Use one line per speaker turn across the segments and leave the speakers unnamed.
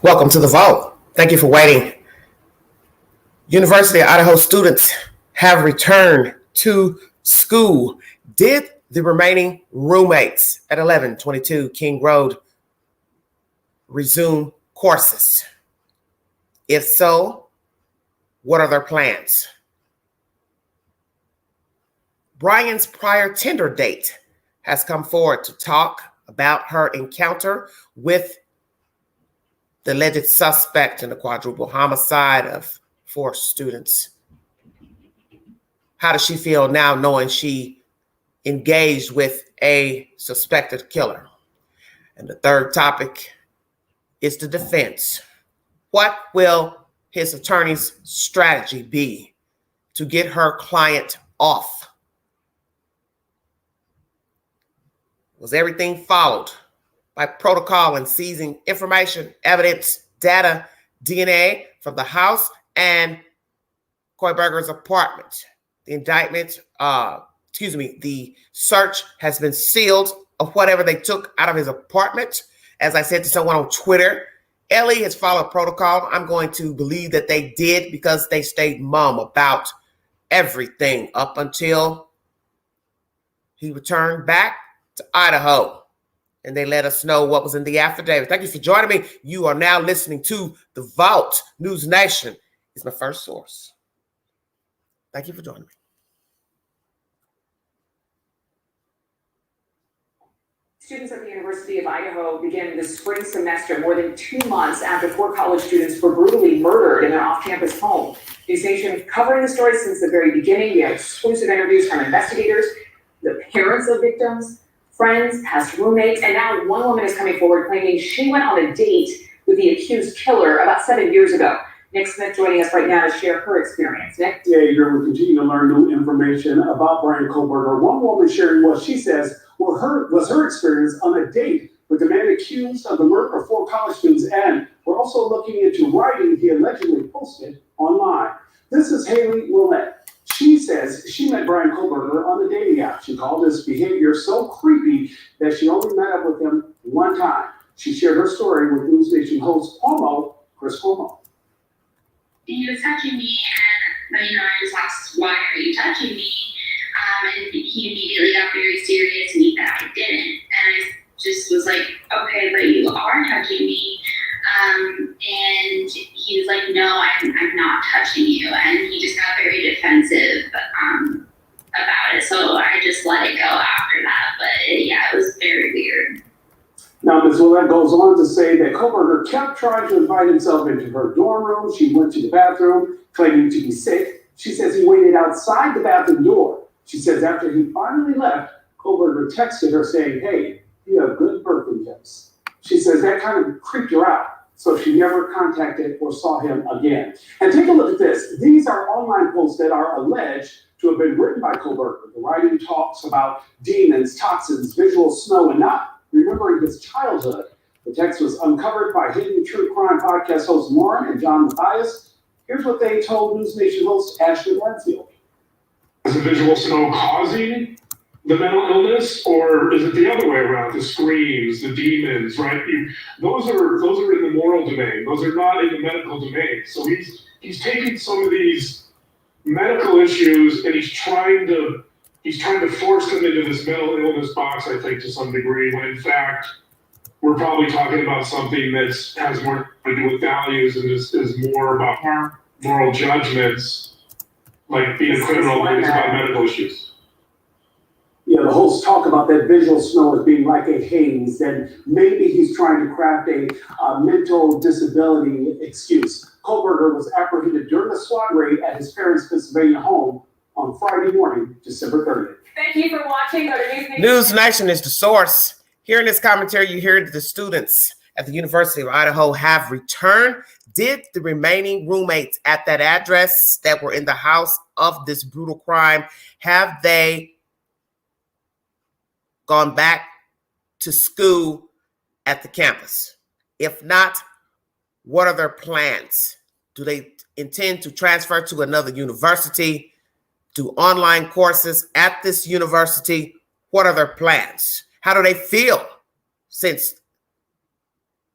Welcome to the vault. Thank you for waiting. University of Idaho students have returned to school. Did the remaining roommates at 1122 King Road resume courses? If so, what are their plans? Bryan's prior Tinder date has come forward to talk about her encounter with the alleged suspect in the quadruple homicide of 4 students. How does she feel now knowing she engaged with a suspected killer? And the third topic is the defense. What will his attorney's strategy be to get her client off? Was everything followed by protocol in seizing information, evidence, data, DNA from the house and Kohberger'S apartment? The search has been sealed of whatever they took out of his apartment. As I said to someone on Twitter, Ellie has followed protocol. I'm going to believe that they did because they stayed mum about everything up until he returned back to Idaho. And they let us know what was in the affidavit. Thank you for joining me. You are now listening to The Vault. News Nation is my first source. Thank you for joining me.
Students at the University of Idaho begin the spring semester more than 2 months after 4 college students were brutally murdered in their off-campus home. News Nation covering the story since the very beginning. We have exclusive interviews from investigators, the parents of victims, friends, past roommates, and now one woman is coming forward claiming she went on a date with the accused killer about 7 years ago. Nick Smith joining us right now to share her experience. Nick?
Yeah, Adrian, we continue to learn new information about Bryan Kohberger. One woman sharing what she says was her experience on a date with the man accused of the murder of 4 college students, and we're also looking into writing he allegedly posted online. This is Haley Willett. She says she met Bryan Kohberger on the dating app. She called his behavior so creepy that she only met up with him one time. She shared her story with News Nation host Chris Cuomo.
He was touching me, and I just asked, "Why are you touching me?" And he immediately got very serious, and he said I didn't, and I just was like, "Okay, but you are touching me." And he was like, "No, I'm not touching you," and he just got very defensive about it. So I just let it go after that. But it was very weird.
Now, Ms. Willett goes on to say that Kohberger kept trying to invite himself into her dorm room. She went to the bathroom, claiming to be sick. She says he waited outside the bathroom door. She says after he finally left, Kohberger texted her saying, "Hey, you have good birthday tips." She says that kind of creeped her out, so she never contacted or saw him again. And take a look at this. These are online posts that are alleged to have been written by Kohberger. The writing talks about demons, toxins, visual snow, and not remembering his childhood. The text was uncovered by hidden true crime podcast host Lauren and John Mathias. Here's what they told News Nation host Ashley Mansfield.
Is the visual snow causing the mental illness, or is it the other way around? The screams, the demons, right? Those are in the moral domain. Those are not in the medical domain. So he's taking some of these medical issues and he's trying to force them into this mental illness box, I think, to some degree, when in fact we're probably talking about something that has more to do with values and is more about moral judgments, like being a criminal, than it's about medical issues.
Yeah, the hosts talk about that visual snow as being like a haze, and maybe he's trying to craft a mental disability excuse. Kohberger was apprehended during the SWAT raid at his parents' Pennsylvania home on Friday morning, December 30th.
Thank you for watching.
News Nation is the source. Here in this commentary, you hear that the students at the University of Idaho have returned. Did the remaining roommates at that address that were in the house of this brutal crime, have they gone back to school at the campus? If not, what are their plans? Do they intend to transfer to another university, do online courses at this university? What are their plans? How do they feel since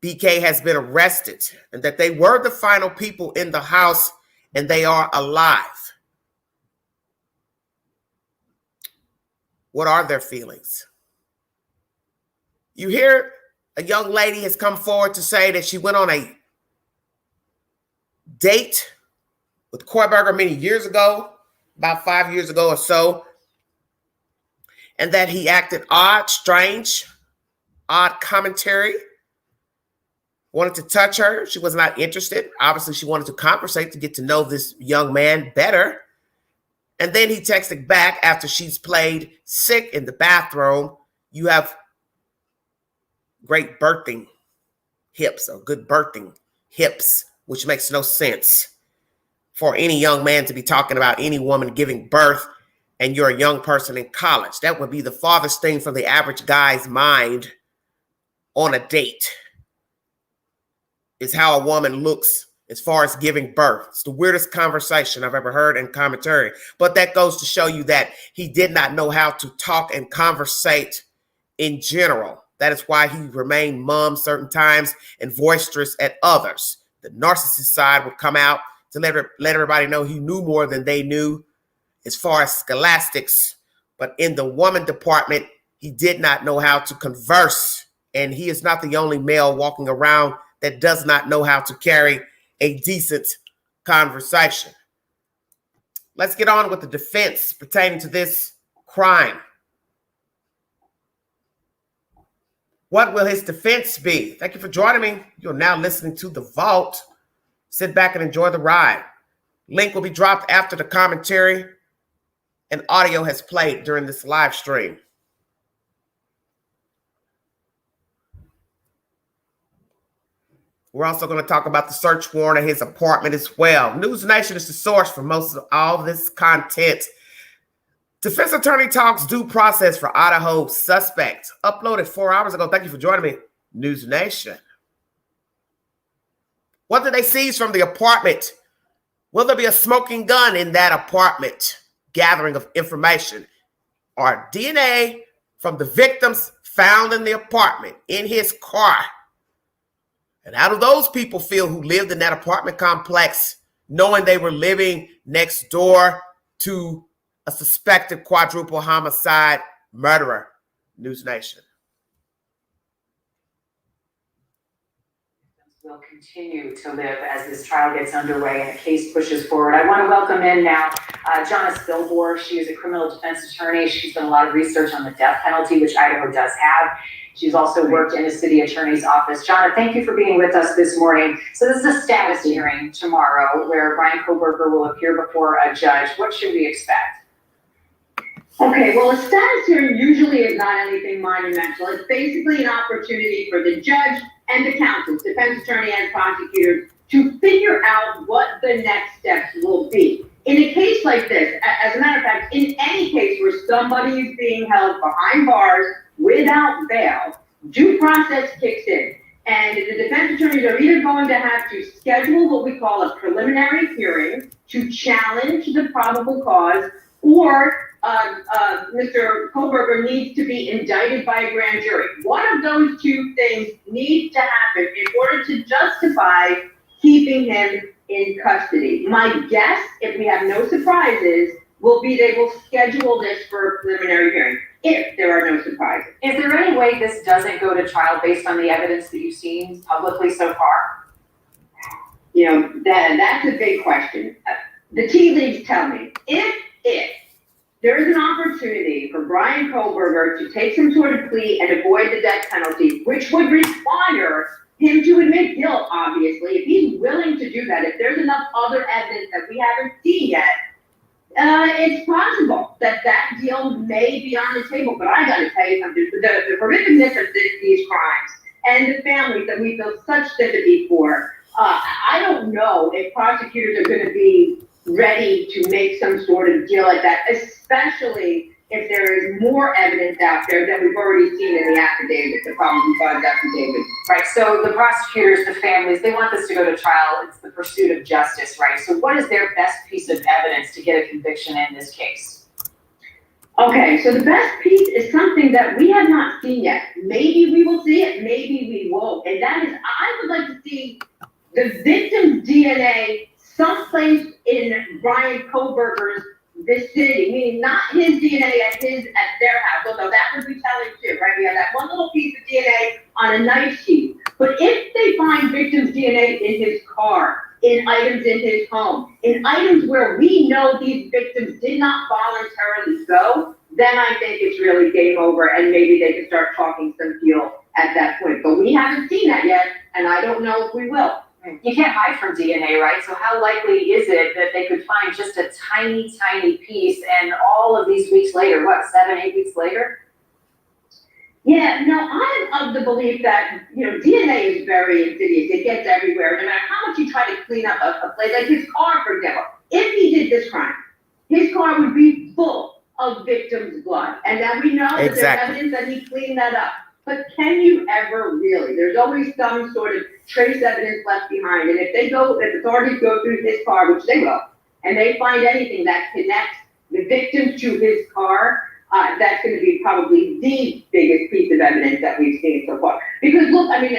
BK has been arrested and that they were the final people in the house and they are alive. What are their feelings? You hear a young lady has come forward to say that she went on a date with Kohberger many years ago, about 5 years ago or so, and that he acted odd, strange, odd commentary, wanted to touch her. She was not interested. Obviously, she wanted to conversate to get to know this young man better. And then he texted back after she's played sick in the bathroom. You have great birthing hips or good birthing hips, which makes no sense for any young man to be talking about any woman giving birth and you're a young person in college. That would be the farthest thing from the average guy's mind on a date, is how a woman looks as far as giving birth. It's the weirdest conversation I've ever heard in commentary. But that goes to show you that he did not know how to talk and conversate in general. That is why he remained mum certain times and boisterous at others. The narcissist side would come out to let everybody know he knew more than they knew as far as scholastics. But in the woman department, he did not know how to converse. And he is not the only male walking around that does not know how to carry a decent conversation. Let's get on with the defense pertaining to this crime. What will his defense be? Thank you for joining me. You're now listening to The Vault. Sit back and enjoy the ride. Link will be dropped after the commentary and audio has played during this live stream. We're also going to talk about the search warrant at his apartment as well. News Nation is the source for most of all of this content. Defense attorney talks due process for Idaho suspect. Uploaded 4 hours ago. Thank you for joining me, News Nation. What did they seize from the apartment? Will there be a smoking gun in that apartment? Gathering of information. Are DNA from the victims found in the apartment, in his car? And how do those people feel who lived in that apartment complex, knowing they were living next door to a suspected quadruple homicide murderer? News Nation.
Will continue to live as this trial gets underway and the case pushes forward. I want to welcome in now Jonna Spilbor. She is a criminal defense attorney. She's done a lot of research on the death penalty, which Idaho does have. She's also worked in the city attorney's office. Jonna, thank you for being with us this morning. So this is a status hearing tomorrow where Bryan Kohberger will appear before a judge. What should we expect?
Okay, well, a status hearing usually is not anything monumental. It's basically an opportunity for the judge and the counsel, defense attorney and prosecutor, to figure out what the next steps will be. In a case like this, as a matter of fact, in any case where somebody is being held behind bars without bail, due process kicks in. And the defense attorneys are either going to have to schedule what we call a preliminary hearing to challenge the probable cause, or Mr. Kohberger needs to be indicted by a grand jury. One of those two things needs to happen in order to justify keeping him in custody. My guess, if we have no surprises, will be they will schedule this for a preliminary hearing, if there are no surprises.
Is there any way this doesn't go to trial based on the evidence that you've seen publicly so far?
You know, that's a big question. The tea leaves tell me, if there is an opportunity for Bryan Kohberger to take some sort of plea and avoid the death penalty, which would require him to admit guilt, obviously, if he's willing to do that, if there's enough other evidence that we haven't seen yet, it's possible that that deal may be on the table. But I got to tell you something, the horrificness of these crimes and the families that we feel such sympathy for, I don't know if prosecutors are going to be ready to make some sort of deal like that, especially if there is more evidence out there that we've already seen in the affidavit, the probable cause affidavit.
Right, so the prosecutors, the families, they want this to go to trial. It's the pursuit of justice, right? So what is their best piece of evidence to get a conviction in this case?
Okay, so the best piece is something that we have not seen yet. Maybe we will see it, maybe we won't. And that is, the victim's DNA someplace in Bryan Kohberger'S vicinity, meaning not his DNA at their house, although that would be telling too, right? We have that one little piece of DNA on a knife sheet. But if they find victim's DNA in his car, in items in his home, in items where we know these victims did not voluntarily go, then I think it's really game over, and maybe they could start talking some deal at that point. But we haven't seen that yet, and I don't know if we will.
You can't hide from DNA, right? So how likely is it that they could find just a tiny, tiny piece, and all of these weeks later, what, 7, 8 weeks later?
Yeah, no, I'm of the belief that, DNA is very insidious. It gets everywhere. No matter how much you try to clean up a place, like his car, for example. If he did this crime, his car would be full of victims' blood. And then we know that there's evidence that he cleaned that up. But can you ever really? There's always some sort of trace evidence left behind. And if authorities go through his car, which they will, and they find anything that connects the victim to his car, that's going to be probably the biggest piece of evidence that we've seen so far. Because look, I mean,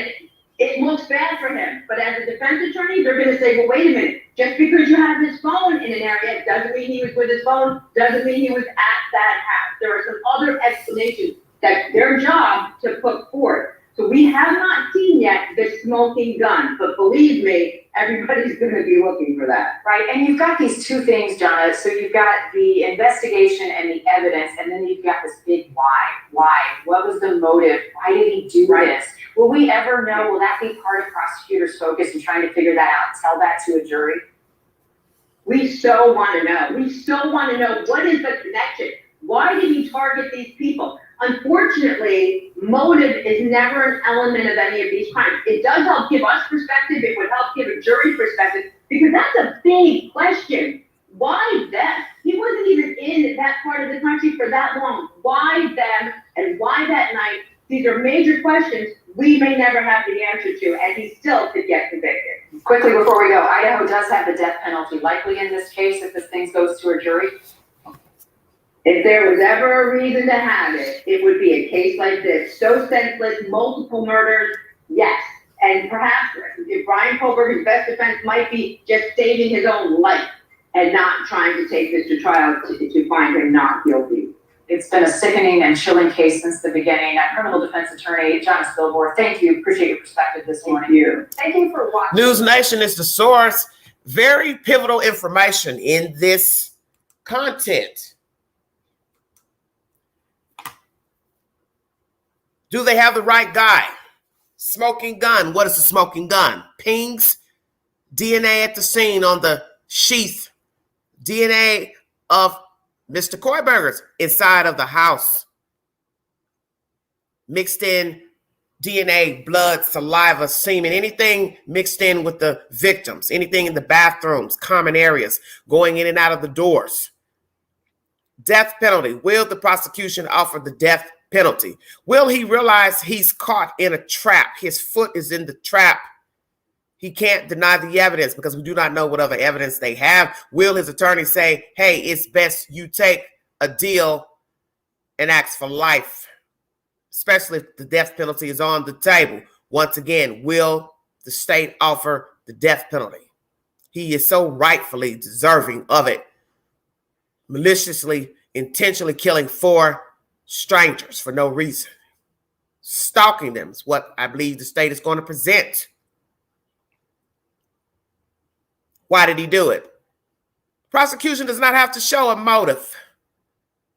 it looks bad for him, but as a defense attorney, they're going to say, well, wait a minute, just because you have his phone in an area doesn't mean he was with his phone, doesn't mean he was at that house. There are some other explanations that's their job to put forth. So we have not seen yet the smoking gun, but believe me, everybody's going to be looking for that.
Right, and you've got these two things, Jonna. So you've got the investigation and the evidence, and then you've got this big why. Why? What was the motive? Why did he do this? Will we ever know? Will that be part of prosecutors' focus in trying to figure that out and tell that to a jury?
We so want to know. We so want to know, what is the connection? Why did he target these people? Unfortunately, motive is never an element of any of these crimes. It does help give us perspective. It would help give a jury perspective, because that's a big question. Why them? He wasn't even in that part of the country for that long. Why them, and why that night? These are major questions we may never have the answer to, and he still could get convicted.
Quickly before we go, Idaho does have the death penalty. Likely in this case, if this thing goes to a jury?
If there was ever a reason to have it, it would be a case like this. So senseless, multiple murders, yes. And perhaps if Bryan Kohberger's best defense might be just saving his own life and not trying to take this to trial to find him not guilty.
It's been a sickening and chilling case since the beginning. Criminal defense attorney Jonna Spilborn, thank you. Appreciate your perspective this morning. Thank you for watching.
News Nation is the source. Very pivotal information in this content. Do they have the right guy? Smoking gun. What is a smoking gun? Pings. DNA at the scene on the sheath. DNA of Mr. Kohberger'S inside of the house. Mixed in DNA, blood, saliva, semen, anything mixed in with the victims. Anything in the bathrooms, common areas, going in and out of the doors. Death penalty. Will the prosecution offer the death penalty? Will he realize he's caught in a trap? His foot is in the trap. He can't deny the evidence because we do not know what other evidence they have. Will his attorney say, hey, it's best you take a deal and ask for life, especially if the death penalty is on the table? Once again, will the state offer the death penalty? He is so rightfully deserving of it. Maliciously, intentionally killing 4 strangers for no reason. Stalking them is what I believe the state is going to present. Why did he do it? Prosecution does not have to show a motive.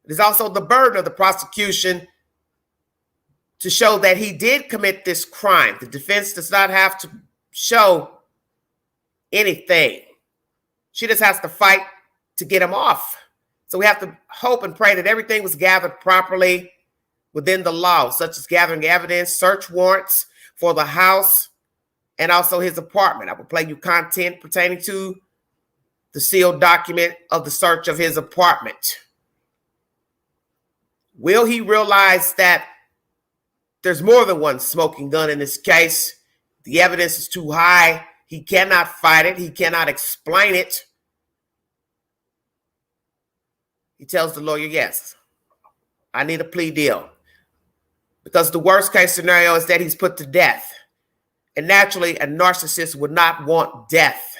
It is also the burden of the prosecution to show that he did commit this crime. The defense does not have to show anything. She just has to fight to get him off. So we have to hope and pray that everything was gathered properly within the law, such as gathering evidence, search warrants for the house, and also his apartment. I will play you content pertaining to the sealed document of the search of his apartment. Will he realize that there's more than one smoking gun in this case? The evidence is too high. He cannot fight it. He cannot explain it. He tells the lawyer, yes, I need a plea deal. Because the worst case scenario is that he's put to death. And naturally, a narcissist would not want death.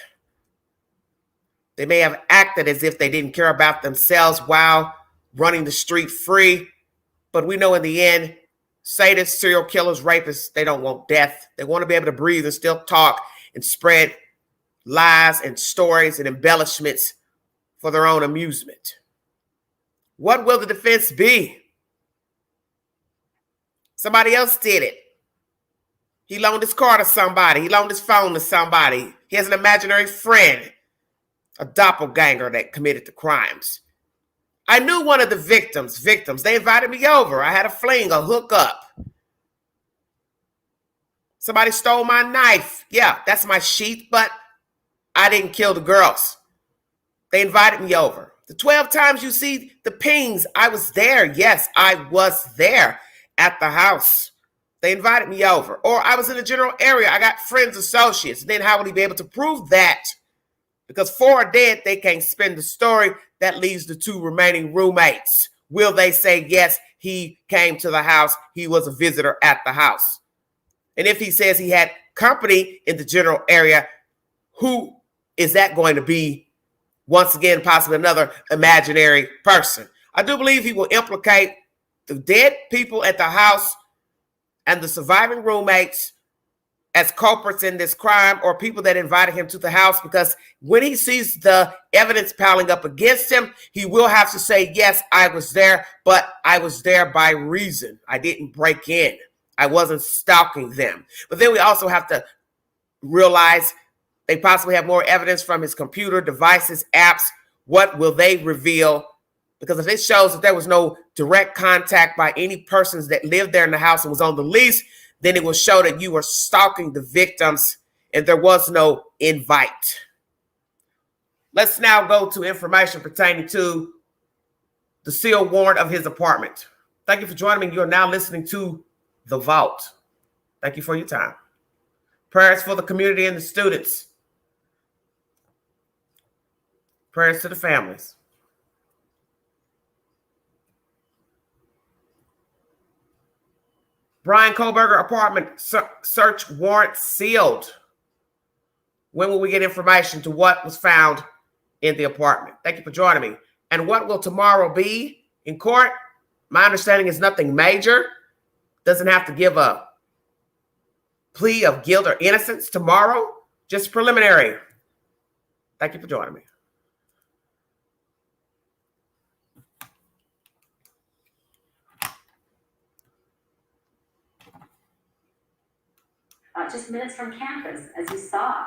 They may have acted as if they didn't care about themselves while running the street free. But we know in the end, sadists, serial killers, rapists, they don't want death. They want to be able to breathe and still talk and spread lies and stories and embellishments for their own amusement. What will the defense be? Somebody else did it. He loaned his car to somebody. He loaned his phone to somebody. He has an imaginary friend, a doppelganger that committed the crimes. I knew one of the victims. They invited me over. I had a fling, a hookup. Somebody stole my knife. Yeah, that's my sheath, but I didn't kill the girls. They invited me over. The 12 times you see the pings, I was there. Yes, I was there at the house. They invited me over. Or I was in the general area. I got friends, associates. Then how would he be able to prove that? Because 4 are dead, they can't spin the story. That leaves the 2 remaining roommates. Will they say, yes, he came to the house, he was a visitor at the house? And if he says he had company in the general area, who is that going to be? Once again, possibly another imaginary person. I do believe he will implicate the dead people at the house and the surviving roommates as culprits in this crime, or people that invited him to the house, because when he sees the evidence piling up against him, he will have to say, yes, I was there, but I was there by reason. I didn't break in. I wasn't stalking them. But then we also have to realize they possibly have more evidence from his computer, devices, apps. What will they reveal? Because if it shows that there was no direct contact by any persons that lived there in the house and was on the lease, then it will show that you were stalking the victims and there was no invite. Let's now go to information pertaining to the sealed warrant of his apartment. Thank you for joining me. You're now listening to The Vault. Thank you for your time. Prayers for the community and the students. Prayers to the families. Bryan Kohberger apartment search warrant sealed. When will we get information to what was found in the apartment? Thank you for joining me. And what will tomorrow be in court? My understanding is nothing major. Doesn't have to give a plea of guilt or innocence tomorrow. Just preliminary. Thank you for joining me.
Just minutes from campus, as you saw,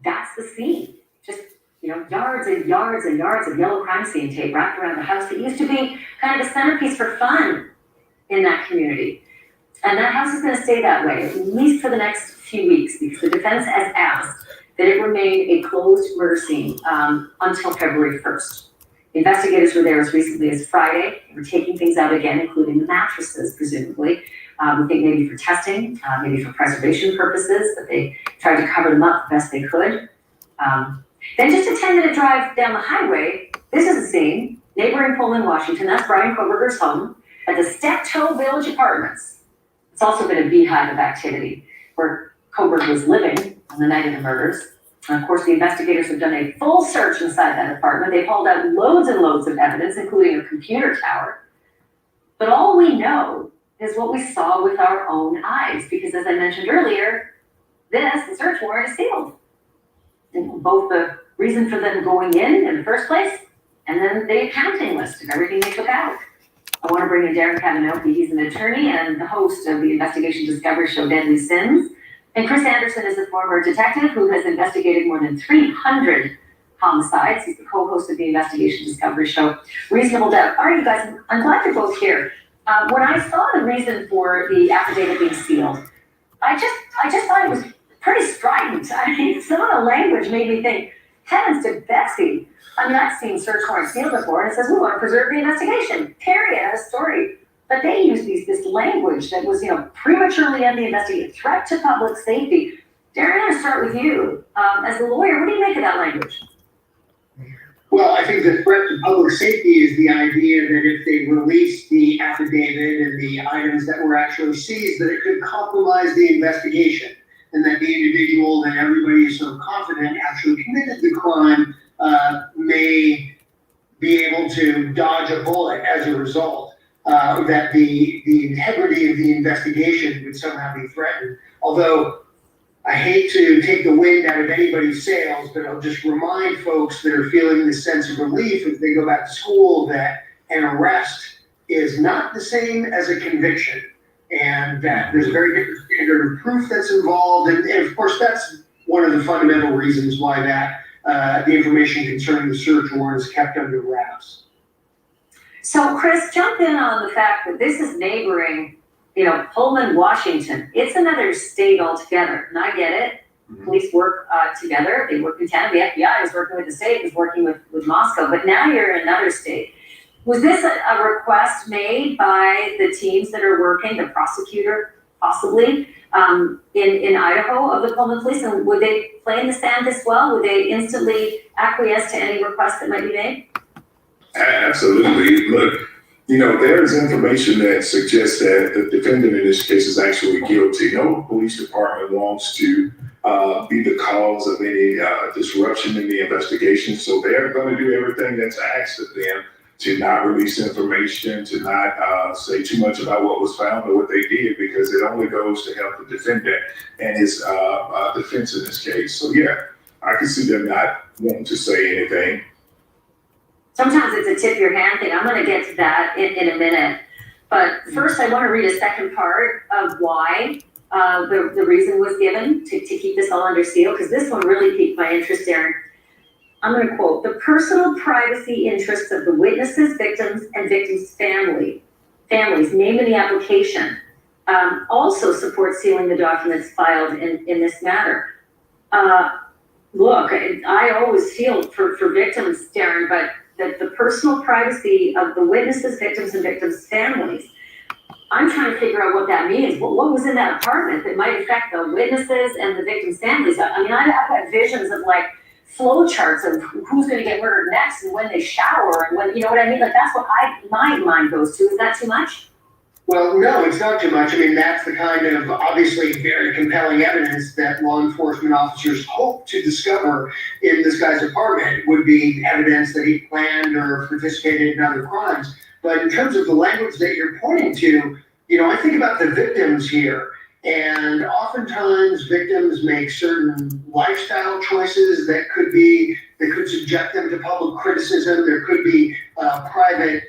that's the scene. Just, yards and yards and yards of yellow crime scene tape wrapped around the house that used to be kind of a centerpiece for fun in that community. And that house is going to stay that way, at least for the next few weeks, because the defense has asked that it remain a closed murder scene until February 1st. Investigators were there as recently as Friday. They were taking things out again, including the mattresses, presumably. We think maybe for testing, maybe for preservation purposes, but they tried to cover them up the best they could. Then just a 10-minute drive down the highway, this is the scene, neighboring Pullman, Washington. That's Bryan Kohberger's home at the Steptoe Village Apartments. It's also been a beehive of activity where Kohberger was living on the night of the murders. And of course, the investigators have done a full search inside that apartment. They've hauled out loads and loads of evidence, including a computer tower. But all we know is what we saw with our own eyes, because as I mentioned earlier, the search warrant is sealed. And both the reason for them going in the first place, and then the accounting list of everything they took out. I want to bring in Darren Kaminoki. He's an attorney and the host of the investigation discovery show Deadly Sins. And Chris Anderson is a former detective who has investigated more than 300 homicides. He's the co-host of the investigation discovery show Reasonable Doubt. All right, you guys, I'm glad you're both here. When I saw the reason for the affidavit being sealed, I just thought it was pretty strident. I mean, some of the language made me think, heavens to Betsy. I mean, I've seen search warrant sealed before, and it says we want to preserve the investigation. Period. A story. But they used this language that was, prematurely end the investigation, threat to public safety. Darren, I'm going to start with you. As a lawyer, what do you make of that language?
Well, I think the threat to public safety is the idea that if they release the affidavit and the items that were actually seized, that it could compromise the investigation. and that the individual that everybody is so confident actually committed the crime may be able to dodge a bullet as a result, that the integrity of the investigation would somehow be threatened. Although I hate to take the wind out of anybody's sails, but I'll just remind folks that are feeling this sense of relief as they go back to school that an arrest is not the same as a conviction, and that there's a very different standard of proof that's involved. And of course, that's one of the fundamental reasons why that the information concerning the search warrant is kept under wraps.
So Chris, jump in on the fact that this is neighboring, Pullman, Washington. It's another state altogether, and I get it. Police work together. They work in tandem. The FBI is working with the state, is working with Moscow, but now you're in another state. Was this a request made by the teams that are working, the prosecutor possibly, in Idaho of the Pullman police? And would they play in the stand as well? Would they instantly acquiesce to any request that might be made?
Absolutely. Look, there's information that suggests that the defendant in this case is actually guilty. No police department wants to be the cause of any disruption in the investigation. So they're going to do everything that's asked of them to not release information, to not say too much about what was found or what they did, because it only goes to help the defendant and his defense in this case. So yeah, I can see them not wanting to say anything.
Sometimes it's a tip your hand thing. I'm going to get to that in a minute. But first, I want to read a second part of why the reason was given to keep this all under seal, because this one really piqued my interest, Aaron. I'm going to quote, "The personal privacy interests of the witnesses, victims, and victims' families named in the application also support sealing the documents filed in this matter." Look, I always feel for victims, Darren, but that the personal privacy of the witnesses, victims, and victims' families, I'm trying to figure out what that means. What was in that apartment that might affect the witnesses and the victims' families? I mean, I've got visions of like flow charts of who's going to get murdered next and when they shower and when, you know what I mean? Like that's what my mind goes to. Is that too much?
Well, no, it's not too much. I mean, that's the kind of obviously very compelling evidence that law enforcement officers hope to discover in this guy's apartment would be evidence that he planned or participated in other crimes. But in terms of the language that you're pointing to, I think about the victims here. And oftentimes victims make certain lifestyle choices that could subject them to public criticism. There could be private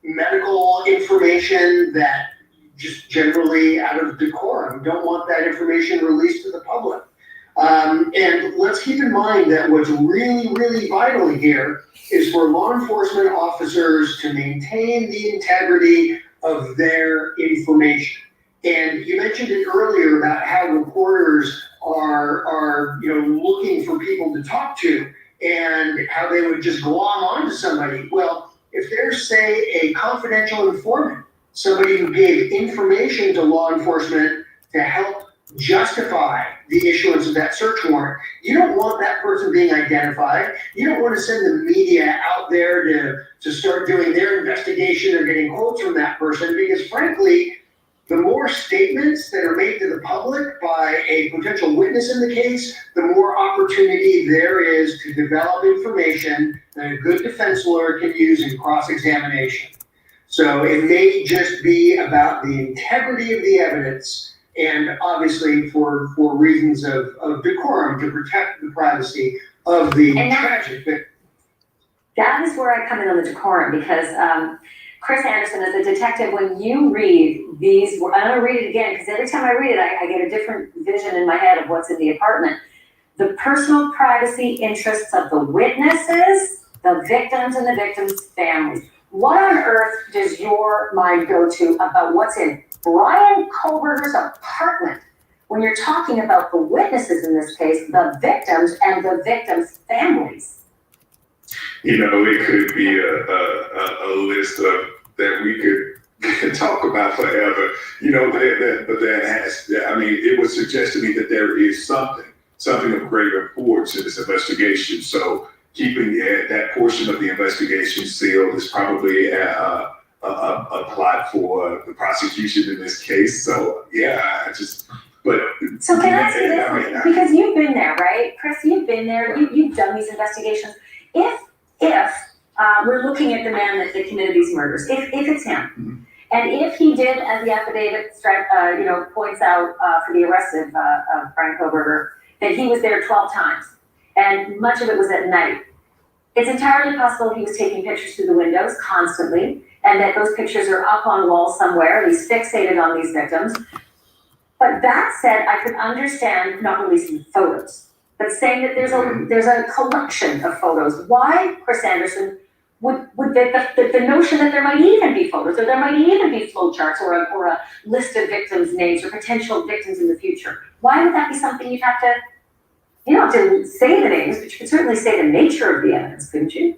medical information that just generally out of decorum don't want that information released to the public. And let's keep in mind that what's really, really vital here is for law enforcement officers to maintain the integrity of their information. And you mentioned it earlier about how reporters are looking for people to talk to and how they would just glom onto somebody. Well, if there's, say, a confidential informant, somebody who gave information to law enforcement to help justify the issuance of that search warrant, you don't want that person being identified. You don't want to send the media out there to start doing their investigation or getting quotes from that person, because frankly, the more statements that are made to the public by a potential witness in the case, the more opportunity there is to develop information that a good defense lawyer can use in cross-examination. So it may just be about the integrity of the evidence, and obviously for reasons of decorum to protect the privacy of the tragic victim.
That is where I come in on the decorum, because Chris Anderson, as a detective, when you read these, I'm going to read it again, because every time I read it, I get a different vision in my head of what's in the apartment. The personal privacy interests of the witnesses, the victims, and the victims' families. What on earth does your mind go to about what's in Bryan Kohberger's apartment when you're talking about the witnesses in this case, the victims, and the victims' families?
It could be a list of that we could talk about forever. But that has. It would suggest to me that there is something of great importance in this investigation. So keeping that portion of the investigation sealed is probably a plot for the prosecution in this case. So yeah, But
So can I ask you this?
I mean,
Because you've been there, right? Chris, you've been there. You've done these investigations. If we're looking at the man that committed these murders, if it's him, and if he did, as the affidavit points out for the arrest of Bryan Kohberger, that he was there 12 times, and much of it was at night, it's entirely possible he was taking pictures through the windows constantly, and that those pictures are up on walls somewhere, and he's fixated on these victims. But that said, I could understand not releasing photos, but saying that there's a collection of photos. Why, Chris Anderson, would the notion that there might even be photos, or there might even be flowcharts, or a list of victims' names, or potential victims in the future? Why would that be something you'd have to, to say the names, but you could certainly say the nature of the evidence, couldn't you?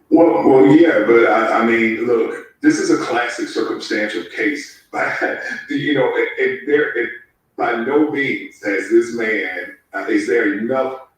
Well, yeah, but I mean, look, this is a classic circumstantial case. By no means has this man, is there enough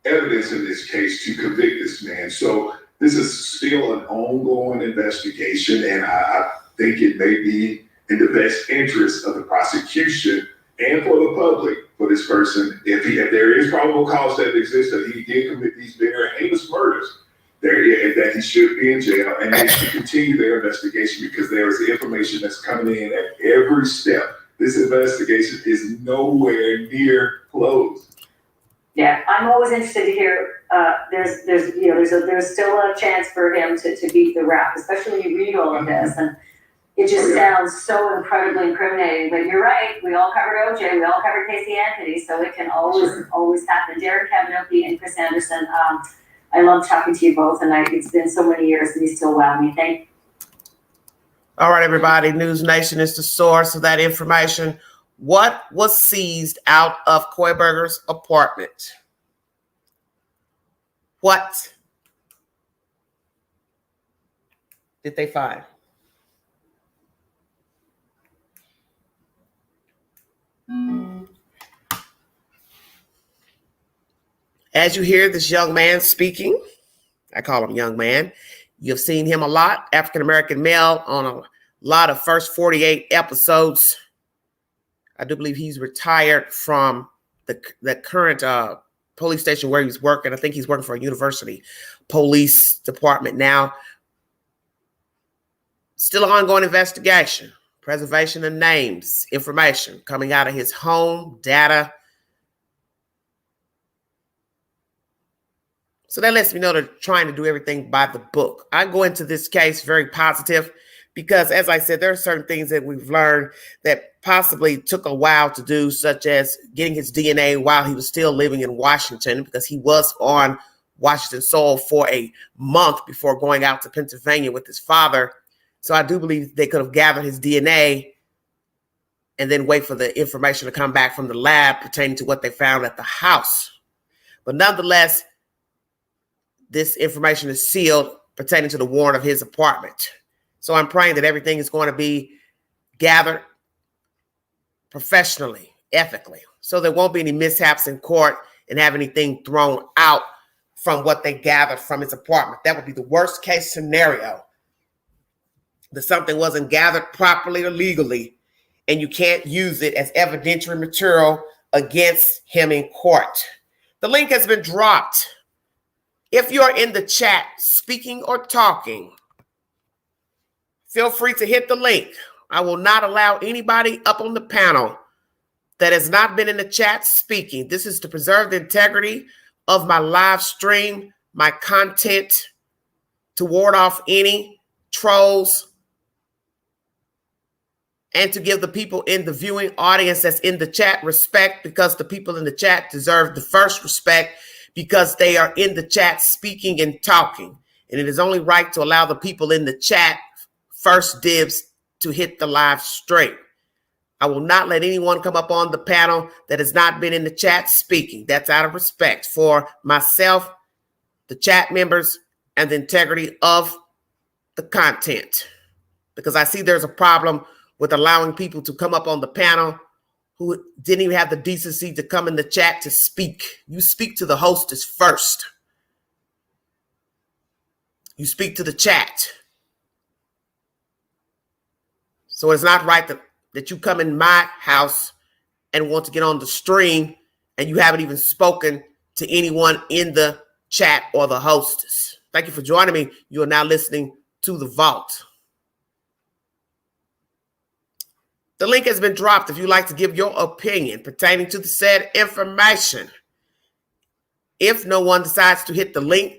evidence in this case to convict this man. So this is still an ongoing investigation, and I think it may be in the best interest of the prosecution and for the public for this person, if there is probable cause that exists that he did commit these very heinous murders, that he should be in jail, and they should continue their investigation, because there is information that's coming in at every step. This investigation is nowhere near closed.
Yeah, I'm always interested to hear. There's still a chance for him to beat the rap, especially when you read all of this, and it just sounds so incredibly incriminating. But you're right. We all covered OJ. We all covered Casey Anthony, so it can always happen. Derek Kavanaugh and Chris Anderson. I love talking to you both, and it's been so many years, and you still wow me. Thank you.
All right, everybody. News Nation is the source of that information. What was seized out of Kohberger's apartment? What did they find? As you hear this young man speaking, I call him young man. You've seen him a lot, African-American male, on a lot of First 48 episodes. I do believe he's retired from the current police station where he's working. I think he's working for a university police department now. Still an ongoing investigation, preservation of names, information coming out of his home, data. So that lets me know they're trying to do everything by the book. I go into this case very positive because, as I said, there are certain things that we've learned that possibly took a while to do, such as getting his DNA while he was still living in Washington, because he was on Washington soil for a month before going out to Pennsylvania with his father. So I do believe they could have gathered his DNA and then wait for the information to come back from the lab pertaining to what they found at the house. But nonetheless, this information is sealed pertaining to the warrant of his apartment. So I'm praying that everything is going to be gathered professionally, ethically, so there won't be any mishaps in court and have anything thrown out from what they gathered from his apartment. That would be the worst case scenario, that something wasn't gathered properly or legally, and you can't use it as evidentiary material against him in court. The link has been dropped. If you're in the chat speaking or talking, feel free to hit the link. I will not allow anybody up on the panel that has not been in the chat speaking. This is to preserve the integrity of my live stream, my content, to ward off any trolls, and to give the people in the viewing audience that's in the chat respect, because the people in the chat deserve the first respect, because they are in the chat speaking and talking. And it is only right to allow the people in the chat first dibs to hit the live stream. I will not let anyone come up on the panel that has not been in the chat speaking. That's out of respect for myself, the chat members, and the integrity of the content. Because I see there's a problem with allowing people to come up on the panel who didn't even have the decency to come in the chat to speak. You speak to the hostess first. You speak to the chat. So it's not right that you come in my house and want to get on the stream, and you haven't even spoken to anyone in the chat or the hostess. Thank you for joining me. You are now listening to The Vault. The link has been dropped if you'd like to give your opinion pertaining to the said information. If no one decides to hit the link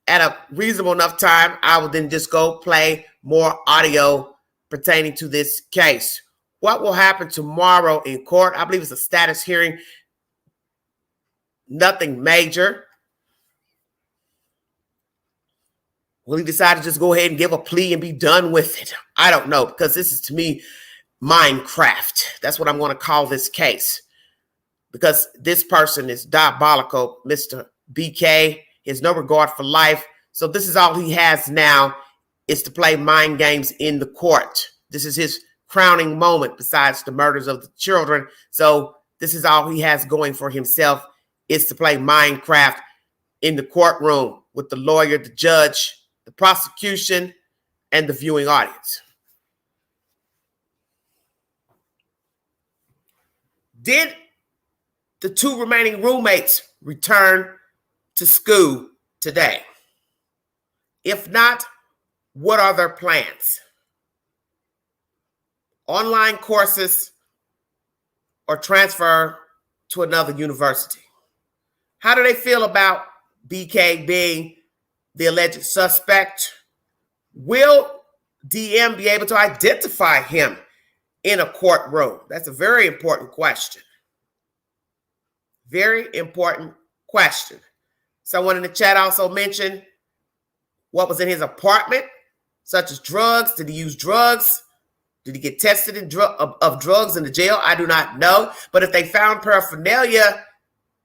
at a reasonable enough time, I will then just go play more audio pertaining to this case. What will happen tomorrow in court? I believe it's a status hearing. Nothing major. Will he decide to just go ahead and give a plea and be done with it? I don't know, because this is, to me, Minecraft. That's what I'm going to call this case. Because this person is diabolical, Mr. BK. He has no regard for life. So this is all he has now, is to play mind games in the court. This is his crowning moment besides the murders of the children. So this is all he has going for himself, is to play Minecraft in the courtroom with the lawyer, the judge, the prosecution, and the viewing audience. Did the two remaining roommates return to school today? If not, what are their plans? Online courses or transfer to another university? How do they feel about BK being the alleged suspect? Will DM be able to identify him in a courtroom? That's a very important question. Very important question. Someone in the chat also mentioned what was in his apartment, such as drugs. Did he use drugs? Did he get tested of drugs in the jail? I do not know. But if they found paraphernalia,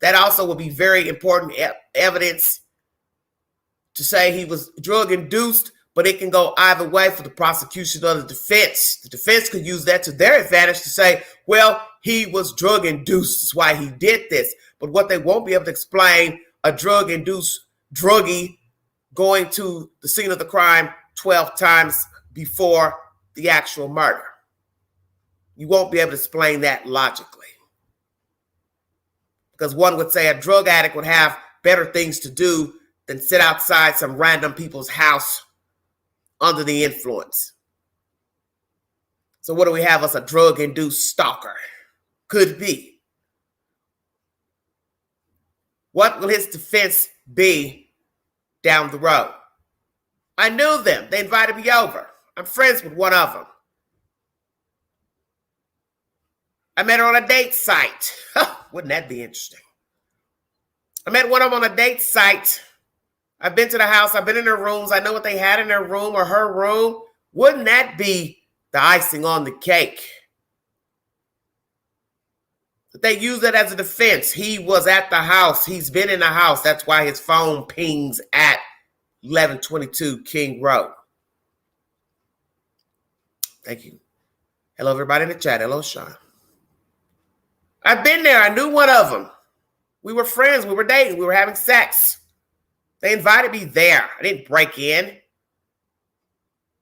that also would be very important evidence to say he was drug-induced, but it can go either way for the prosecution or the defense. The defense could use that to their advantage to say, well, he was drug-induced. That's why he did this. But what they won't be able to explain, a drug-induced druggie going to the scene of the crime 12 times before the actual murder. You won't be able to explain that logically. Because one would say a drug addict would have better things to do than sit outside some random people's house under the influence. So what do we have as a drug-induced stalker? Could be. What will his defense be down the road? I knew them. They invited me over. I'm friends with one of them. I met her on a date site. Wouldn't that be interesting? I met one of them on a date site. I've been to the house. I've been in their rooms. I know what they had in their room or her room. Wouldn't that be the icing on the cake? But they use that as a defense. He was at the house. He's been in the house. That's why his phone pings at 1122 King Road. Thank you. Hello, everybody in the chat. Hello, Sean. I've been there. I knew one of them. We were friends. We were dating. We were having sex. They invited me there. I didn't break in.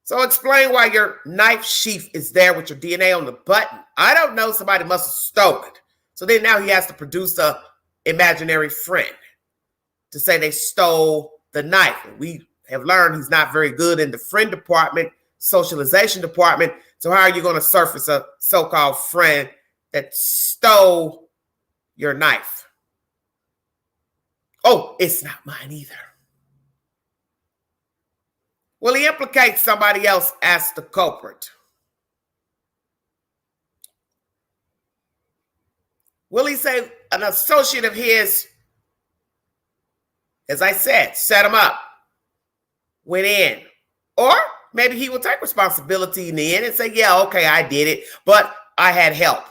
So explain why your knife sheath is there with your DNA on the button. I don't know. Somebody must have stolen it. So then now he has to produce a imaginary friend to say they stole the knife. And we have learned he's not very good in the friend department, socialization department. So how are you going to surface a so-called friend that stole your knife? Oh, it's not mine either. Will he implicate somebody else as the culprit? Will he say an associate of his, as I said, set him up, went in? Or maybe he will take responsibility in the end and say, yeah, okay, I did it, but I had help.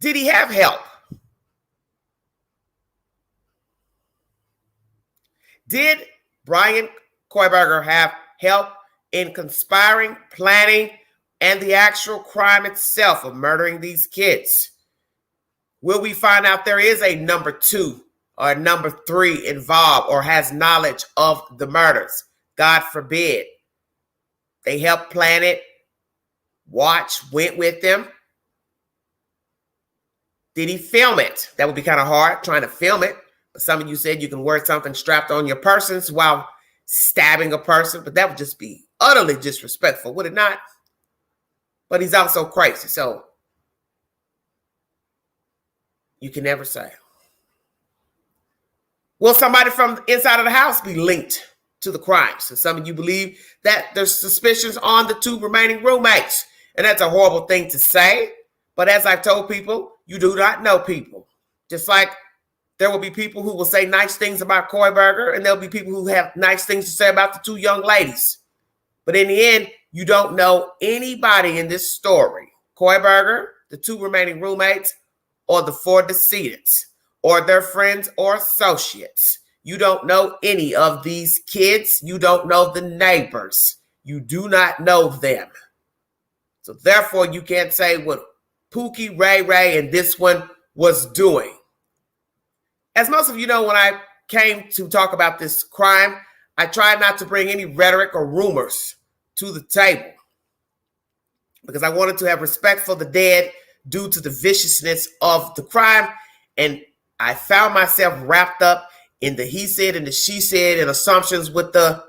Did he have help? Did Bryan Kohberger have help in conspiring, planning, and the actual crime itself of murdering these kids? Will we find out there is a number 2 or number 3 involved or has knowledge of the murders? God forbid. They helped plan it, watched, went with them. Did he film it? That would be kind of hard, trying to film it. But some of you said you can wear something strapped on your persons while stabbing a person, but that would just be utterly disrespectful, would it not? But he's also crazy, so you can never say. Will somebody from the inside of the house be linked to the crime? So some of you believe that there's suspicions on the 2 remaining roommates, and that's a horrible thing to say. But as I've told people, you do not know people. Just like there will be people who will say nice things about Kohberger, and there'll be people who have nice things to say about the 2 young ladies. But in the end, you don't know anybody in this story. Kohberger, the 2 remaining roommates, or the 4 decedents, or their friends or associates. You don't know any of these kids. You don't know the neighbors. You do not know them. So therefore, you can't say what Pookie, Ray, and this one was doing. As most of you know, when I came to talk about this crime, I tried not to bring any rhetoric or rumors to the table because I wanted to have respect for the dead due to the viciousness of the crime. And I found myself wrapped up in the he said and the she said and assumptions with the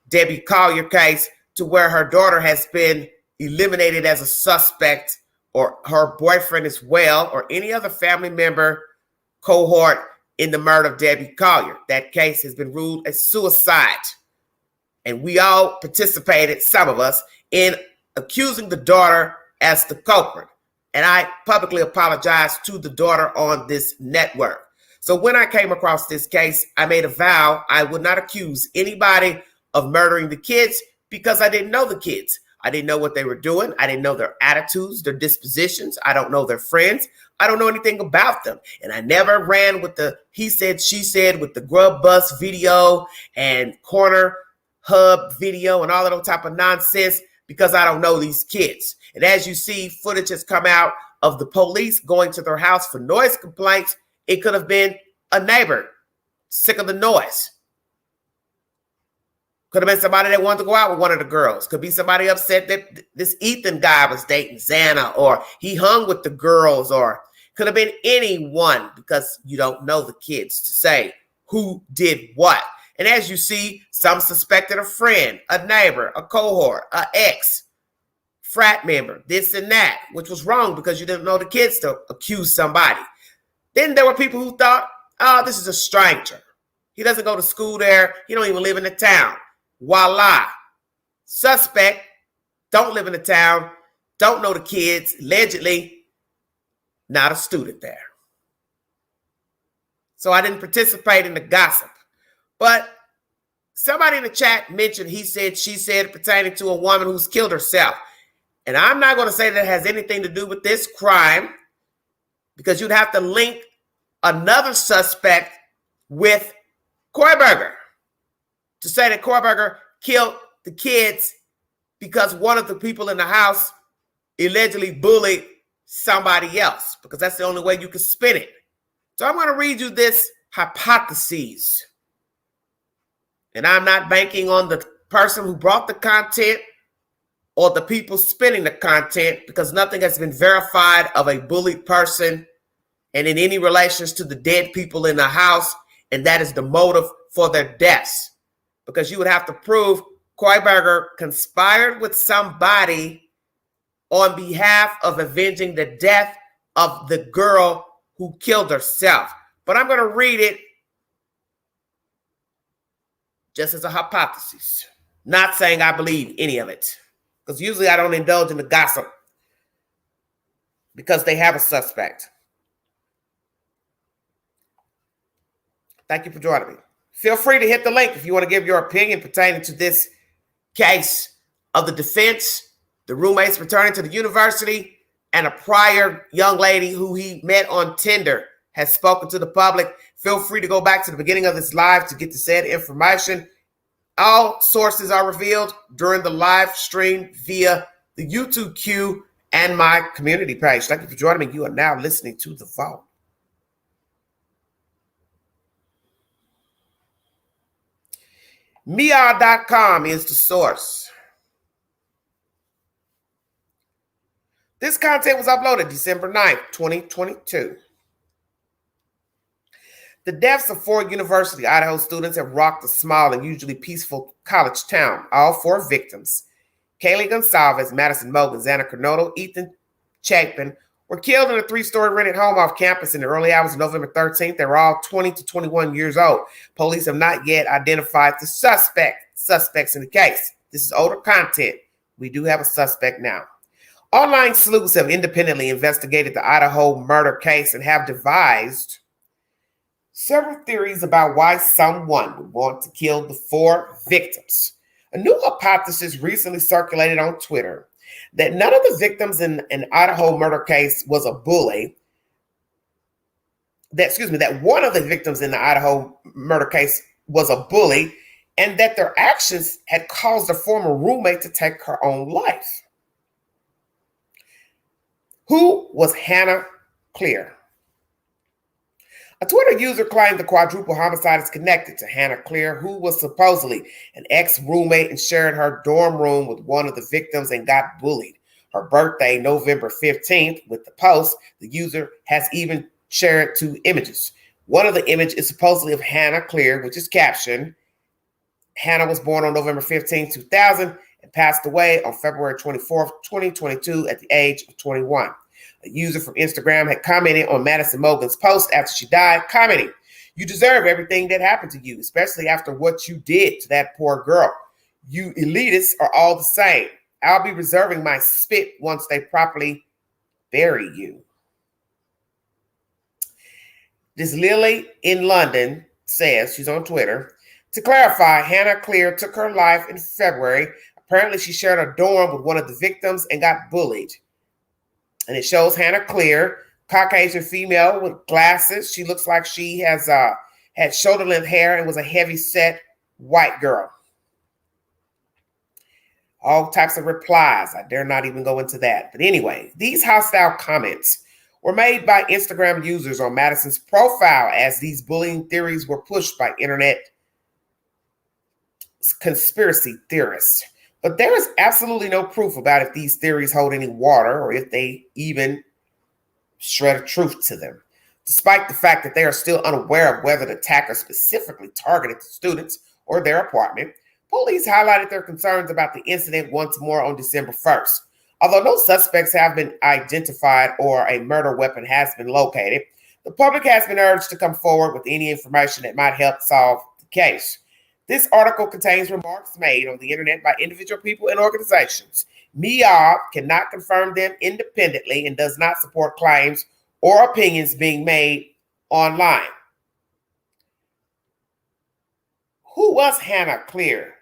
Debbie Collier case, to where her daughter has been eliminated as a suspect, or her boyfriend as well, or any other family member cohort in the murder of Debbie Collier. That case has been ruled a suicide. And we all participated, some of us, in accusing the daughter as the culprit. And I publicly apologized to the daughter on this network. So when I came across this case, I made a vow I would not accuse anybody of murdering the kids because I didn't know the kids. I didn't know what they were doing. I didn't know their attitudes, their dispositions. I don't know their friends. I don't know anything about them. And I never ran with the he said, she said, with the Grub Bus video and Corner Hub video and all of that type of nonsense, because I don't know these kids. And as you see, footage has come out of the police going to their house for noise complaints. It could have been a neighbor sick of the noise. Could have been somebody that wanted to go out with one of the girls. Could be somebody upset that this Ethan guy was dating Xana, or he hung with the girls, or could have been anyone, because you don't know the kids to say who did what. And as you see, some suspected a friend, a neighbor, a cohort, an ex, frat member, this and that, which was wrong because you didn't know the kids to accuse somebody. Then there were people who thought, oh, this is a stranger. He doesn't go to school there. He don't even live in the town. Voila. Suspect, don't live in the town, don't know the kids, allegedly not a student there. So I didn't participate in the gossip. But somebody in the chat mentioned he said, she said, pertaining to a woman who's killed herself. And I'm not going to say that has anything to do with this crime, because you'd have to link another suspect with Kohberger to say that Kohberger killed the kids because one of the people in the house allegedly bullied somebody else, because that's the only way you can spin it. So I'm going to read you this hypothesis. And I'm not banking on the person who brought the content or the people spinning the content, because nothing has been verified of a bullied person and in any relations to the dead people in the house. And that is the motive for their deaths, because you would have to prove Kohberger conspired with somebody on behalf of avenging the death of the girl who killed herself. But I'm going to read it just as a hypothesis, not saying I believe any of it, because usually I don't indulge in the gossip because they have a suspect. Thank you for joining me. Feel free to hit the link if you want to give your opinion pertaining to this case of the defense, the roommates returning to the university, and a prior young lady who he met on Tinder has spoken to the public. Feel free to go back to the beginning of this live to get the said information. All sources are revealed during the live stream via the YouTube queue and my community page. Thank you for joining me. You are now listening to The Vault. Meow.com is the source. This content was uploaded December 9th, 2022. The deaths of 4 University of Idaho students have rocked a small and usually peaceful college town. All 4 victims, Kaylee Gonsalves, Madison Mogan, Xana Coronado, Ethan Chapin, were killed in a 3-story rented home off campus in the early hours of November 13th. They were all 20 to 21 years old. Police have not yet identified the suspects in the case. This is older content. We do have a suspect now. Online sleuths have independently investigated the Idaho murder case and have devised several theories about why someone would want to kill the 4 victims. A new hypothesis recently circulated on Twitter that none of the victims in an Idaho murder case was a bully. That one of the victims in the Idaho murder case was a bully, and that their actions had caused a former roommate to take her own life. Who was Hannah Clear? A Twitter user claimed the quadruple homicide is connected to Hannah Clear, who was supposedly an ex-roommate and shared her dorm room with one of the victims and got bullied. Her birthday, November 15th, with the post, the user has even shared 2 images. One of the images is supposedly of Hannah Clear, which is captioned, Hannah was born on November 15, 2000, and passed away on February 24th, 2022 at the age of 21. A user from Instagram had commented on Madison Mogan's post after she died, commenting, "You deserve everything that happened to you, especially after what you did to that poor girl. You elitists are all the same. I'll be reserving my spit once they properly bury you." This Lily in London says, she's on Twitter, to clarify, Hannah Clear took her life in February. Apparently she shared a dorm with one of the victims and got bullied. And it shows Hannah Clear, Caucasian female with glasses. She looks like she has had shoulder-length hair and was a heavy-set white girl. All types of replies. I dare not even go into that. But anyway, these hostile comments were made by Instagram users on Madison's profile as these bullying theories were pushed by internet conspiracy theorists. But there is absolutely no proof about if these theories hold any water or if they even shred of truth to them. Despite the fact that they are still unaware of whether the attacker specifically targeted the students or their apartment, police highlighted their concerns about the incident once more on December 1st. Although no suspects have been identified or a murder weapon has been located, the public has been urged to come forward with any information that might help solve the case. This article contains remarks made on the internet by individual people and organizations. MEOB cannot confirm them independently and does not support claims or opinions being made online. Who was Hannah Clear?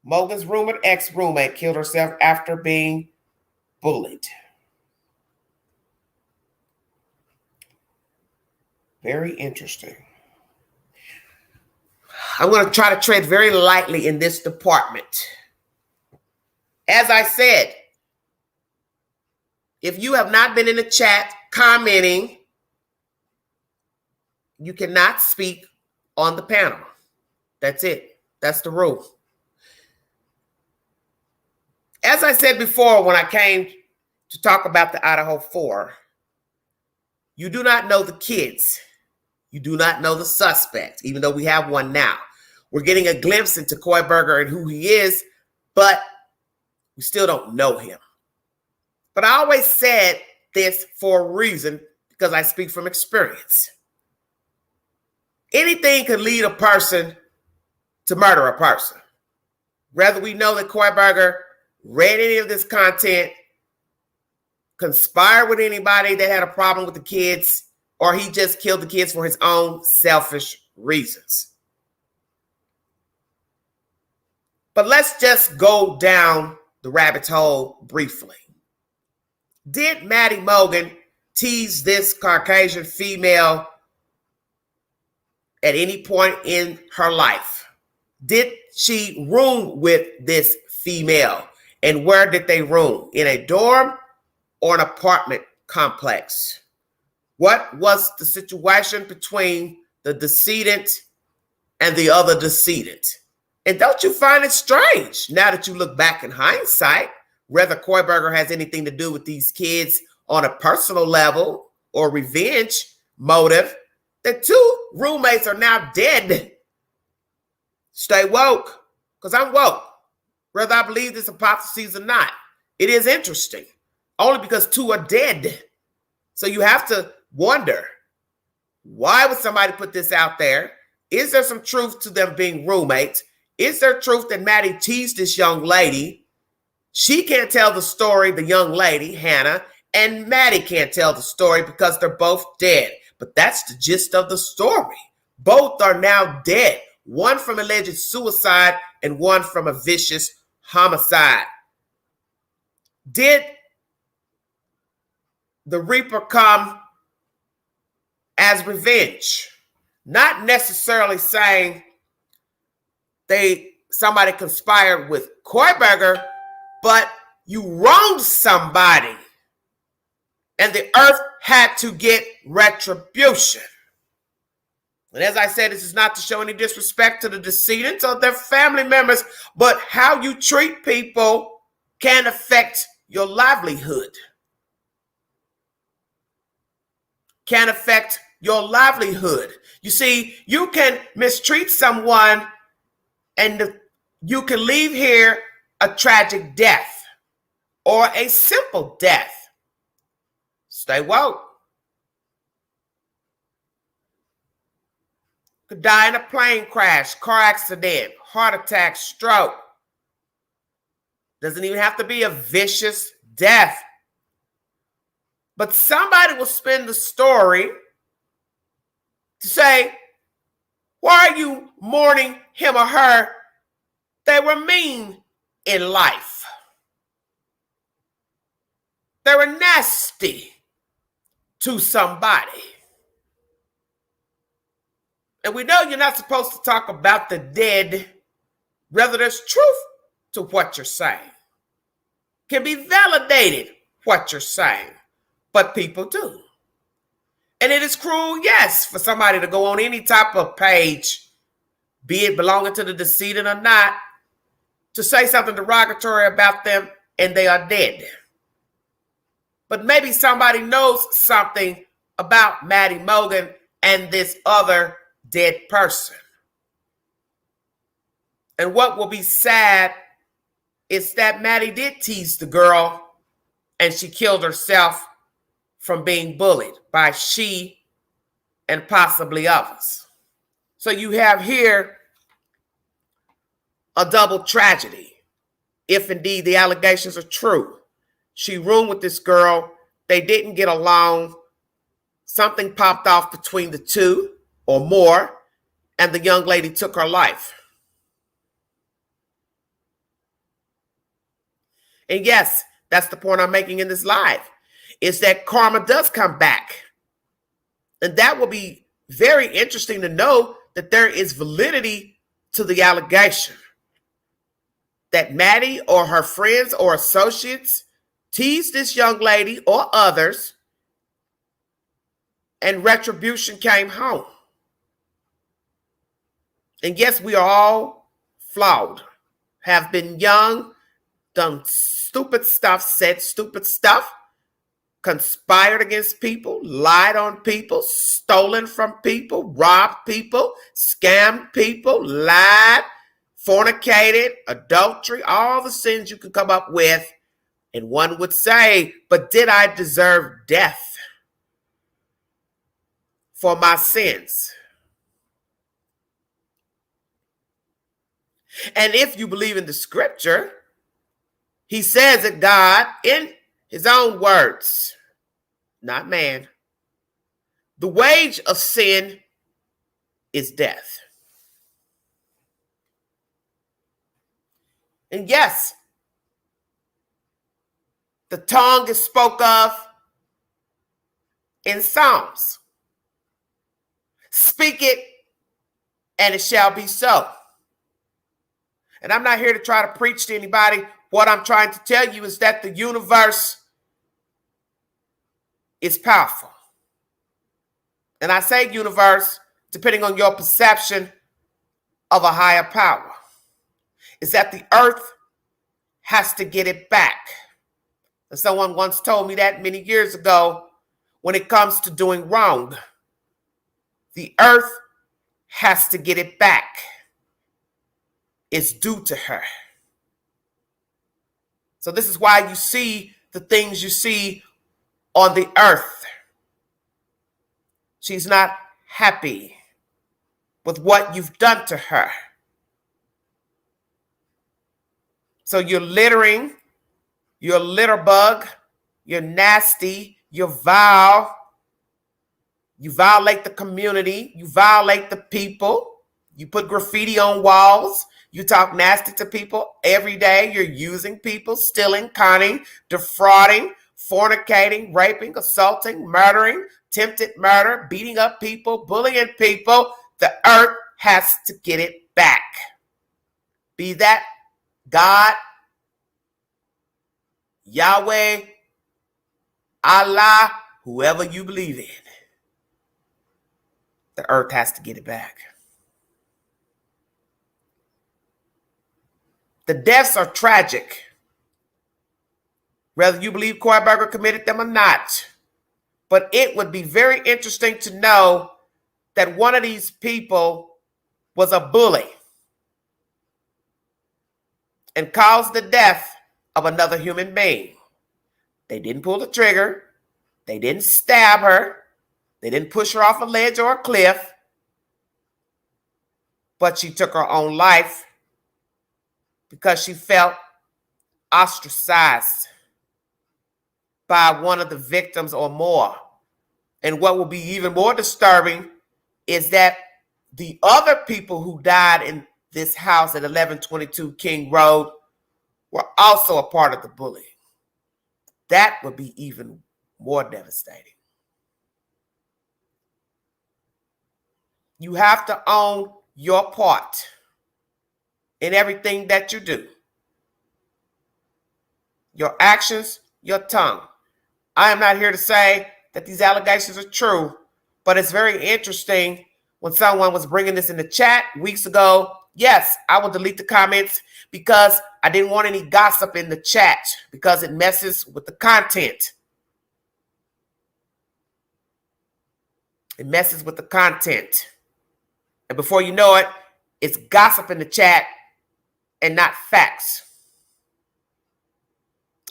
Mogan's rumored ex-roommate killed herself after being bullied. Very interesting. I'm going to try to tread very lightly in this department. As I said, if you have not been in the chat commenting, you cannot speak on the panel. That's it. That's the rule. As I said before, when I came to talk about the Idaho 4, you do not know the kids. You do not know the suspect, even though we have one now. We're getting a glimpse into Kohberger and who he is, but we still don't know him. But I always said this for a reason, because I speak from experience. Anything could lead a person to murder a person. Whether we know that Kohberger read any of this content, conspired with anybody that had a problem with the kids, or he just killed the kids for his own selfish reasons. But let's just go down the rabbit hole briefly. Did Maddie Mogan tease this Caucasian female at any point in her life? Did she room with this female? And where did they room? In a dorm or an apartment complex? What was the situation between the decedent and the other decedent? And don't you find it strange, now that you look back in hindsight, whether Kohberger has anything to do with these kids on a personal level or revenge motive, that 2 roommates are now dead. Stay woke, because I'm woke, whether I believe this hypothesis or not. It is interesting, only because 2 are dead. So you have to wonder, why would somebody put this out there? Is there some truth to them being roommates? Is there truth that Maddie teased this young lady? She can't tell the story, the young lady, Hannah, and Maddie can't tell the story because they're both dead. But that's the gist of the story. Both are now dead. One from alleged suicide and one from a vicious homicide. Did the Reaper come as revenge? Not necessarily saying somebody conspired with Kohberger, but you wronged somebody and the earth had to get retribution. And as I said, this is not to show any disrespect to the decedents or their family members, but how you treat people can affect your livelihood. Can affect your livelihood. You see, you can mistreat someone and you can leave here a tragic death or a simple death. Stay woke. Could die in a plane crash, car accident, heart attack, stroke. Doesn't even have to be a vicious death. But somebody will spin the story to say, why are you mourning him or her? They were mean in life. They were nasty to somebody. And we know you're not supposed to talk about the dead. Rather, there's truth to what you're saying. Can be validated what you're saying. But people do. And it is cruel, yes, for somebody to go on any type of page, be it belonging to the decedent or not, to say something derogatory about them and they are dead. But maybe somebody knows something about Maddie Mogan and this other dead person. And what will be sad is that Maddie did tease the girl and she killed herself from being bullied by she and possibly others. So you have here a double tragedy, if indeed the allegations are true. She roomed with this girl. They didn't get along. Something popped off between the two or more, and the young lady took her life. And yes, that's the point I'm making in this live, is that karma does come back. And that will be very interesting to know that there is validity to the allegation that Maddie or her friends or associates teased this young lady or others, and retribution came home. And yes, we are all flawed, have been young, done stupid stuff, said stupid stuff, conspired against people, lied on people, stolen from people, robbed people, scammed people, lied, fornicated, adultery, all the sins you could come up with. And one would say, but did I deserve death for my sins? And if you believe in the scripture, he says that God, in his own words, not man, the wage of sin is death. And yes, the tongue is spoke of in Psalms. Speak it, and it shall be so. And I'm not here to try to preach to anybody. What I'm trying to tell you is that the universe is powerful. And I say universe, depending on your perception of a higher power, is that the earth has to get it back. And someone once told me that many years ago, when it comes to doing wrong, The earth has to get it back. It's due to her. So this is why you see the things you see on the earth. She's not happy with what you've done to her. So you're littering, you're a litter bug, you're nasty, you're vile, you violate the community, you violate the people, you put graffiti on walls, you talk nasty to people every day, you're using people, stealing, conning, defrauding, fornicating, raping, assaulting, murdering, attempted murder, beating up people, bullying people. The earth has to get it back. Be that God, Yahweh, Allah, whoever you believe in. The earth has to get it back. The deaths are tragic. Whether you believe Kohberger committed them or not. But it would be very interesting to know that one of these people was a bully and caused the death of another human being. They didn't pull the trigger. They didn't stab her. They didn't push her off a ledge or a cliff. But she took her own life because she felt ostracized by one of the victims or more. And what will be even more disturbing is that the other people who died in this house at 1122 King Road were also a part of the bullying. That would be even more devastating. You have to own your part in everything that you do. Your actions, your tongue. I am not here to say that these allegations are true, but it's very interesting when someone was bringing this in the chat weeks ago. Yes, I will delete the comments because I didn't want any gossip in the chat because it messes with the content. It messes with the content. And before you know it, it's gossip in the chat and not facts.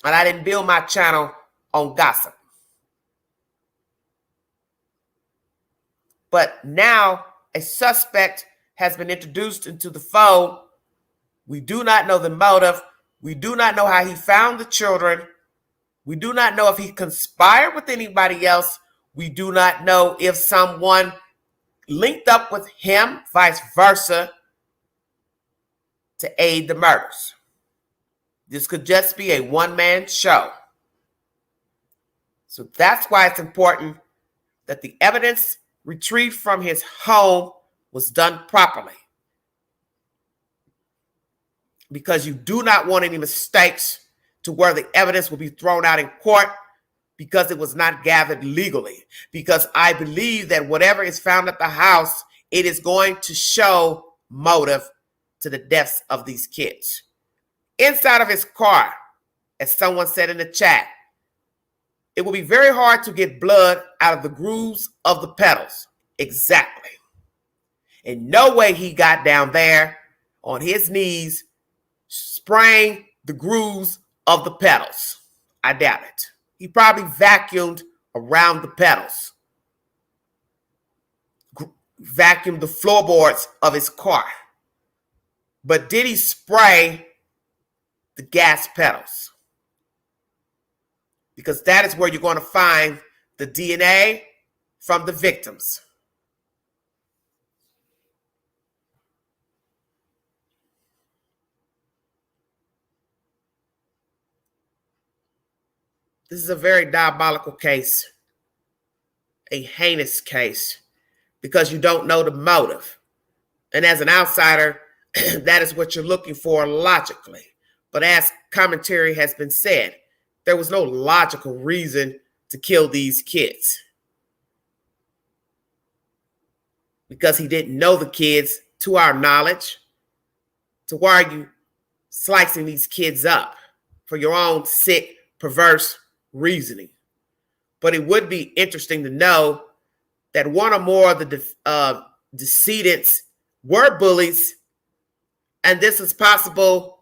And I didn't build my channel on gossip. But now a suspect has been introduced into the fold. We do not know the motive. We do not know how he found the children. We do not know if he conspired with anybody else. We do not know if someone linked up with him, vice versa, to aid the murders. This could just be a one-man show. So that's why it's important that the evidence retrieved from his home was done properly. Because you do not want any mistakes to where the evidence will be thrown out in court because it was not gathered legally. Because I believe that whatever is found at the house, it is going to show motive to the deaths of these kids. Inside of his car, as someone said in the chat, it will be very hard to get blood out of the grooves of the pedals. Exactly. In no way he got down there on his knees, spraying the grooves of the pedals. I doubt it. He probably vacuumed around the pedals, vacuumed the floorboards of his car. But did he spray the gas pedals? Because that is where you're going to find the DNA from the victims. This is a very diabolical case, a heinous case, because you don't know the motive. And as an outsider, that is what you're looking for logically. But as commentary has been said, there was no logical reason to kill these kids. Because he didn't know the kids, to our knowledge. So why are you slicing these kids up for your own sick, perverse reasoning? But it would be interesting to know that one or more of the decedents were bullies, and this is possible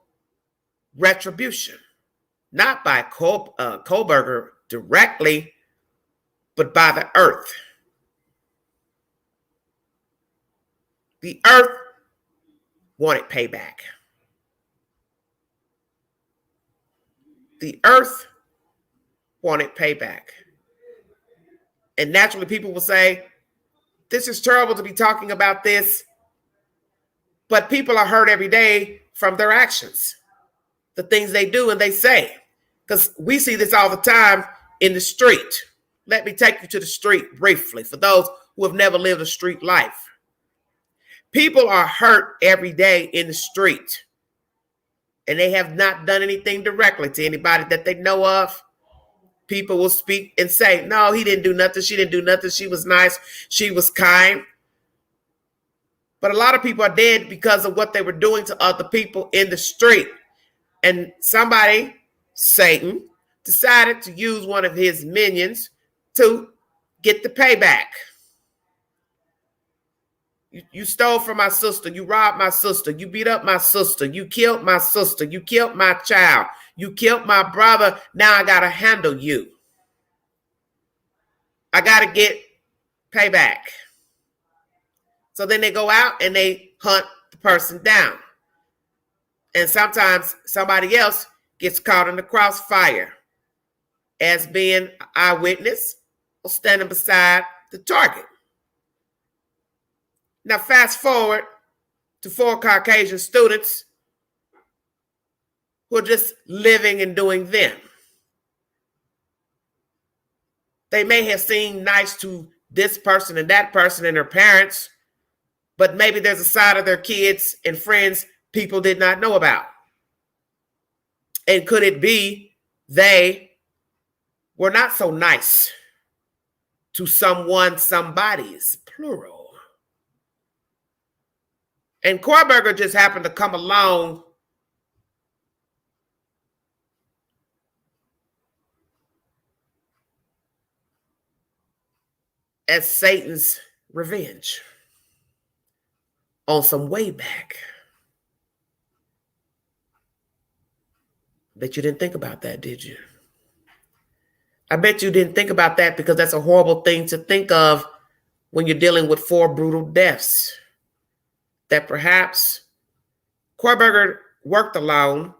retribution, not by Kohberger directly, but by the earth. The earth wanted payback. The earth wanted payback. And naturally, people will say, this is terrible to be talking about this, but people are hurt every day from their actions, the things they do and they say, because we see this all the time in the street. Let me take you to the street briefly for those who have never lived a street life. People are hurt every day in the street, and they have not done anything directly to anybody that they know of. People will speak and say, no, he didn't do nothing. She didn't do nothing. She was nice. She was kind. But a lot of people are dead because of what they were doing to other people in the street. And somebody, Satan, decided to use one of his minions to get the payback. You stole from my sister. You robbed my sister. You beat up my sister. You killed my sister. You killed my child. You killed my brother. Now I got to handle you. I got to get payback. So then they go out and they hunt the person down. And sometimes somebody else gets caught in the crossfire as being an eyewitness or standing beside the target. Now, fast forward to 4 Caucasian students who are just living and doing them. They may have seemed nice to this person and that person and their parents, but maybe there's a side of their kids and friends people did not know about. And could it be they were not so nice to someone, somebody's, plural? And Kohberger just happened to come along as Satan's revenge on some way back. Bet you didn't think about that, did you? I bet you didn't think about that because that's a horrible thing to think of when you're dealing with 4 brutal deaths. That perhaps Kohberger worked alone,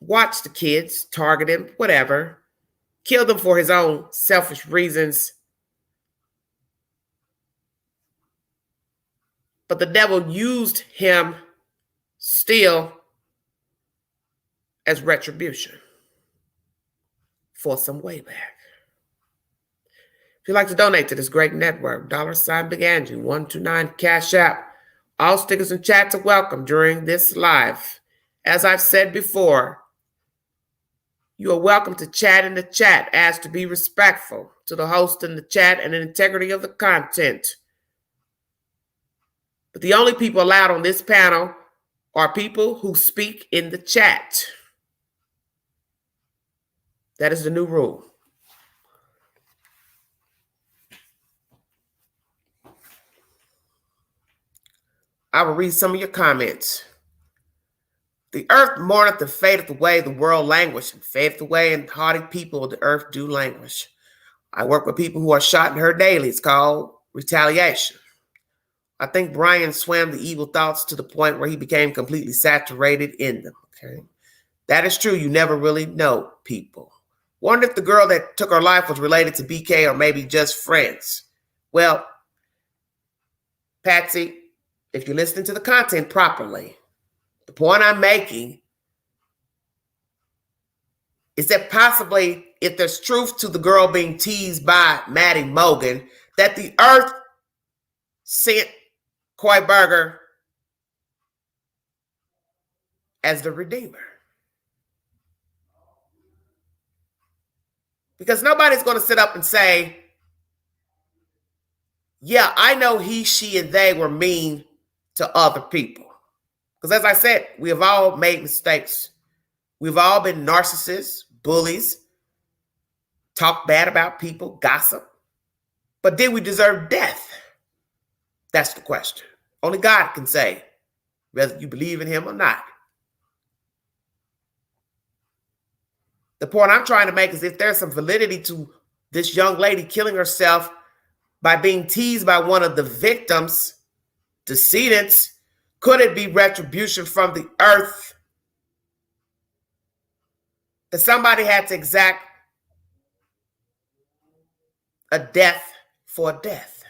watched the kids, targeted them, whatever, killed them for his own selfish reasons. But the devil used him still as retribution for some way back. If you'd like to donate to this great network, $ Big Angie 129 Cash App. All stickers and chats are welcome during this live. As I've said before, you are welcome to chat in the chat as to be respectful to the host in the chat and the integrity of the content. But the only people allowed on this panel are people who speak in the chat. That is the new rule. I will read some of your comments. The earth mourneth and fadeth away, the world languish, and fadeth away, and haughty people of the earth do languish. I work with people who are shot and hurt daily. It's called retaliation. I think Bryan'S swam the evil thoughts to the point where he became completely saturated in them. Okay, that is true. You never really know people. Wonder if the girl that took her life was related to BK or maybe just friends. Well, Patsy, if you're listening to the content properly, the point I'm making is that possibly if there's truth to the girl being teased by Maddie Mogan, that the earth sent Kohberger as the redeemer. Because nobody's going to sit up and say, yeah, I know he, she, and they were mean to other people. Because as I said, we have all made mistakes. We've all been narcissists, bullies, talk bad about people, gossip. But did we deserve death? That's the question. Only God can say whether you believe in him or not. The point I'm trying to make is if there's some validity to this young lady killing herself by being teased by one of the victims, decedents, could it be retribution from the earth? That somebody had to exact a death for a death.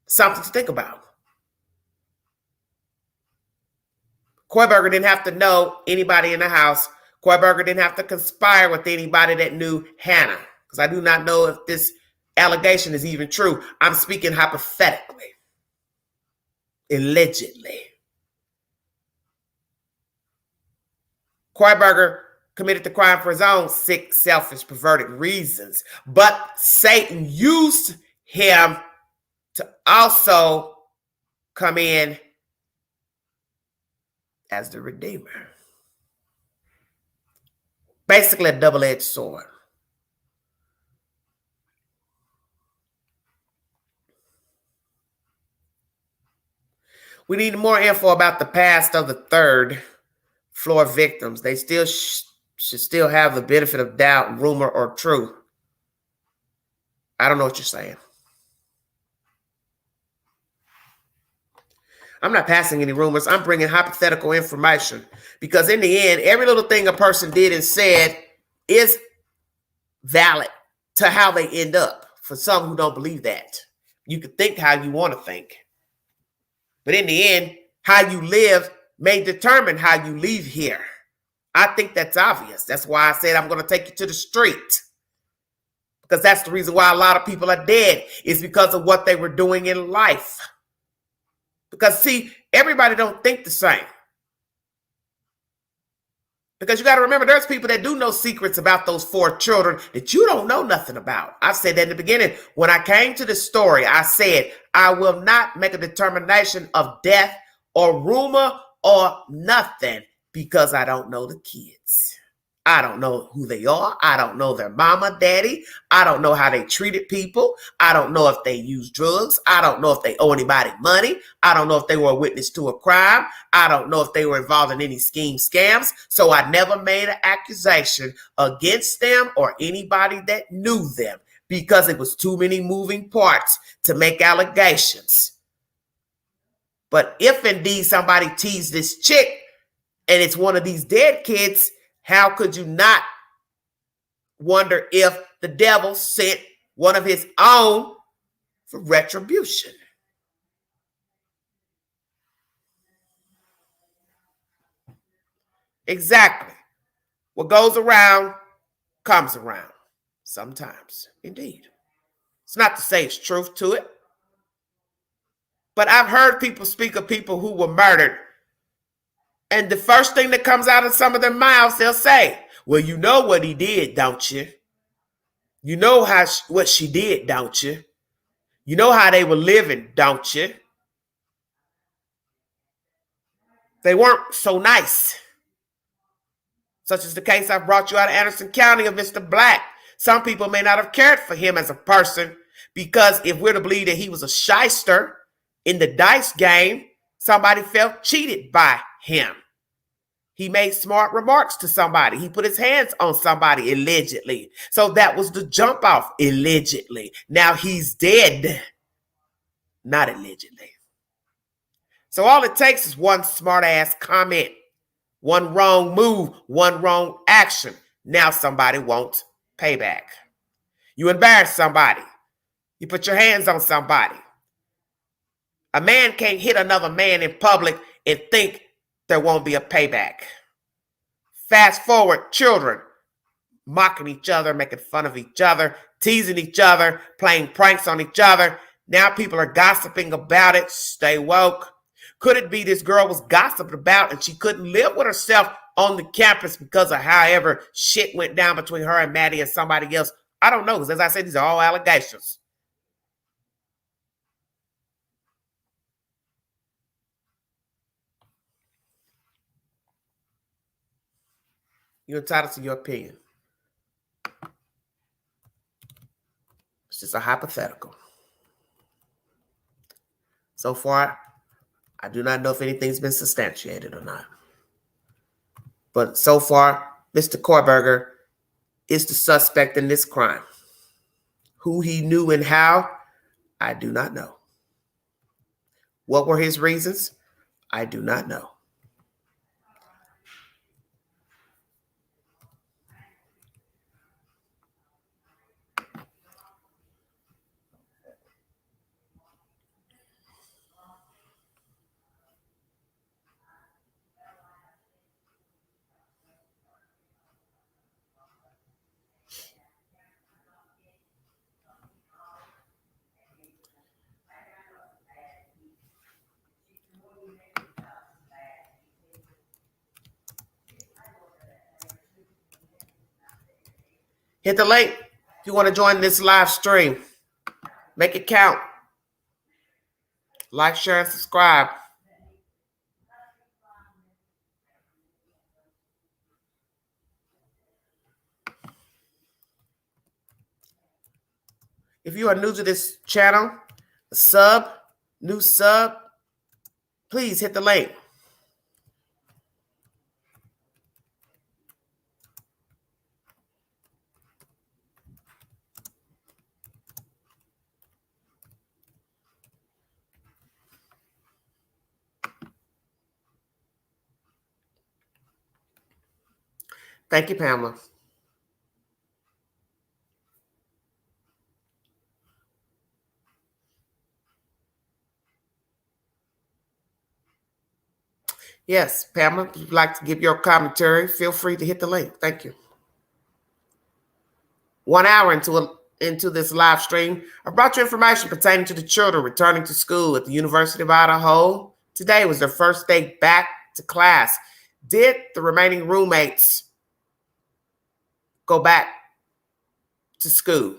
Something to think about. Kohberger didn't have to know anybody in the house. Kohberger didn't have to conspire with anybody that knew Hannah. Because I do not know if this allegation is even true. I'm speaking hypothetically. Allegedly. Kohberger committed the crime for his own sick, selfish, perverted reasons. But Satan used him to also come in as the Redeemer. Basically a double-edged sword. We need more info about the past of the third floor victims. They still should still have the benefit of doubt, rumor, or truth. I don't know what you're saying. I'm not passing any rumors. I'm bringing hypothetical information because in the end, every little thing a person did and said is valid to how they end up. For some who don't believe that, you can think how you want to think. But in the end, how you live may determine how you leave here. I think that's obvious. That's why I said I'm going to take you to the street. Because that's the reason why a lot of people are dead, is because of what they were doing in life. Because, see, everybody don't think the same. Because you got to remember, there's people that do know secrets about those 4 children that you don't know nothing about. I said that in the beginning. When I came to this story, I said, I will not make a determination of death or rumor or nothing because I don't know the kids. I don't know who they are. I don't know their mama, daddy. I don't know how they treated people. I don't know if they use drugs. I don't know if they owe anybody money. I don't know if they were a witness to a crime. I don't know if they were involved in any scams. So I never made an accusation against them or anybody that knew them because it was too many moving parts to make allegations. But if indeed somebody teased this chick and it's one of these dead kids, how could you not wonder if the devil sent one of his own for retribution? Exactly. What goes around comes around. Sometimes, indeed. It's not to say it's truth to it. But I've heard people speak of people who were murdered. And the first thing that comes out of some of their mouths, they'll say, well, you know what he did, don't you? You know what she did, don't you? You know how they were living, don't you? They weren't so nice. Such as the case I brought you out of Anderson County of Mr. Black. Some people may not have cared for him as a person because if we're to believe that he was a shyster in the dice game, somebody felt cheated by him. He made smart remarks to somebody. He put his hands on somebody, allegedly. So that was the jump off, allegedly. Now he's dead. Not allegedly. So all it takes is one smart ass comment, one wrong move, one wrong action. Now somebody wants payback. You embarrass somebody. You put your hands on somebody. A man can't hit another man in public and think there won't be a payback. Fast forward, children mocking each other, making fun of each other, teasing each other, playing pranks on each other. Now people are gossiping about it. Stay woke. Could it be this girl was gossiped about and she couldn't live with herself on the campus because of however shit went down between her and Maddie and somebody else? I don't know, because as I said, these are all allegations. You're entitled to your opinion. It's just a hypothetical. So far, I do not know if anything's been substantiated or not. But so far, Mr. Kohberger is the suspect in this crime. Who he knew and how, I do not know. What were his reasons? I do not know. Hit the link if you want to join this live stream. Make it count. Like, share, and subscribe. If you are new to this channel, new sub, please hit the link. Thank you, Pamela. Yes, Pamela, if you'd like to give your commentary, feel free to hit the link. Thank you. 1 hour into this live stream, I brought you information pertaining to the children returning to school at the University of Idaho. Today was their first day back to class. Did the remaining roommates go back to school?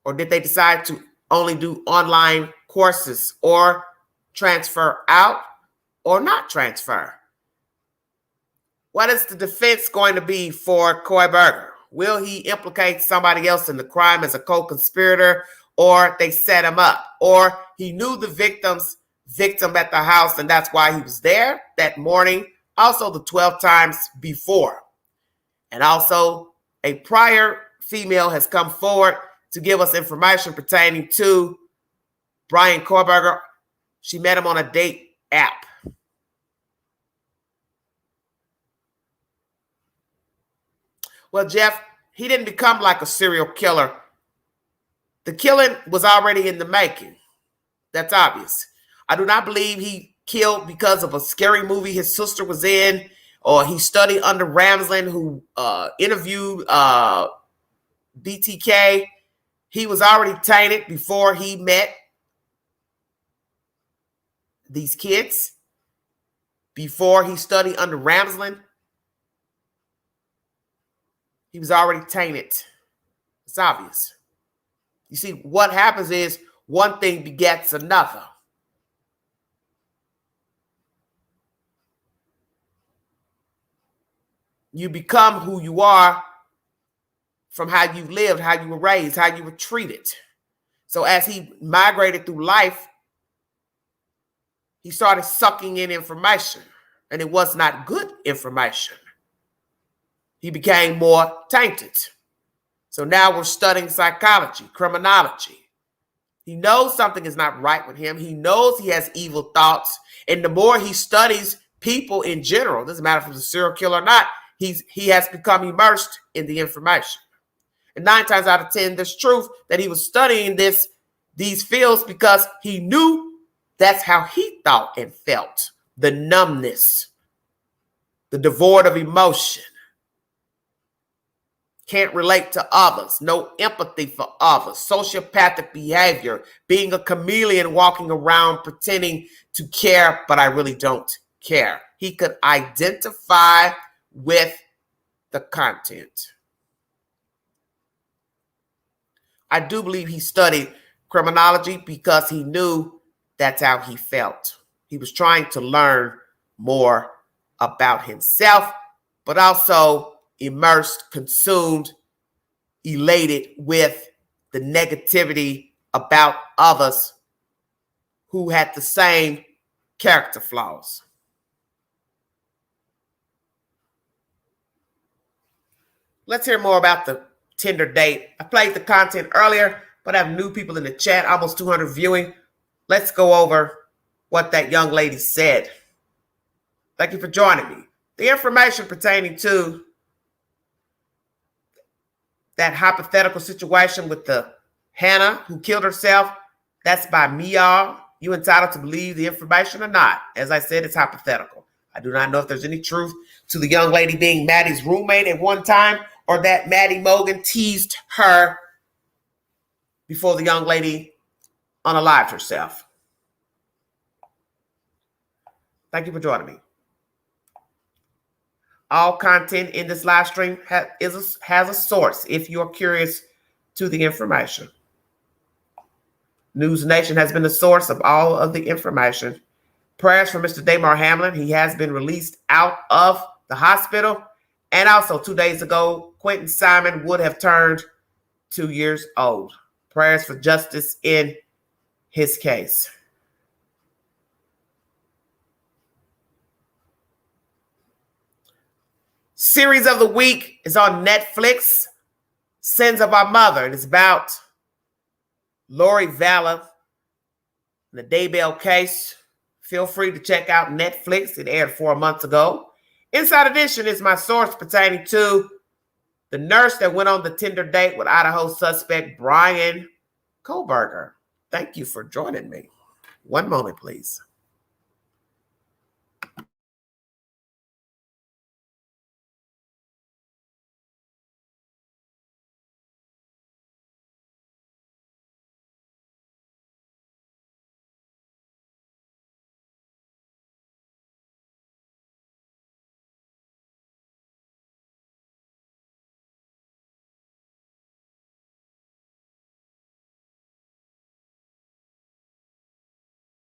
Or did they decide to only do online courses or transfer out or not transfer? What is the defense going to be for Kohberger? Will he implicate somebody else in the crime as a co-conspirator, or they set him up, or he knew the victim at the house and that's why he was there that morning, also the 12 times before? And also a prior female has come forward to give us information pertaining to Bryan Kohberger. She met him on a date app. Well, Jeff, he didn't become like a serial killer. The killing was already in the making. That's obvious. I do not believe he killed because of a scary movie his sister was in, or he studied under Ramsland, who interviewed BTK. He was already tainted before he met these kids, before he studied under Ramsland. He was already tainted. It's obvious. You see, what happens is one thing begets another. You become who you are from how you lived, how you were raised, how you were treated. So as he migrated through life, he started sucking in information, and it was not good information. He became more tainted. So now we're studying psychology, criminology. He knows something is not right with him. He knows he has evil thoughts. And the more he studies people in general, doesn't matter if he's a serial killer or not, he has become immersed in the information. And 9 times out of 10, there's truth that he was studying these fields because he knew that's how he thought and felt. The numbness, the devoid of emotion. Can't relate to others, no empathy for others, sociopathic behavior, being a chameleon walking around pretending to care, but I really don't care. He could identify with the content. I do believe he studied criminology because he knew that's how he felt. He was trying to learn more about himself, but also immersed, consumed, elated with the negativity about others who had the same character flaws. Let's hear more about the Tinder date. I played the content earlier, but I have new people in the chat, almost 200 viewing. Let's go over what that young lady said. Thank you for joining me. The information pertaining to that hypothetical situation with the Hannah who killed herself, that's by me, y'all. You entitled to believe the information or not. As I said, it's hypothetical. I do not know if there's any truth to the young lady being Maddie's roommate at one time, or that Maddie Mogan teased her before the young lady unalived herself. Thank you for joining me. All content in this live stream has a source if you're curious to the information. News Nation has been the source of all of the information. Prayers for Mr. Damar Hamlin. He has been released out of the hospital. And also 2 days ago, Quentin Simon would have turned 2 years old. Prayers for justice in his case. Series of the week is on Netflix, Sins of Our Mother. It is about Lori Vallow and the Daybell case. Feel free to check out Netflix. It aired 4 months ago. Inside Edition is my source pertaining to the nurse that went on the Tinder date with Idaho suspect Bryan Kohberger. Thank you for joining me. One moment, please.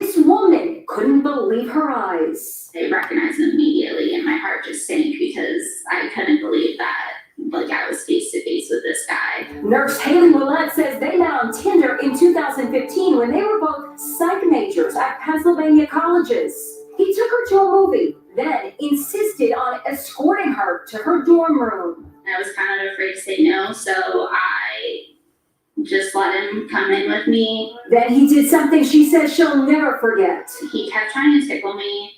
This woman couldn't believe her eyes.
I recognized him immediately, and my heart just sank because I couldn't believe that, like, I was face to face with this guy.
Nurse Haley Willett says they met on Tinder in 2015 when they were both psych majors at Pennsylvania colleges. He took her to a movie, then insisted on escorting her to her dorm room.
I was kind of afraid to say no, so I just let him come in with me.
Then he did something she says she'll never forget.
He kept trying to tickle me,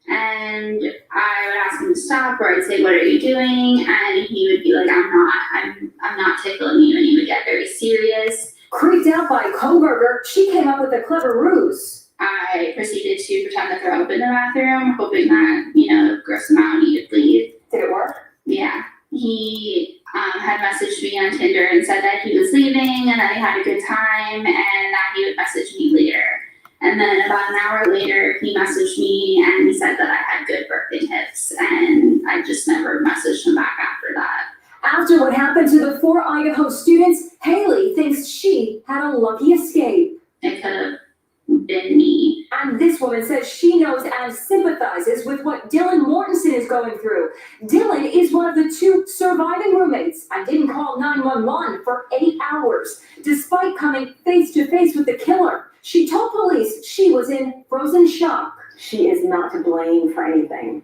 and I would ask him to stop, or I'd say, "What are you doing?" And he would be like, I'm not tickling you," and he would get very serious.
Creeped out by Kohberger, she came up with a clever ruse.
I proceeded to pretend to throw up in the bathroom, hoping that, gross him out and he would leave.
Did it work?
Yeah. He had messaged me on Tinder and said that he was leaving and that he had a good time and that he would message me later. And then about an hour later, he messaged me and he said that I had good birthing hips, and I just never messaged him back after that.
After what happened to the 4 Idaho students, Haley thinks she had a lucky escape.
It could have been me.
And this woman says she knows and sympathizes with what Dylan Mortensen is going through. Dylan is one of the 2 surviving roommates and didn't call 911 for 8 hours, despite coming face to face with the killer. She told police she was in frozen shock. She is not to blame for anything.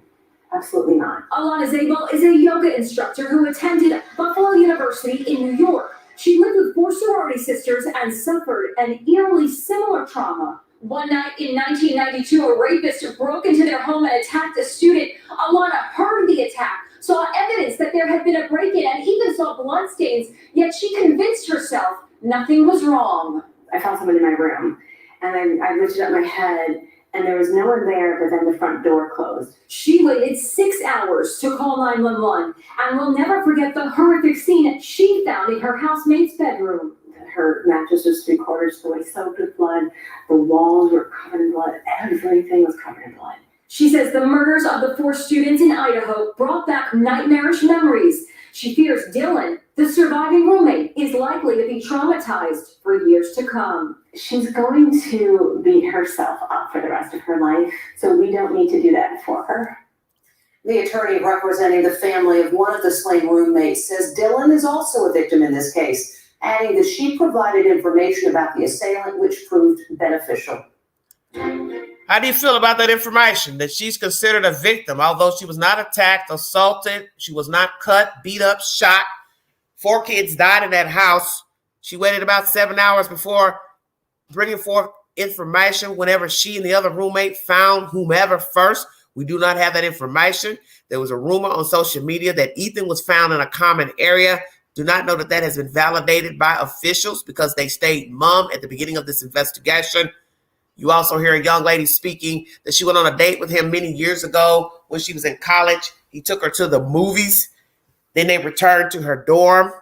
Absolutely not. Alana Zabel is a yoga instructor who attended Buffalo University in New York. She lived with 4 sorority sisters and suffered an eerily similar trauma. One night in 1992, a rapist broke into their home and attacked a student. Alana heard the attack, saw evidence that there had been a break-in, and even saw bloodstains, yet she convinced herself nothing was wrong. I felt someone in my room, and then I lifted up my head, and there was no one there, but then the front door closed. She waited 6 hours to call 911 and will never forget the horrific scene she found in her housemate's bedroom. Her mattress was 3/4 of the way soaked with blood. The walls were covered in blood. Everything was covered in blood. She says the murders of the 4 students in Idaho brought back nightmarish memories. She fears Dylan, the surviving roommate, is likely to be traumatized for years to come. She's going to beat herself up for the rest of her life, so we don't need to do that for her.
The attorney representing the family of one of the slain roommates says Dylan is also a victim in this case. adding that she provided information about the assailant which proved beneficial.
How do you feel about that information? That she's considered a victim, although she was not attacked, assaulted, she was not cut, beat up, shot. 4 kids died in that house. She waited about 7 hours before bringing forth information whenever she and the other roommate found whomever first. We do not have that information. There was a rumor on social media that Ethan was found in a common area. Do not know that that has been validated by officials because they stayed mum at the beginning of this investigation. You also hear a young lady speaking that she went on a date with him many years ago when she was in college. He took her to the movies. Then they returned to her dorm.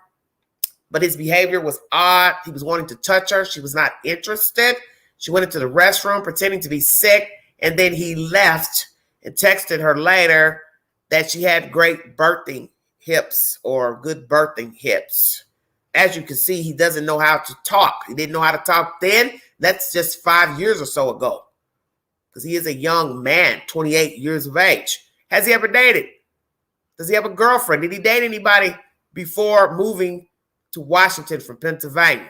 But his behavior was odd. He was wanting to touch her. She was not interested. She went into the restroom pretending to be sick. And then he left and texted her later that she had great birthing hips or good birthing hips. As you can see, he doesn't know how to talk. He didn't know how to talk then. That's just 5 years or so ago. Because he is a young man, 28 years of age. Has he ever dated? Does he have a girlfriend? Did he date anybody before moving to Washington from Pennsylvania?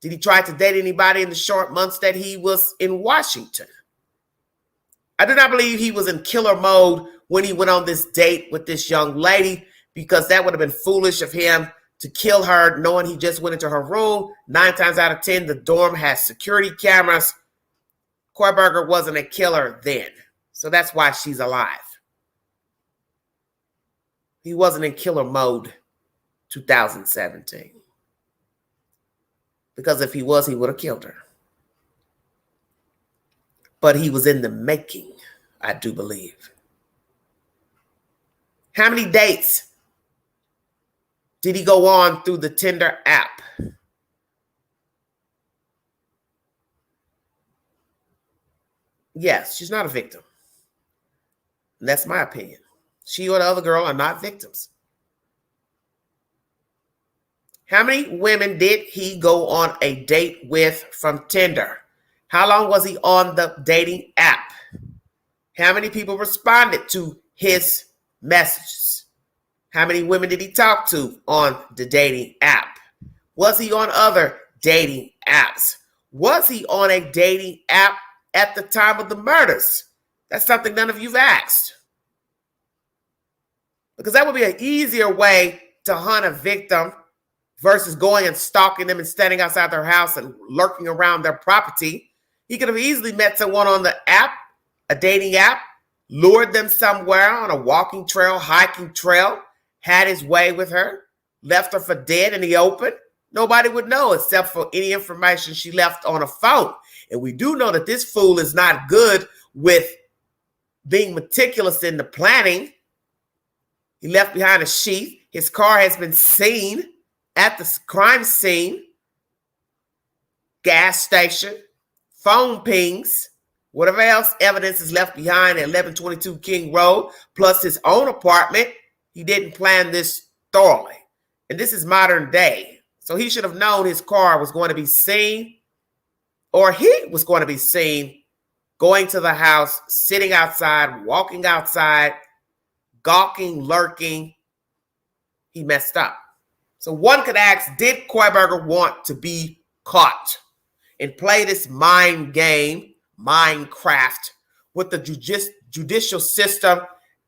Did he try to date anybody in the short months that he was in Washington? I do not believe he was in killer mode when he went on this date with this young lady, because that would have been foolish of him to kill her knowing he just went into her room. 9 times out of 10, the dorm has security cameras. Kohberger wasn't a killer then. So that's why she's alive. He wasn't in killer mode 2017. Because if he was, he would have killed her. But he was in the making, I do believe. How many dates did he go on through the Tinder app? Yes, she's not a victim. And that's my opinion. She or the other girl are not victims. How many women did he go on a date with from Tinder? How long was he on the dating app? How many people responded to his messages? How many women did he talk to on the dating app? Was he on other dating apps? Was he on a dating app at the time of the murders? That's something none of you've asked. Because that would be an easier way to hunt a victim versus going and stalking them and standing outside their house and lurking around their property. He could have easily met someone on the app, a dating app, lured them somewhere on a walking trail, hiking trail, had his way with her, left her for dead in the open. Nobody would know except for any information she left on a phone. And we do know that this fool is not good with being meticulous in the planning. He left behind a sheath. His car has been seen at the crime scene, gas station, phone pings, whatever else evidence is left behind at 1122 King Road, plus his own apartment. He didn't plan this thoroughly. And this is modern day. So he should have known his car was going to be seen, or he was going to be seen going to the house, sitting outside, walking outside, gawking, lurking. He messed up. So one could ask, did Kohberger want to be caught and play this mind game, Minecraft, with the judicial system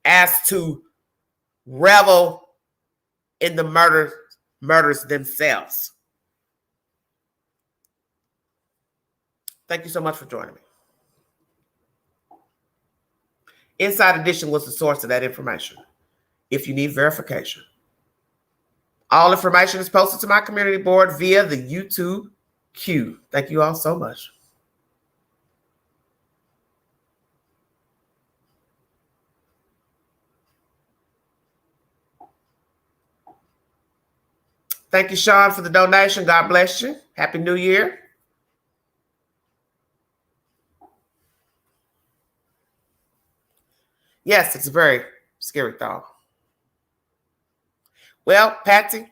as to revel in the murders themselves? Thank you so much for joining me. Inside Edition was the source of that information, if you need verification. All information is posted to my community board via the YouTube queue. Thank you all so much. Thank you, Sean, for the donation. God bless you. Happy New Year. Yes, it's a very scary thought. Well, Patsy,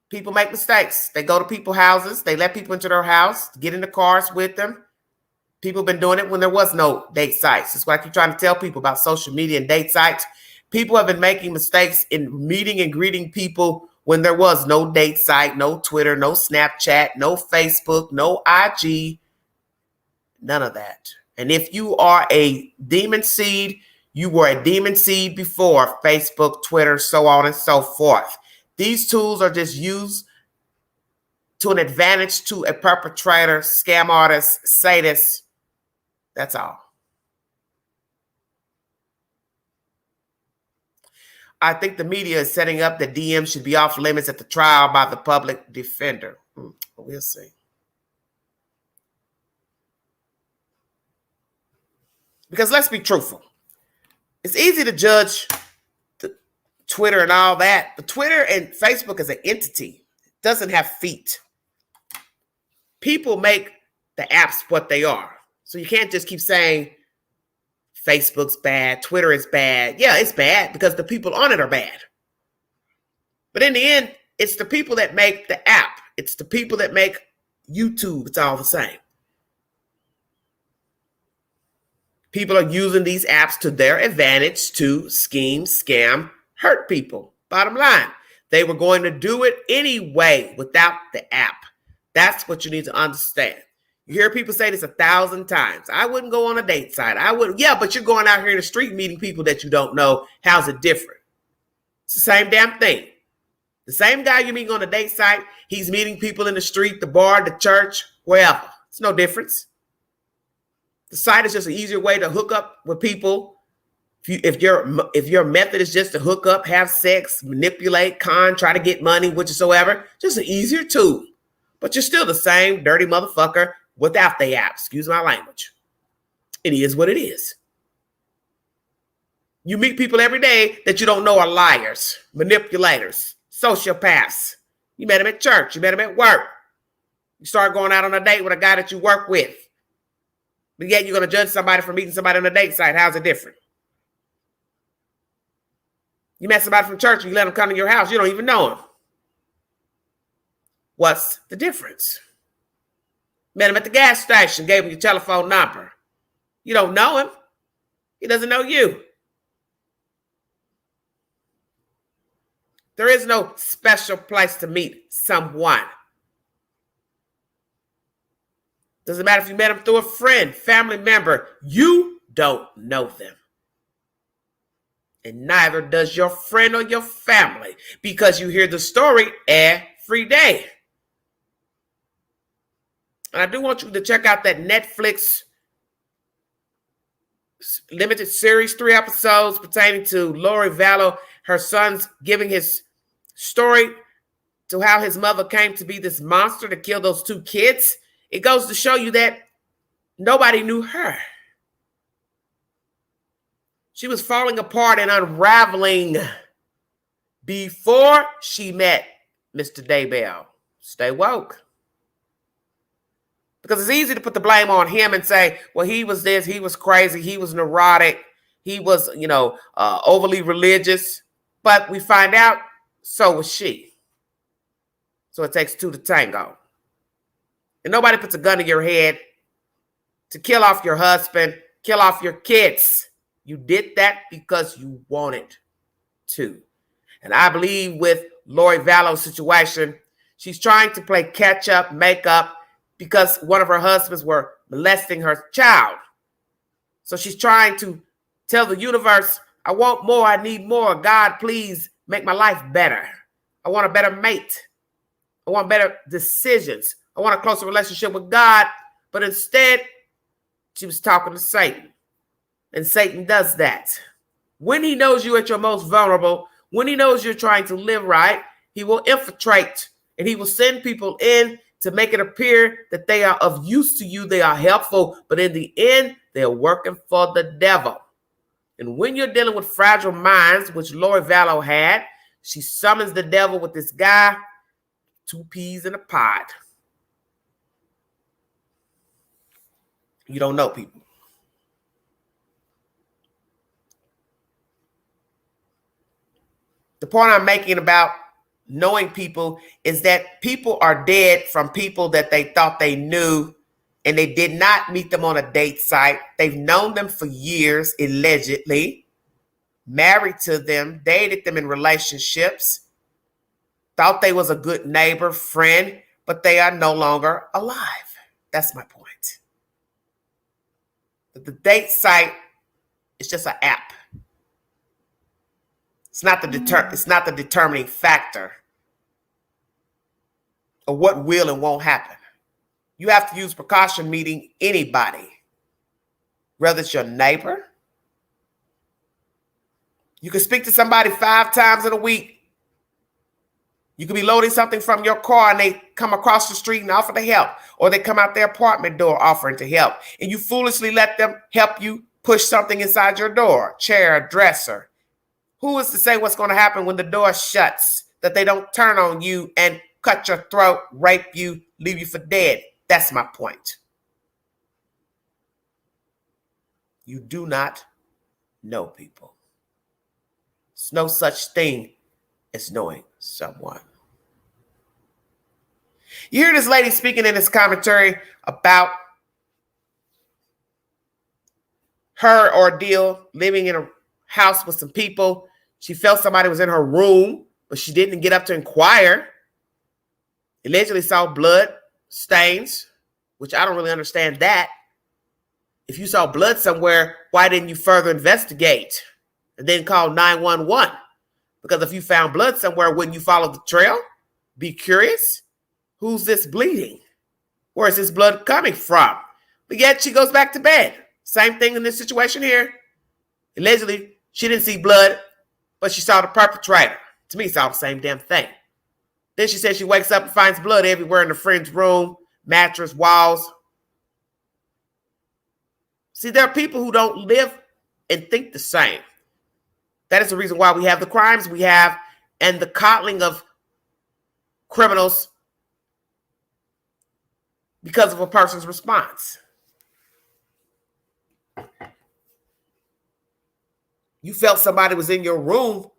people make mistakes. They go to people's houses. They let people into their house, get in the cars with them. People have been doing it when there was no date sites. That's why I keep trying to tell people about social media and date sites. People have been making mistakes in meeting and greeting people when there was no date site, no Twitter, no Snapchat, no Facebook, no IG, none of that. And if you are a demon seed, you were a demon seed before Facebook, Twitter, so on and so forth. These tools are just used to an advantage to a perpetrator, scam artist, sadist. That's all. I think the media is setting up that DM should be off limits at the trial by the public defender. We'll see. Because let's be truthful. It's easy to judge the Twitter and all that, but Twitter and Facebook as an entity doesn't have feet. People make the apps what they are. So you can't just keep saying Facebook's bad, Twitter is bad. Yeah, it's bad because the people on it are bad. But in the end, it's the people that make the app. It's the people that make YouTube. It's all the same. People are using these apps to their advantage to scheme, scam, hurt people. Bottom line, they were going to do it anyway without the app. That's what you need to understand. You hear people say this 1,000 times. I wouldn't go on a date site. I wouldn't. Yeah, but you're going out here in the street meeting people that you don't know. How's it different? It's the same damn thing. The same guy you meet on a date site, he's meeting people in the street, the bar, the church, wherever. It's no difference. The site is just an easier way to hook up with people. If your method is just to hook up, have sex, manipulate, try to get money, whatsoever, just an easier tool. But you're still the same dirty motherfucker without the app. Excuse my language. It is what it is. You meet people every day that you don't know are liars, manipulators, sociopaths. You met them at church. You met them at work. You start going out on a date with a guy that you work with. But yet you're going to judge somebody for meeting somebody on a date site. How's it different? You met somebody from church and you let them come to your house. You don't even know him. What's the difference? Met him at the gas station, gave him your telephone number. You don't know him. He doesn't know you. There is no special place to meet someone. Doesn't matter if you met them through a friend, family member. You don't know them. And neither does your friend or your family because you hear the story every day. And I do want you to check out that Netflix limited series, 3 episodes pertaining to Lori Vallow, her son's giving his story to how his mother came to be this monster to kill those 2 kids. It goes to show you that nobody knew her. She was falling apart and unraveling before she met Mr. Daybell. Stay woke. Because it's easy to put the blame on him and say, well, he was this, he was crazy, he was neurotic, he was, overly religious. But we find out, so was she. So it takes 2 to tango. And nobody puts a gun to your head to kill off your husband, kill off your kids. You did that because you wanted to. And I believe with Lori Vallow's situation, she's trying to play catch up, make up, because one of her husbands were molesting her child. So she's trying to tell the universe, I want more, I need more. God, please make my life better. I want a better mate. I want better decisions. I want a closer relationship with God. But instead, she was talking to Satan. And Satan does that. When he knows you at your most vulnerable, when he knows you're trying to live right, he will infiltrate and he will send people in to make it appear that they are of use to you, they are helpful, but in the end, they're working for the devil. And when you're dealing with fragile minds, which Lori Vallow had, she summons the devil with this guy, 2 peas in a pod. You don't know people. The point I'm making about knowing people is that people are dead from people that they thought they knew and they did not meet them on a date site. They've known them for years, allegedly, married to them, dated them in relationships, thought they was a good neighbor, friend, but they are no longer alive. That's my point. The date site is just an app. It's not the determining factor of what will and won't happen. You have to use precaution meeting anybody, whether it's your neighbor. You can speak to somebody 5 times in a week. You could be loading something from your car and they come across the street and offer to help, or they come out their apartment door offering to help, and you foolishly let them help you push something inside your door, chair, dresser. Who is to say what's going to happen when the door shuts, that they don't turn on you and cut your throat, rape you, leave you for dead? That's my point. You do not know people. There's no such thing as knowing someone. You hear this lady speaking in this commentary about her ordeal living in a house with some people. She felt somebody was in her room, but she didn't get up to inquire. Allegedly saw blood stains, which I don't really understand that. If you saw blood somewhere, why didn't you further investigate and then call 911? Because if you found blood somewhere, wouldn't you follow the trail? Be curious. Who's this bleeding? Where is this blood coming from? But yet she goes back to bed. Same thing in this situation here. Allegedly, she didn't see blood, but she saw the perpetrator. To me, it's all the same damn thing. Then she says she wakes up and finds blood everywhere in the friend's room, mattress, walls. See, there are people who don't live and think the same. That is the reason why we have the crimes we have and the coddling of criminals because of a person's response. You felt somebody was in your room.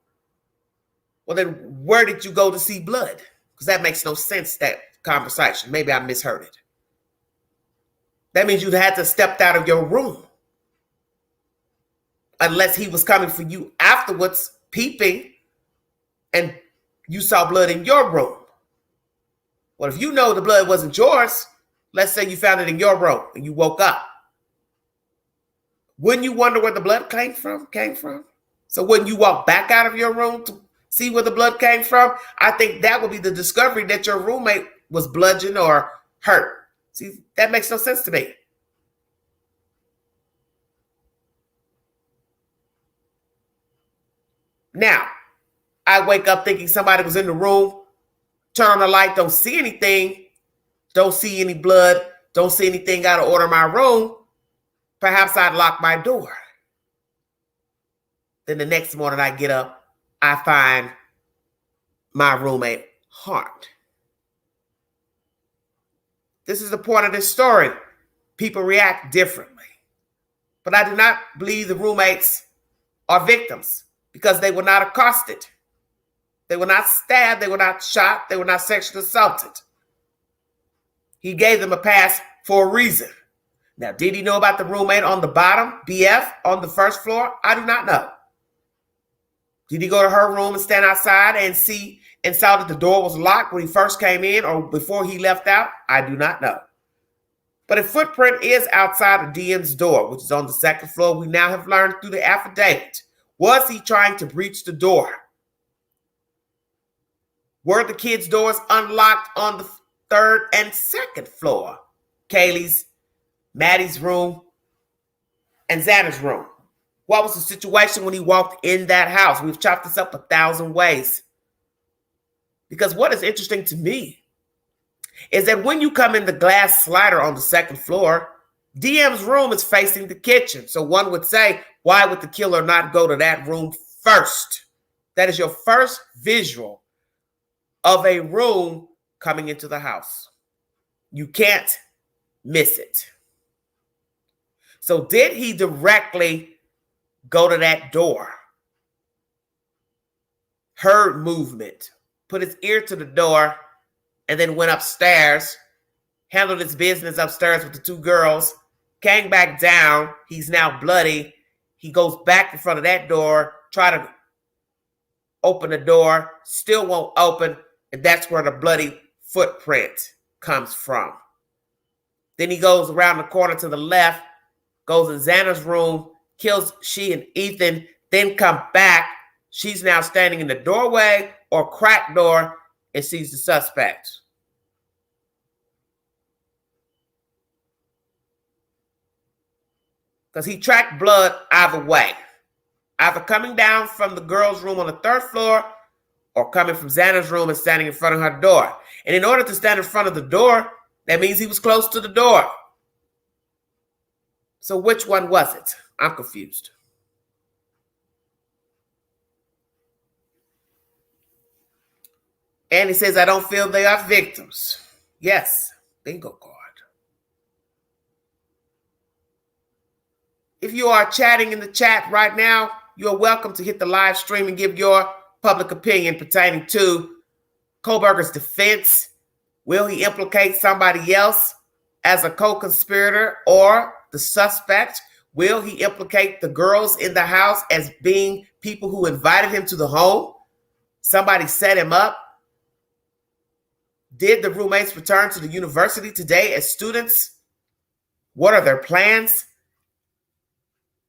Well, then where did you go to see blood? Because that makes no sense, that conversation. Maybe I misheard it. That means you had to step out of your room. Unless he was coming for you afterwards, peeping, and you saw blood in your room. Well, if you know the blood wasn't yours, let's say you found it in your room and you woke up. Wouldn't you wonder where the blood came from? So wouldn't you walk back out of your room to see where the blood came from? I think that would be the discovery that your roommate was bludgeoned or hurt. See, that makes no sense to me. Now, I wake up thinking somebody was in the room, turn on the light, don't see anything, don't see any blood, don't see anything out of order in my room. Perhaps I'd lock my door. Then the next morning I get up, I find my roommate harmed. This is the point of this story. People react differently. But I do not believe the roommates are victims because they were not accosted. They were not stabbed. They were not shot. They were not sexually assaulted. He gave them a pass for a reason. Now, did he know about the roommate on the bottom, BF, on the first floor? I do not know. Did he go to her room and stand outside and see and saw that the door was locked when he first came in or before he left out? I do not know. But a footprint is outside of DM's door, which is on the second floor. We now have learned through the affidavit. Was he trying to breach the door? Were the kids' doors unlocked on the third and second floor? Kaylee's, Maddie's room, and Xana's room. What was the situation when he walked in that house? We've chopped this up 1,000 ways. Because what is interesting to me is that when you come in the glass slider on the second floor, DM's room is facing the kitchen. So one would say, why would the killer not go to that room first? That is your first visual of a room coming into the house. You can't miss it. So did he directly go to that door? Heard movement, put his ear to the door, and then went upstairs, handled his business upstairs with the 2 girls, came back down. He's now bloody. He goes back in front of that door, try to open the door, still won't open, And that's where the bloody footprint comes from. Then he goes around the corner to the left, goes in Xana's room, kills she and Ethan, then come back. She's now standing in the doorway or crack door and sees the suspect. Because he tracked blood either way. Either coming down from the girl's room on the 3rd floor or coming from Xana's room and standing in front of her door. And in order to stand in front of the door, that means he was close to the door. So which one was it? I'm confused. And he says, I don't feel they are victims. Yes, bingo card. If you are chatting in the chat right now, you're welcome to hit the live stream and give your public opinion pertaining to Kohberger's defense. Will he implicate somebody else as a co-conspirator or the suspect? Will he implicate the girls in the house as being people who invited him to the home? Somebody set him up? Did the roommates return to the university today as students? What are their plans?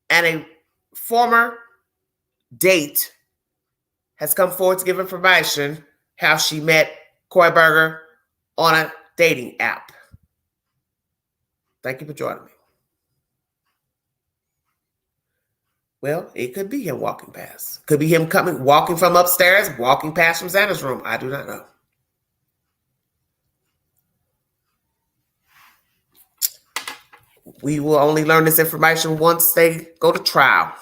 And a former date has come forward to give information how she met Kohberger on a dating app. Thank you for joining me. Well, it could be him walking past. Could be him walking from upstairs, walking past from Xana's room. I do not know. We will only learn this information once they go to trial.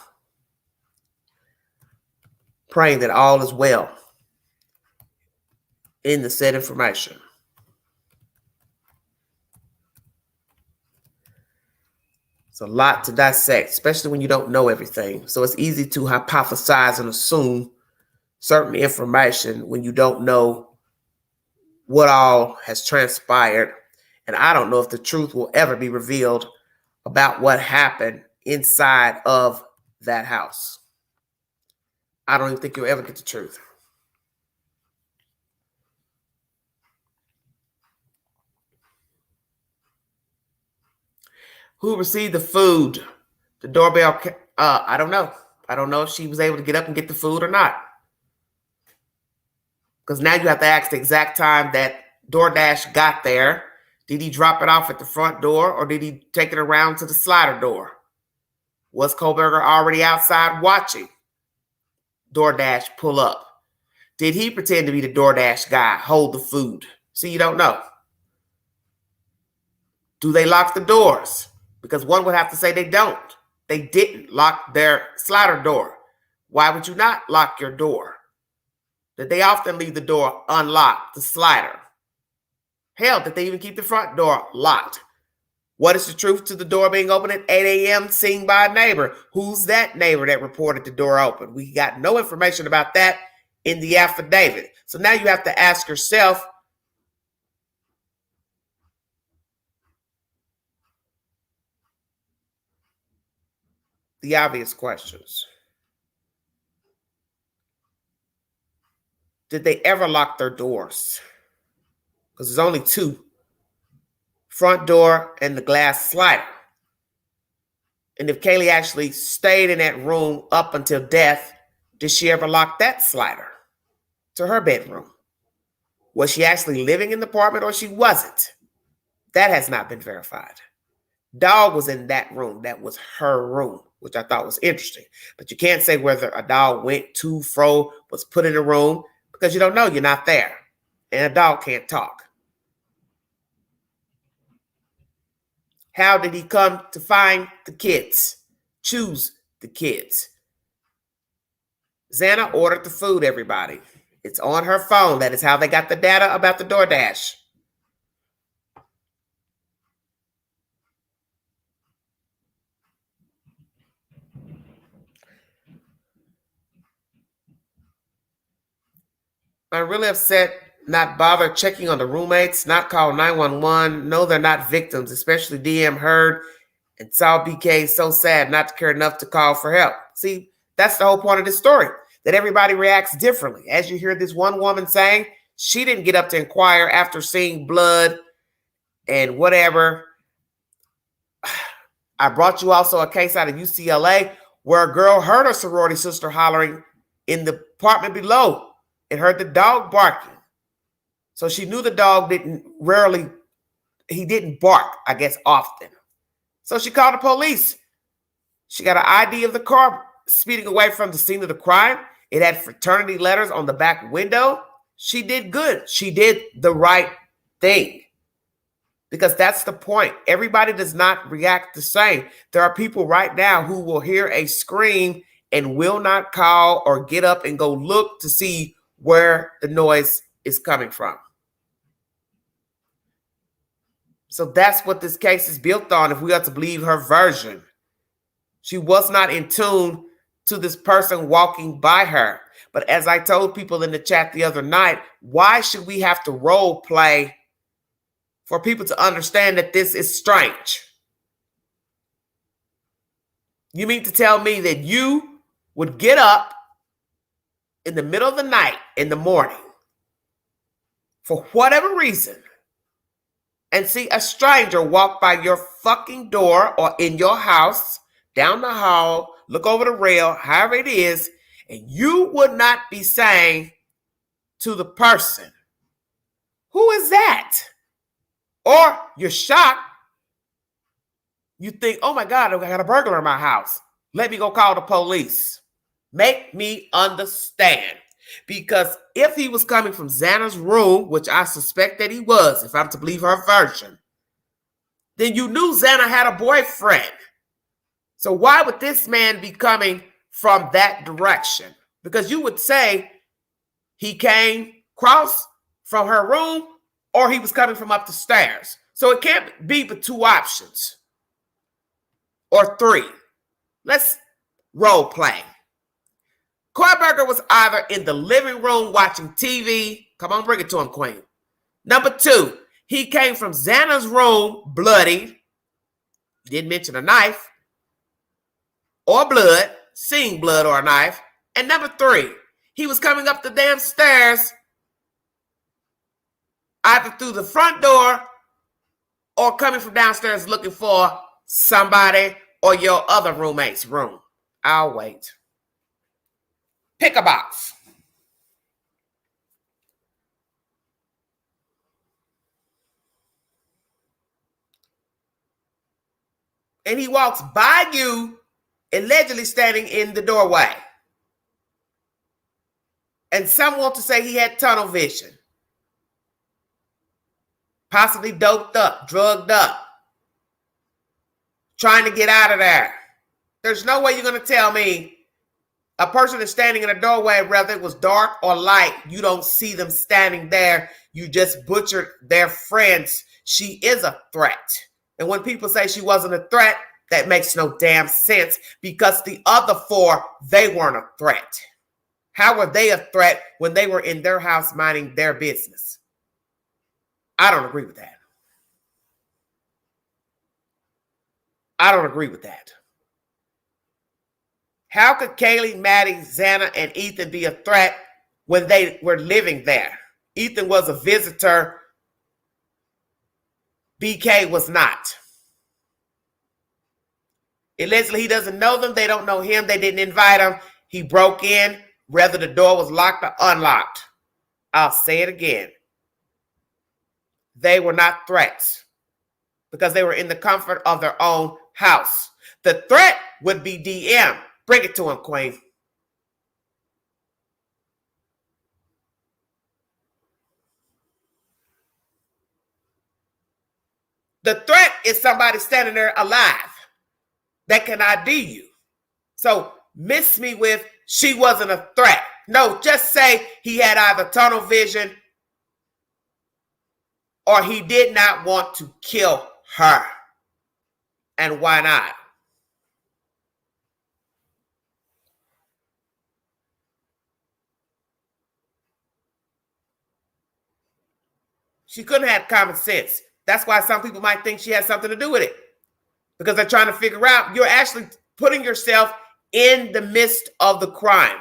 Praying that all is well in the said information. It's a lot to dissect, especially when you don't know everything. So it's easy to hypothesize and assume certain information when you don't know what all has transpired. And I don't know if the truth will ever be revealed about what happened inside of that house. I don't even think you'll ever get the truth. Who received the food? The doorbell, I don't know. I don't know if she was able to get up and get the food or not. Because now you have to ask the exact time that DoorDash got there. Did he drop it off at the front door or did he take it around to the slider door? Was Kohberger already outside watching DoorDash pull up? Did he pretend to be the DoorDash guy, hold the food? So you don't know. Do they lock the doors? Because one would have to say they don't. They didn't lock their slider door. Why would you not lock your door? That they often leave the door unlocked, the slider. Hell, did they even keep the front door locked? What is the truth to the door being open at 8 a.m. seen by a neighbor? Who's that neighbor that reported the door open? We got no information about that in the affidavit. So now you have to ask yourself, the obvious questions. Did they ever lock their doors? Because there's only two. Front door and the glass slider. And if Kaylee actually stayed in that room up until death, did she ever lock that slider to her bedroom? Was she actually living in the apartment or she wasn't? That has not been verified. Dog was in that room. That was her room, which I thought was interesting. But you can't say whether a dog went to, fro, was put in a room because you don't know. You're not there. And a dog can't talk. How did he come to find the kids? Choose the kids. Xana ordered the food, everybody. It's on her phone. That is how they got the data about the DoorDash. I'm really upset. Not bother checking on the roommates, not call 911. No, they're not victims, especially DM heard and saw BK. So sad not to care enough to call for help. See, that's the whole point of this story, that everybody reacts differently. As you hear this one woman saying, She didn't get up to inquire after seeing blood and whatever. I brought you also a case out of UCLA where a girl heard her sorority sister hollering in the apartment below and heard the dog barking. So she knew the dog didn't bark, I guess, often. So she called the police. She got an ID of the car speeding away from the scene of the crime. It had fraternity letters on the back window. She did good. She did the right thing. Because that's the point. Everybody does not react the same. There are people right now who will hear a scream and will not call or get up and go look to see where the noise is coming from. So that's what this case is built on, if we are to believe her version. She was not in tune to this person walking by her. But as I told people in the chat the other night, why should we have to role play for people to understand that this is strange? You mean to tell me that you would get up in the middle of the night, in the morning, for whatever reason, and see a stranger walk by your fucking door or in your house, down the hall, look over the rail, however it is, and you would not be saying to the person, who is that? Or you're shocked. You think, oh my God, I got a burglar in my house. Let me go call the police. Make me understand. Because if he was coming from Xana's room, which I suspect that he was, if I'm to believe her version, then you knew Xana had a boyfriend. So why would this man be coming from that direction? Because you would say he came across from her room or he was coming from up the stairs. So it can't be but two options. Or three. Let's role play. Kohberger was either in the living room watching TV. Come on, bring it to him, Queen. Number two, he came from Xana's room bloody. Didn't mention a knife or blood, seeing blood or a knife. And number three, he was coming up the damn stairs either through the front door or coming from downstairs looking for somebody or your other roommate's room. I'll wait. Pick a box. And he walks by you, allegedly standing in the doorway. And some want to say he had tunnel vision. Possibly doped up, drugged up. Trying to get out of there. There's no way you're going to tell me a person is standing in a doorway, whether it was dark or light, you don't see them standing there. You just butchered their friends. She is a threat. And when people say she wasn't a threat, that makes no damn sense because the other four, they weren't a threat. How were they a threat when they were in their house minding their business? I don't agree with that. I don't agree with that. How could Kaylee, Maddie, Xana, and Ethan be a threat when they were living there? Ethan was a visitor. BK was not. Allegedly, he doesn't know them. They don't know him. They didn't invite him. He broke in, whether the door was locked or unlocked. I'll say it again. They were not threats because they were in the comfort of their own house. The threat would be DM. Bring it to him, Queen. The threat is somebody standing there alive that can ID you. So miss me with she wasn't a threat. No, just say he had either tunnel vision or he did not want to kill her. And why not? She couldn't have common sense. That's why some people might think she has something to do with it. Because they're trying to figure out, you're actually putting yourself in the midst of the crime.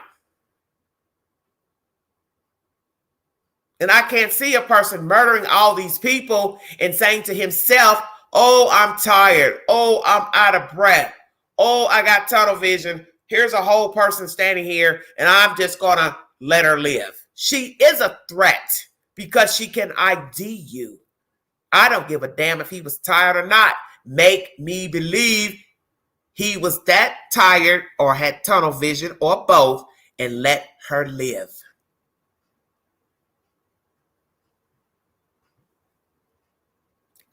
And I can't see a person murdering all these people and saying to himself, oh, I'm tired. Oh, I'm out of breath. Oh, I got tunnel vision. Here's a whole person standing here and I'm just going to let her live. She is a threat because she can ID you. I don't give a damn if he was tired or not. Make me believe he was that tired or had tunnel vision or both and let her live.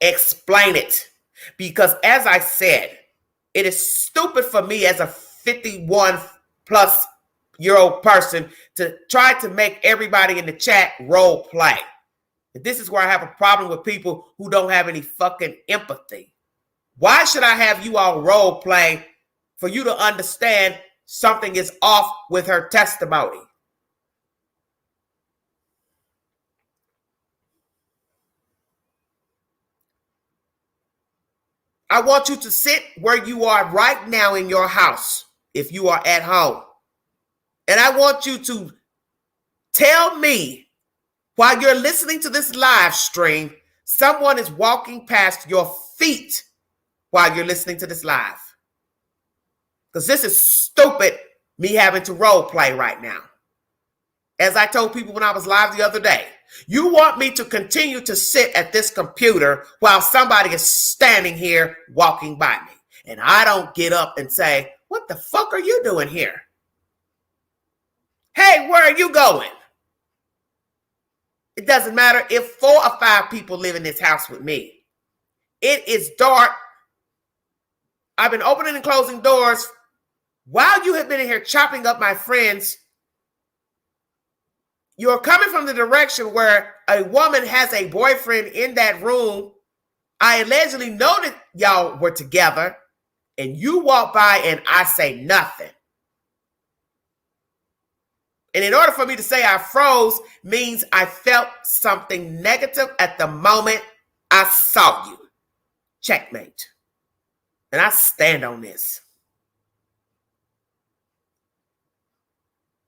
Explain it. Because as I said, it is stupid for me as a 51 plus year old person to try to make everybody in the chat role play. This is where I have a problem with people who don't have any fucking empathy. Why should I have you all role play for you to understand something is off with her testimony? I want you to sit where you are right now in your house, if you are at home. And I want you to tell me, while you're listening to this live stream, someone is walking past your feet while you're listening to this live. Because this is stupid, me having to role play right now. As I told people when I was live the other day, you want me to continue to sit at this computer while somebody is standing here walking by me. And I don't get up and say, what the fuck are you doing here? Hey, where are you going? It doesn't matter if 4 or 5 people live in this house with me. It is dark. I've been opening and closing doors while you have been in here chopping up my friends. You're coming from the direction where a woman has a boyfriend in that room. I allegedly know that y'all were together, and you walk by and I say nothing. And in order for me to say I froze means I felt something negative at the moment I saw you. Checkmate. And I stand on this.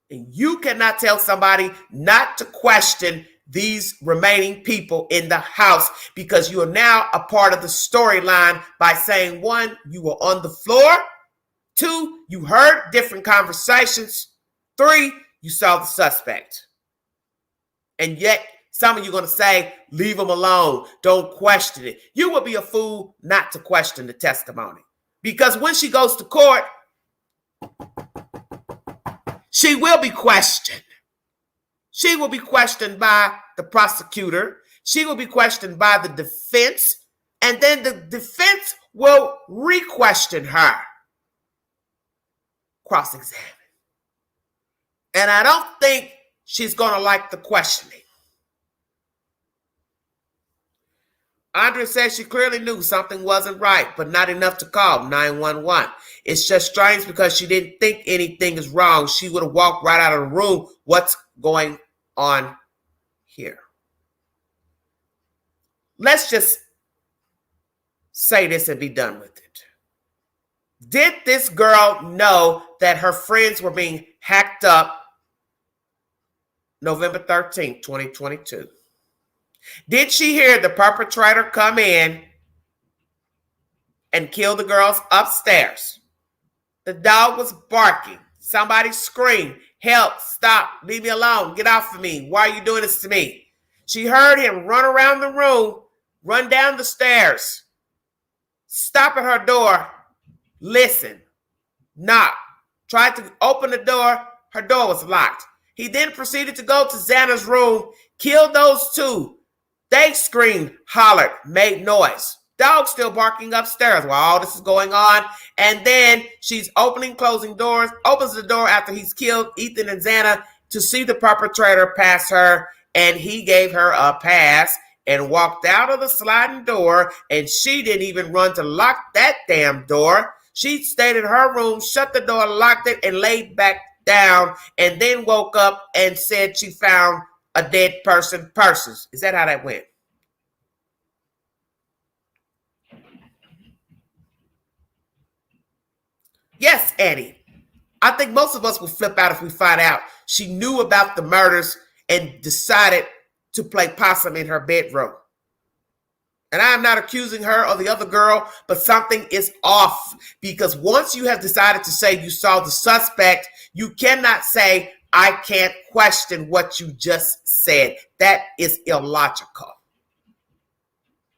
And you cannot tell somebody not to question these remaining people in the house because you are now a part of the storyline by saying, 1, you were on the floor. 2, you heard different conversations. 3, you saw the suspect. And yet some of you are going to say, leave them alone. Don't question it. You would be a fool not to question the testimony. Because when she goes to court, she will be questioned. She will be questioned by the prosecutor. She will be questioned by the defense. And then the defense will re-question her. Cross-examine. And I don't think she's going to like the questioning. Andrea says she clearly knew something wasn't right, but not enough to call 911. It's just strange because she didn't think anything is wrong. She would have walked right out of the room. What's going on here? Let's just say this and be done with it. Did this girl know that her friends were being hacked up November 13th, 2022? Did she hear the perpetrator come in and kill the girls upstairs? The dog was barking. Somebody screamed, help, stop, leave me alone, get off of me. Why are you doing this to me? She heard him run around the room, run down the stairs, stop at her door, listen, knock, tried to open the door, her door was locked. He then proceeded to go to Xana's room, killed those 2. They screamed, hollered, made noise. Dog still barking upstairs while all this is going on. And then she's opening, closing doors, opens the door after he's killed Ethan and Xana to see the perpetrator pass her. And he gave her a pass and walked out of the sliding door. And she didn't even run to lock that damn door. She stayed in her room, shut the door, locked it, and laid back down. And then woke up and said she found a dead person purses. Is that how that went? Yes, Eddie. I think most of us will flip out if we find out she knew about the murders and decided to play possum in her bedroom. And I am not accusing her or the other girl, but something is off, because once you have decided to say you saw the suspect, you cannot say, I can't question what you just said. That is illogical.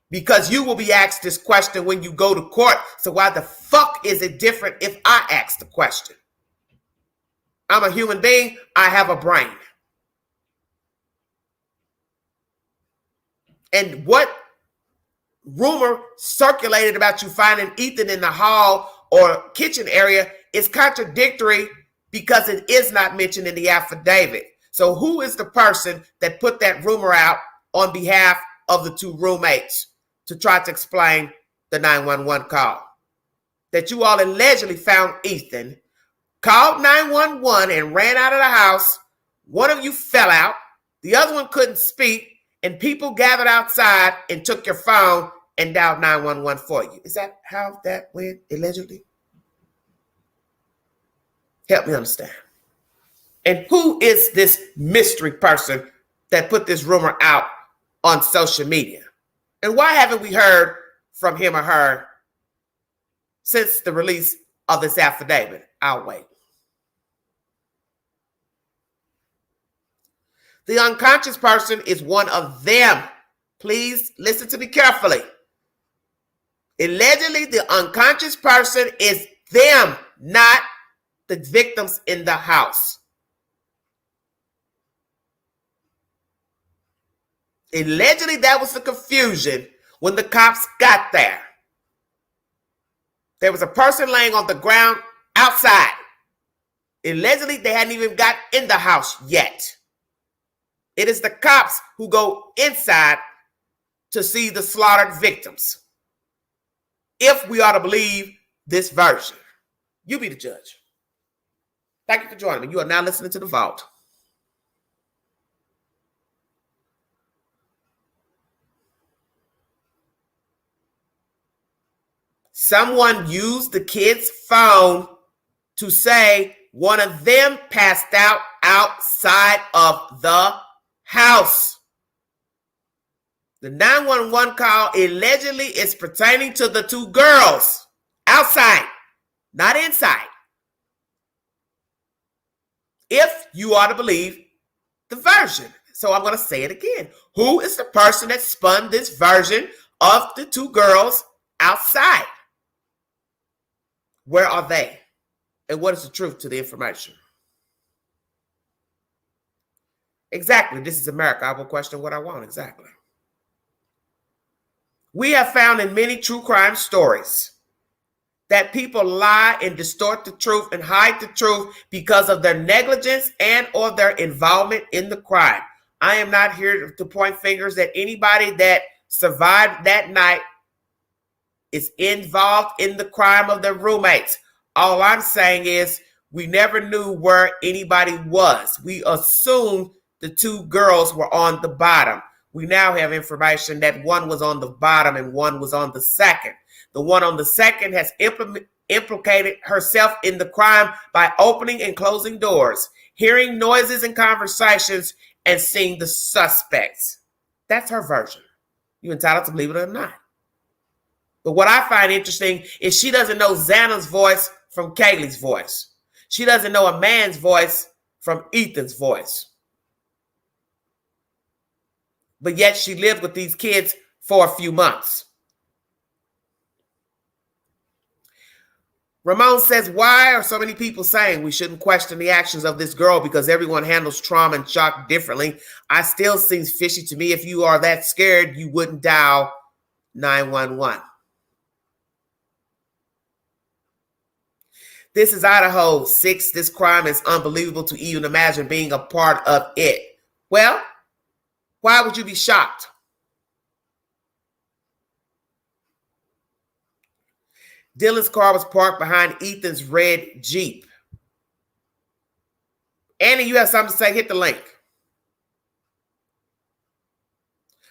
Because you will be asked this question when you go to court. So why the fuck is it different if I ask the question? I'm a human being. I have a brain. And what rumor circulated about you finding Ethan in the hall or kitchen area is contradictory because it is not mentioned in the affidavit. So who is the person that put that rumor out on behalf of the two roommates to try to explain the 911 call? That you all allegedly found Ethan, called 911 and ran out of the house. One of you fell out. The other one couldn't speak. And people gathered outside and took your phone and dialed 911 for you. Is that how that went, allegedly? Help me understand. And who is this mystery person that put this rumor out on social media? And why haven't we heard from him or her since the release of this affidavit? I'll wait. The unconscious person is one of them. Please listen to me carefully. Allegedly, the unconscious person is them, not the victims in the house. Allegedly, that was the confusion when the cops got there. There was a person laying on the ground outside. Allegedly, they hadn't even got in the house yet. It is the cops who go inside to see the slaughtered victims. If we are to believe this version, you be the judge. Thank you for joining me. You are now listening to The Vault. Someone used the kid's phone to say one of them passed out outside of the house. The 911 call allegedly is pertaining to the two girls outside, not inside. If you are to believe the version. So I'm going to say it again. Who is the person that spun this version of the two girls outside? Where are they? And what is the truth to the information? Exactly. This is America. I will question what I want. Exactly. We have found in many true crime stories that people lie and distort the truth and hide the truth because of their negligence and or their involvement in the crime. I am not here to point fingers at anybody that survived that night is involved in the crime of their roommates. All I'm saying is we never knew where anybody was. We assumed the two girls were on the bottom. We now have information that one was on the bottom and one was on the second. The one on the second has implicated herself in the crime by opening and closing doors, hearing noises and conversations, and seeing the suspects. That's her version. You're entitled to believe it or not. But what I find interesting is she doesn't know Xana's voice from Kaylee's voice. She doesn't know a man's voice from Ethan's voice. But yet she lived with these kids for a few months. Ramon says, why are so many people saying we shouldn't question the actions of this girl because everyone handles trauma and shock differently? I still seems fishy to me. If you are that scared, you wouldn't dial 911. This is Idaho 6. This crime is unbelievable to even imagine being a part of it. Well, why would you be shocked? Dylan's car was parked behind Ethan's red Jeep. Annie, you have something to say? Hit the link.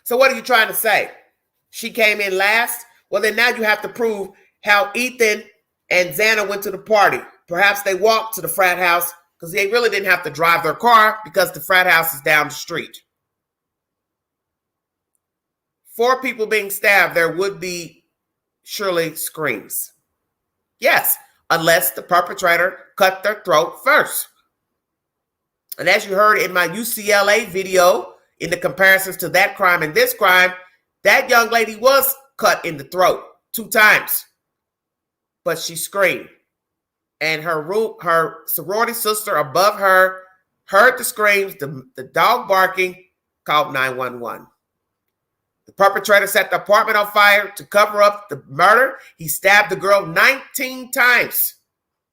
So what are you trying to say? She came in last? Well, then now you have to prove how Ethan and Xana went to the party. Perhaps they walked to the frat house because they really didn't have to drive their car because the frat house is down the street. 4 people being stabbed, there would be surely screams. Yes, unless the perpetrator cut their throat first. And as you heard in my UCLA video, in the comparisons to that crime and this crime, that young lady was cut in the throat 2 times, but she screamed. And her sorority sister above her heard the screams, the dog barking, called 911. The perpetrator set the apartment on fire to cover up the murder. He stabbed the girl 19 times.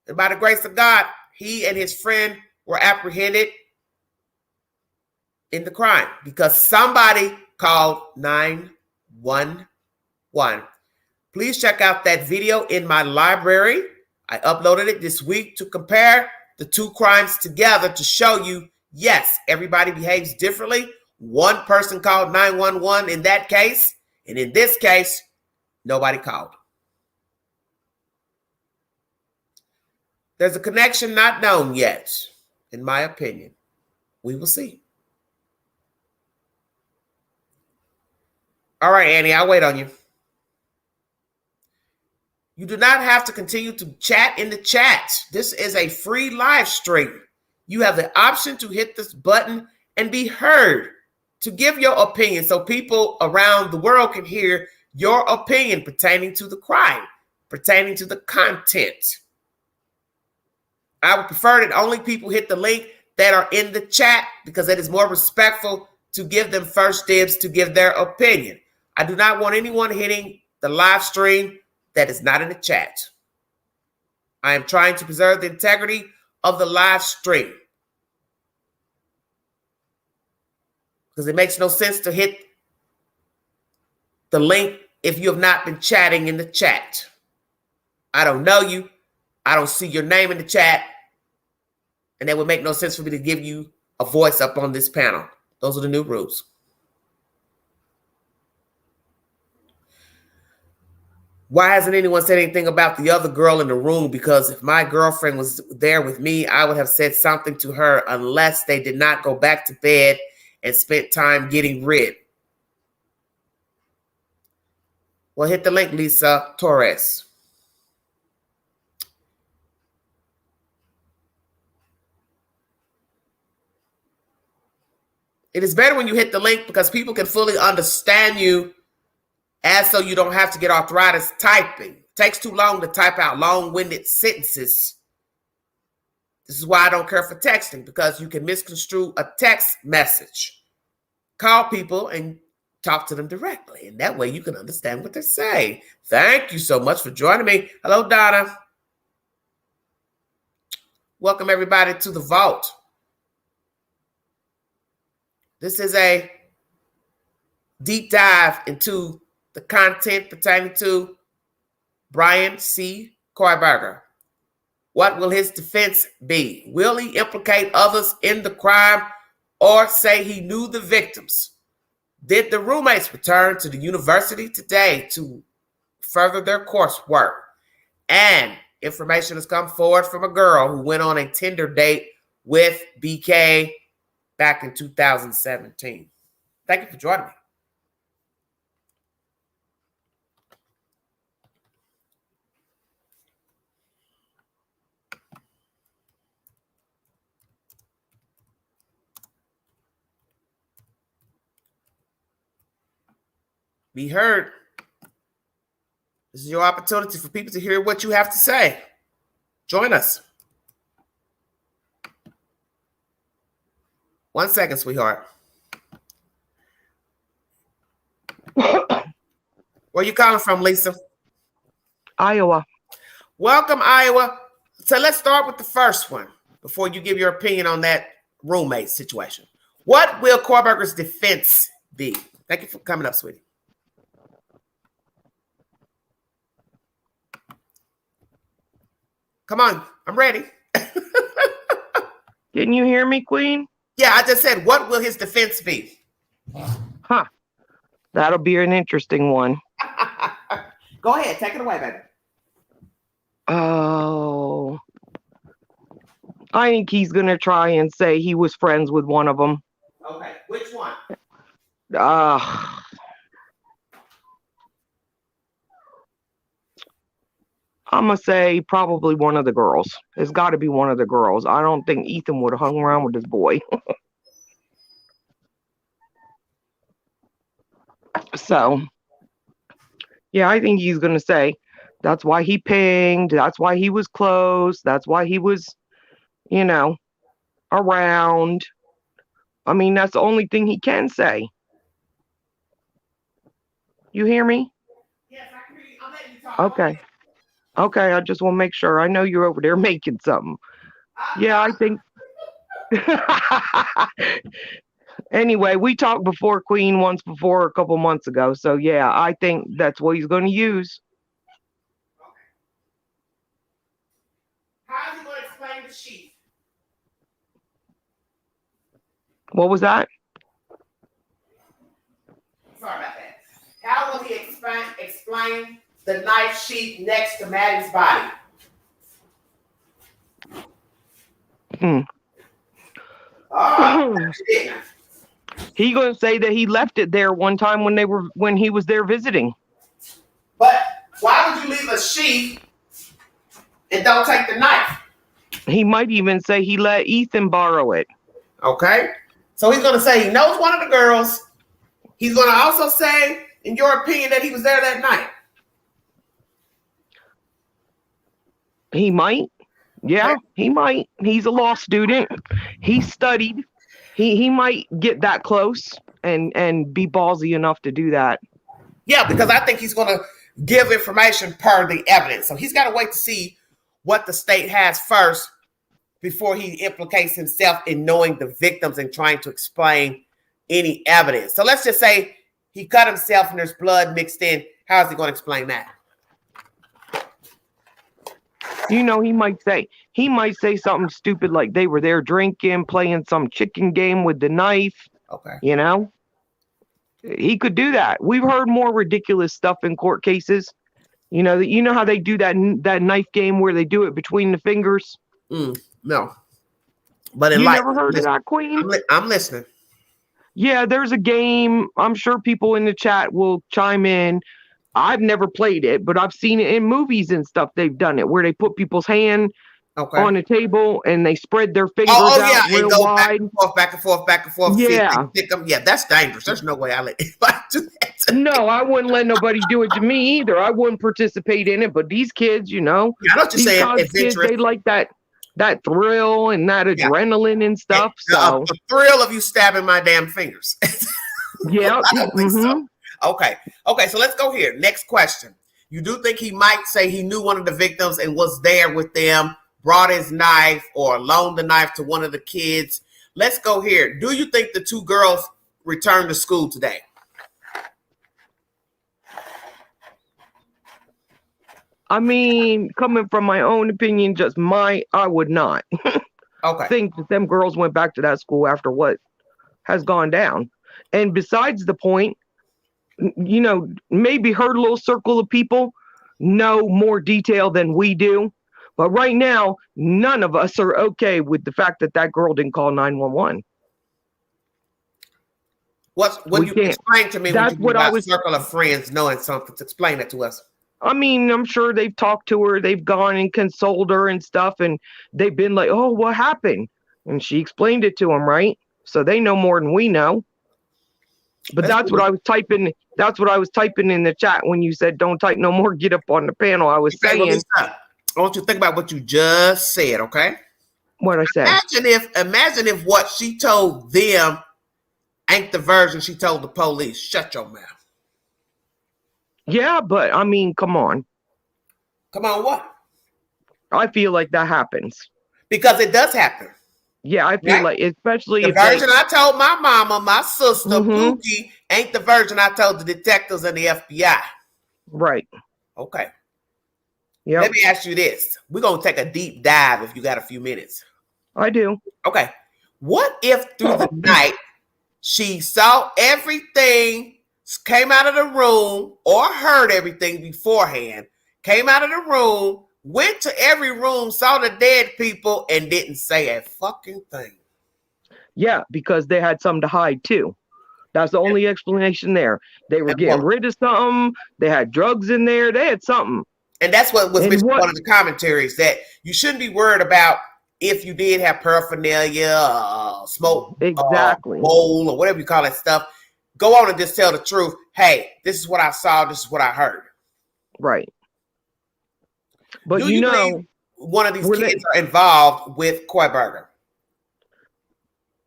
And by the grace of God, he and his friend were apprehended in the crime because somebody called 911. Please check out that video in my library. I uploaded it this week to compare the 2 crimes together to show you, yes, everybody behaves differently. One person called 911 in that case, and in this case, nobody called. There's a connection not known yet, in my opinion. We will see. All right, Annie, I'll wait on you. You do not have to continue to chat in the chat. This is a free live stream. You have the option to hit this button and be heard, to give your opinion so people around the world can hear your opinion pertaining to the crime, pertaining to the content. I would prefer that only people hit the link that are in the chat because it is more respectful to give them first dibs to give their opinion. I do not want anyone hitting the live stream that is not in the chat. I am trying to preserve the integrity of the live stream because it makes no sense to hit the link if you have not been chatting in the chat. I don't know you. I don't see your name in the chat. And that would make no sense for me to give you a voice up on this panel. Those are the new rules. Why hasn't anyone said anything about the other girl in the room? Because if my girlfriend was there with me, I would have said something to her unless they did not go back to bed and spent time getting rid. Well, hit the link, Lisa Torres. It is better when you hit the link because people can fully understand you, as so you don't have to get arthritis typing. It takes too long to type out long-winded sentences. This is why I don't care for texting, because you can misconstrue a text message. Call people and talk to them directly, and that way you can understand what they're saying. Thank you so much for joining me. Hello, Donna. Welcome, everybody, to the vault. This is a deep dive into the content pertaining to Bryan C. Kohberger. What will his defense be? Will he implicate others in the crime or say he knew the victims? Did the roommates return to the university today to further their coursework? And information has come forward from a girl who went on a Tinder date with BK back in 2017. Thank you for joining me. Be heard. This is your opportunity for people to hear what you have to say. Join us. 1 second, sweetheart. Where you calling from, Lisa?
Iowa.
Welcome, Iowa. So let's start with the first one before you give your opinion on that roommate situation. What will Kohberger's defense be? Thank you for coming up, sweetie. Come on, I'm ready.
Can you hear me, Queen?
Yeah, I just said, what will his defense be?
Huh. That'll be an interesting one.
Go ahead, take it away, baby.
Oh. I think he's going to try and say he was friends with one of them.
Okay, which one?
I'm going to say probably one of the girls. It's got to be one of the girls. I don't think Ethan would have hung around with this boy. So, yeah, I think he's going to say that's why he pinged. That's why he was close. That's why he was, around. I mean, that's the only thing he can say. You hear me?
Yes, I can hear you. I'm letting you talk.
Okay. Okay, I just want to make sure. I know you're over there making something. Yeah, I think. Anyway, we talked before Queen once before a couple months ago. So, yeah, I think that's what he's going to use.
How is he going to explain the sheath?
What was that?
Sorry about that. How will he explain the knife sheath next to Maddie's body? Oh,
He gonna say that he left it there one time when he was there visiting.
But why would you leave a sheath and don't take the knife?
He might even say he let Ethan borrow it.
Okay. So he's gonna say he knows one of the girls. He's gonna also say, in your opinion, that he was there that night.
He might. Yeah, he might. He's a law student. He studied. He might get that close and be ballsy enough to do that.
Yeah, because I think he's going to give information per the evidence. So he's got to wait to see what the state has first before he implicates himself in knowing the victims and trying to explain any evidence. So let's just say he cut himself and there's blood mixed in. How is he going to explain that?
He might say something stupid like they were there drinking, playing some chicken game with the knife.
Okay.
He could do that. We've heard more ridiculous stuff in court cases. You know how they do that knife game where they do it between the fingers?
No. But
you never heard of that, Queen?
I'm listening.
Yeah, there's a game. I'm sure people in the chat will chime in. I've never played it, but I've seen it in movies and stuff. They've done it where they put people's hand on a table and they spread their fingers out real wide.
Back and forth.
Yeah.
Yeah, that's dangerous. There's no way I let anybody do that.
No, I wouldn't let nobody do it to me either. I wouldn't participate in it. But these kids,
Yeah, I know what you're saying.
Kids, they like that thrill and that adrenaline and stuff. So
the thrill of you stabbing my damn fingers.
Yeah.
I don't think so. Okay, so let's go here. Next question. You do think he might say he knew one of the victims and was there with them, brought his knife or loaned the knife to one of the kids? Let's go here. Do you think the two girls returned to school today?
I mean, coming from my own opinion, I would not think that them girls went back to that school after what has gone down. And besides the point, maybe her little circle of people know more detail than we do. But right now, none of us are okay with the fact that girl didn't call 911.
When you explain to me
that's what I was
circle of friends knowing something, to explain it to us.
I mean, I'm sure they've talked to her, they've gone and consoled her and stuff, and they've been like, "Oh, what happened?" And she explained it to them, right? So they know more than we know. But that's what I was typing. That's what I was typing in the chat when you said, "Don't type no more. Get up on the panel." I was saying.
I want you to think about what you just said. Okay.
What I said.
Imagine if what she told them ain't the version she told the police. Shut your mouth.
Yeah, but I mean, come on.
Come on, what?
I feel like that happens.
Because it does happen.
Yeah, I feel like, especially
the version I told my mama, my sister, Pookie, ain't the version I told the detectives and the FBI.
Right.
Okay.
Yeah.
Let me ask you this. We're going to take a deep dive if you got a few minutes.
I do.
Okay. What if through the night she saw everything, came out of the room, or heard everything beforehand, came out of the room, went to every room, saw the dead people, and didn't say a fucking thing?
Yeah, because they had something to hide too. That's the only explanation there. They were getting rid of something. They had drugs in there. They had something.
And that's what was
And
mentioned in
what-
one of the commentaries, that you shouldn't be worried about if you did have paraphernalia, smoke,
Exactly.
bowl, or whatever you call that stuff. Go on and just tell the truth. Hey, this is what I saw. This is what I heard.
Right. But
Do
you know,
believe one of these
were
kids are involved with Kohberger?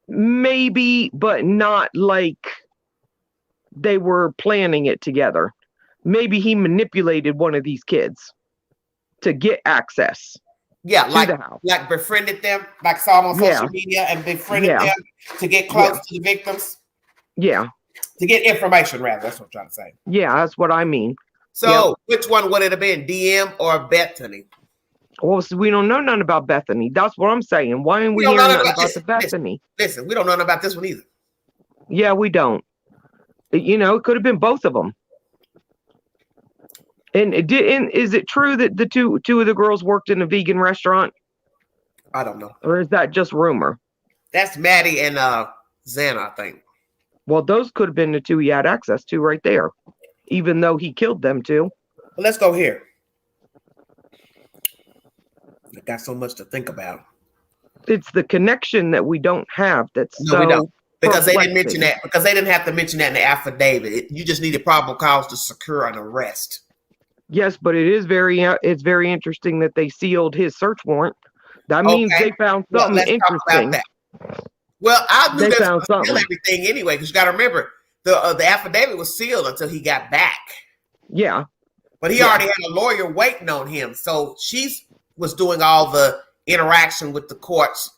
maybe, but not like they were planning it together. Maybe he manipulated one of these kids to get access
Yeah,
to
like
the house.
like befriended them, like saw them on
Yeah.
social media and befriended
Yeah.
them to get close
Yeah.
to the victims,
Yeah.
to get information. Rather, that's what I'm trying to say.
Yeah, that's what I mean.
So, which one would it have been, DM or Bethany?
Well, so we don't know nothing about Bethany. That's what I'm saying. Why ain't we
don't
hearing
know
nothing
about
about the Bethany?
Listen, we don't know nothing about this one either.
Yeah, we don't. You know, it could have been both of them. And is it true that the two of the girls worked in a vegan restaurant,
I don't know.
or is that just rumor?
That's Maddie and Xana, I think.
Well, those could have been the two he had access to right there, even though he killed them too.
But let's go here. I got so much to think about.
It's the connection that we don't have. That's
No, we don't. Because they didn't
perplexing.
mention that. Because they didn't have to mention that in the affidavit. You just needed probable cause to secure an arrest.
Yes, but it's very interesting that they sealed his search warrant. That means
Okay.
they found
Well,
something
let's talk
interesting.
about that. Well, I knew
They
they
found
was gonna steal
something.
everything anyway, because you got to remember the affidavit was sealed until he got back.
Yeah.
But he
Yeah.
already had a lawyer waiting on him, so she was doing all the interaction with the courts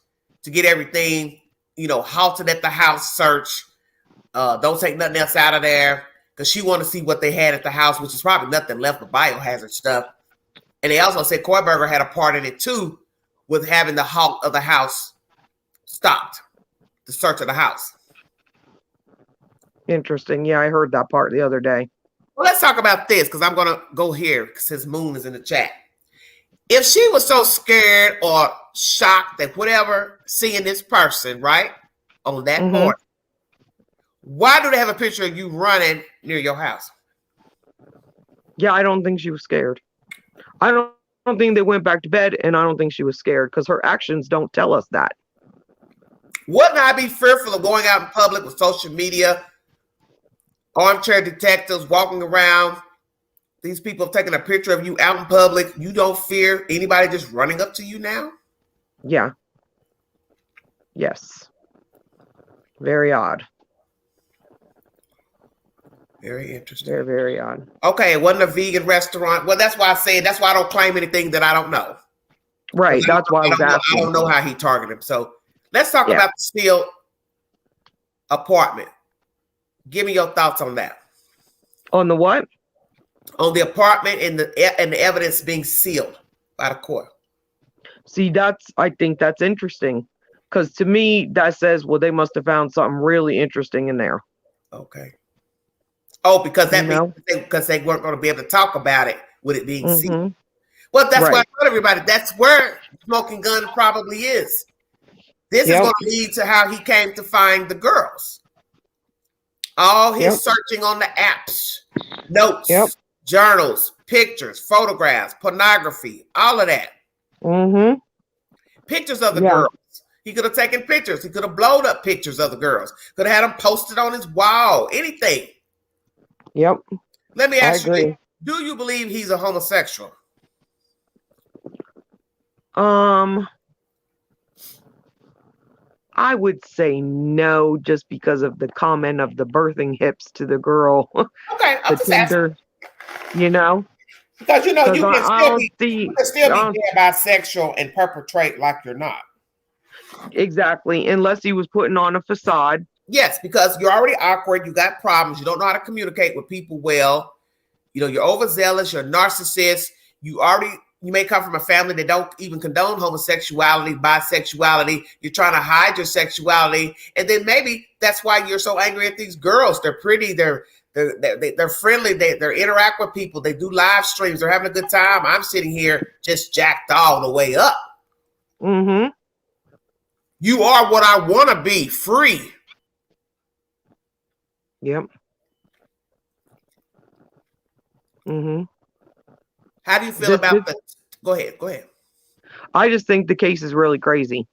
to get everything, halted at the house search. Don't take nothing else out of there, because she wanted to see what they had at the house, which is probably nothing left but biohazard stuff. And they also said Kohberger had a part in it too, with having the halt of the house stopped, the search of the house.
Interesting. Yeah, I heard that part the other day.
Well, let's talk about this, because I'm going to go here since Moon is in the chat. If she was so scared or shocked at whatever, seeing this person, right, on that
Mhm.
morning, why do they have a picture of you running near your house?
Yeah, I don't think she was scared. I don't think they went back to bed, and I don't think she was scared because her actions don't tell us that.
Wouldn't I be fearful of going out in public with social media, armchair detectives walking around? These people have taken a picture of you out in public. You don't fear anybody just running up to you now?
Yeah. Yes. Very odd.
Very interesting.
Very, very odd.
Okay, it wasn't a vegan restaurant. Well, that's why I said, that's why I don't claim anything that I don't know.
Right. That's why I was
I
asking.
don't know how he targeted him. So let's talk
Yeah.
about the Steele apartment. Give me your thoughts on that.
On the what?
On the apartment and the evidence being sealed by the court.
See, I think that's interesting. Because to me, that says, well, they must have found something really interesting in there.
Okay. Oh, because that
You know?
means because they weren't going to be able to talk about it with it being sealed.
Mhm.
Well, that's why I
Right.
told everybody that's where smoking gun probably is. This is
Yep.
going to lead to how he came to find the girls. All his
Yep.
searching on the apps, notes,
Yep.
journals, pictures, photographs, pornography, all of that.
Mm-hmm.
Pictures of the
Yeah.
girls. He could have taken pictures. He could have blown up pictures of the girls. Could have had them posted on his wall. Anything.
Yep.
Let me
I
ask you,
agree.
do you believe he's a homosexual?
I would say no, just because of the comment of the birthing hips to the girl,
Okay, I'm
the
just asking.
Tinder, you know?
Because you
Because
can
I
still
don't
be,
see,
you can still
I
be
don't-
gay bisexual and perpetrate like you're not.
exactly, unless he was putting on a facade.
Yes, because you're already awkward, you got problems, you don't know how to communicate with people well, you're overzealous, you're a narcissist, you may come from a family that don't even condone homosexuality, bisexuality, you're trying to hide your sexuality, and then maybe that's why you're so angry at these girls. They're pretty, they're friendly, they interact with people, they do live streams, they're having a good time. I'm sitting here just jacked all the way up.
Mm-hmm.
You are what I want to be, free.
Yep. Mm-hmm.
How do you feel about the? Go ahead.
I just think the case is really crazy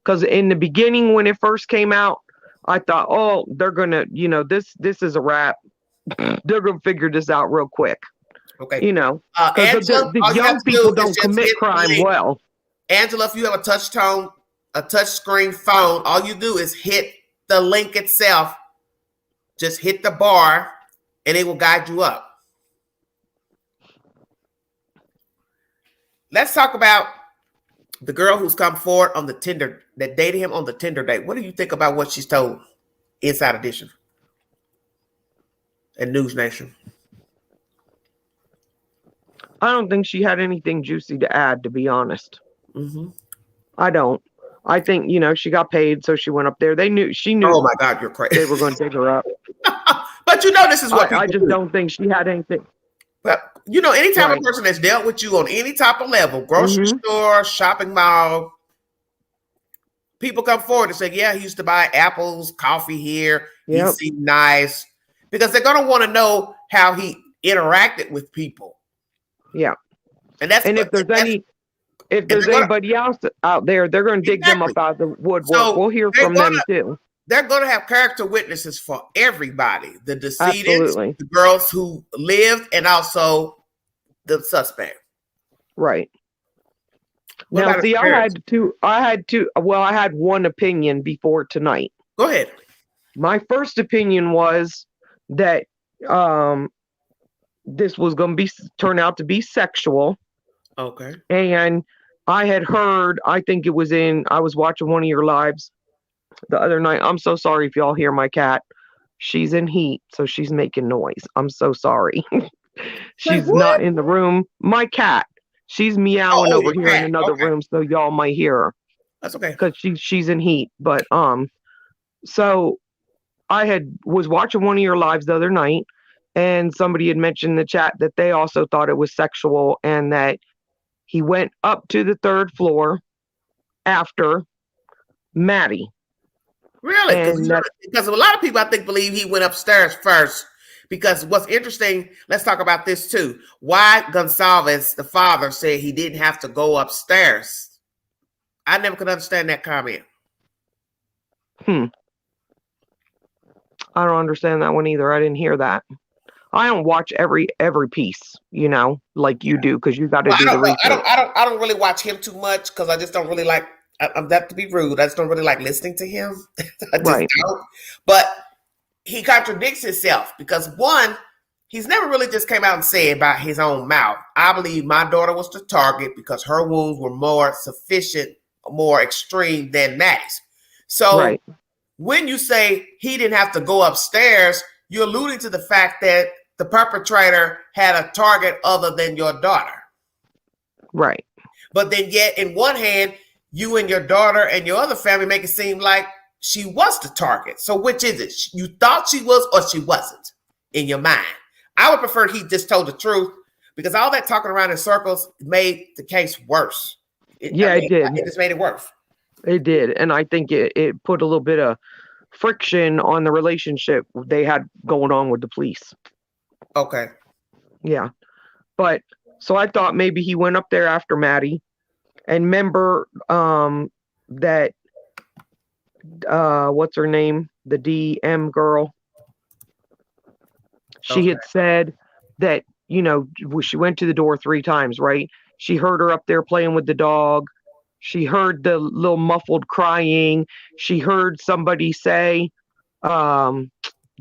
because in the beginning, when it first came out, I thought, oh, they're gonna, this is a wrap. They're gonna figure this out real quick.
Okay.
Because
Angela,
the young people don't commit crime well.
Angela, if you have a touch screen phone, all you do is hit the link itself. Just hit the bar, and it will guide you up. Let's talk about the girl who's come forward on the Tinder, that dated him on the Tinder date. What do you think about what she's told Inside Edition and News Nation?
I don't think she had anything juicy to add, to be honest.
Mm-hmm.
I don't. I think, she got paid, so she went up there. She knew.
Oh my God, you're crazy.
They were going to take her up.
But this is what
I just don't think she had anything.
But anytime a person has dealt with you on any type of level, grocery store, shopping mall, people come forward and say, yeah, he used to buy apples, coffee here. Yep. He seemed nice. Because they're going to want to know how he interacted with people.
Yeah.
And if
there's anybody else out there, they're going to dig them up out of the woodwork. So we'll hear from them too.
They're going to have character witnesses for everybody. The decedents, the girls who lived, and also the suspect.
Right. Now, see, I had one opinion before tonight.
Go ahead.
My first opinion was that this was going to turn out to be sexual.
Okay.
And I had heard, I was watching one of your lives the other night. I'm so sorry if y'all hear my cat. She's in heat, so she's making noise. I'm so sorry. She's not in the room. My cat. She's meowing over here in another room, so y'all might hear her.
That's okay.
Because she's in heat. But so I was watching one of your lives the other night, and somebody had mentioned in the chat that they also thought it was sexual, and that he went up to the 3rd floor after Maddie.
Really? Because a lot of people, I think, believe he went upstairs first. Because what's interesting, let's talk about this too. Why Gonsalves, the father, said he didn't have to go upstairs. I never could understand that comment.
I don't understand that one either. I didn't hear that. I don't watch every piece, like you do, because you got to do the research.
I don't really watch him too much because I just don't really like. I'm not to be rude. I just don't really like listening to him. I just don't. But he contradicts himself because one, he's never really just came out and said by his own mouth, I believe my daughter was the target because her wounds were more sufficient, more extreme than Maddie's. So when you say he didn't have to go upstairs, you're alluding to the fact that the perpetrator had a target other than your daughter. Right. But then yet, in one hand, you and your daughter and your other family make it seem like she was the target. So which is it? You thought she was or she wasn't in your mind? I would prefer he just told the truth because all that talking around in circles made the case worse. It did. It just made it worse.
It did. And I think it put a little bit of friction on the relationship they had going on with the police.
Okay.
Yeah. But so I thought maybe he went up there after Maddie. And remember that what's her name? The DM girl. She had said that, she went to the door 3 times, right? She heard her up there playing with the dog. She heard the little muffled crying. She heard somebody say, don't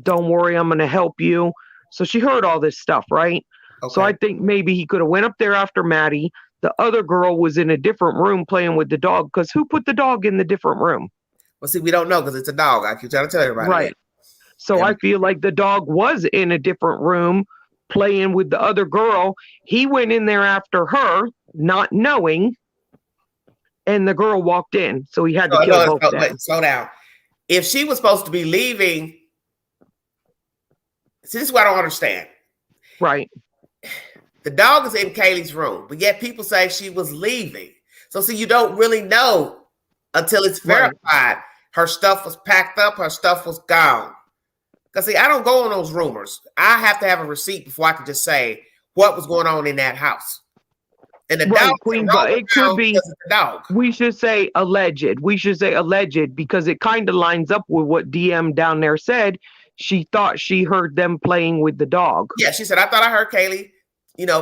worry, I'm going to help you. So she heard all this stuff, right? Okay. So I think maybe he could have went up there after Maddie. The other girl was in a different room playing with the dog because who put the dog in the different room?
Well, see, we don't know because it's a dog. I keep trying to tell you about it.
Right. So I feel like the dog was in a different room playing with the other girl. He went in there after her, not knowing, and the girl walked in. So he had to kill both of them.
Slow down. If she was supposed to be leaving, see, this is what I don't understand.
Right.
The dog is in Kaylee's room, but yet people say she was leaving. So see, you don't really know until it's verified. Right. Her stuff was packed up. Her stuff was gone. Because see, I don't go on those rumors. I have to have a receipt before I can just say what was going on in that house. And the
Right,
dog
Queen,
can
but
roll
it could
around
be.
because it's a dog.
We should say alleged. We should say alleged because it kind of lines up with what DM down there said. She thought she heard them playing with the dog.
Yeah, she said, I thought I heard Kaylee,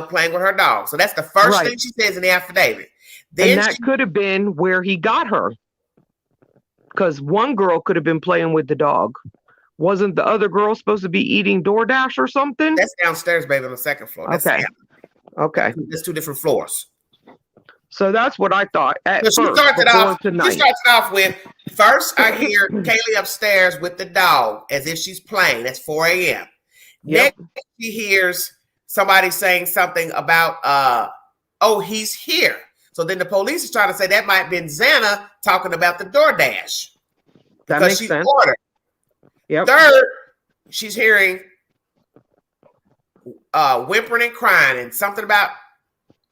playing with her dog. So that's the first
Right.
thing she says in the affidavit. Then
And that could have been where he got her. Because one girl could have been playing with the dog. Wasn't the other girl supposed to be eating DoorDash or something?
That's downstairs, baby, on the second floor. That's
Okay. Okay.
There's two different floors.
So that's what I thought at
So
first.
she
Tonight.
starts off with, first I hear Kaylee upstairs with the dog as if she's playing. That's 4 a.m.
Yep.
Next, she hears somebody saying something about, oh, he's here. So then the police is trying to say that might have been Xana talking about the DoorDash.
That
Because
makes
she's
sense.
ordered.
Yep.
Third, she's hearing whimpering and crying and something about,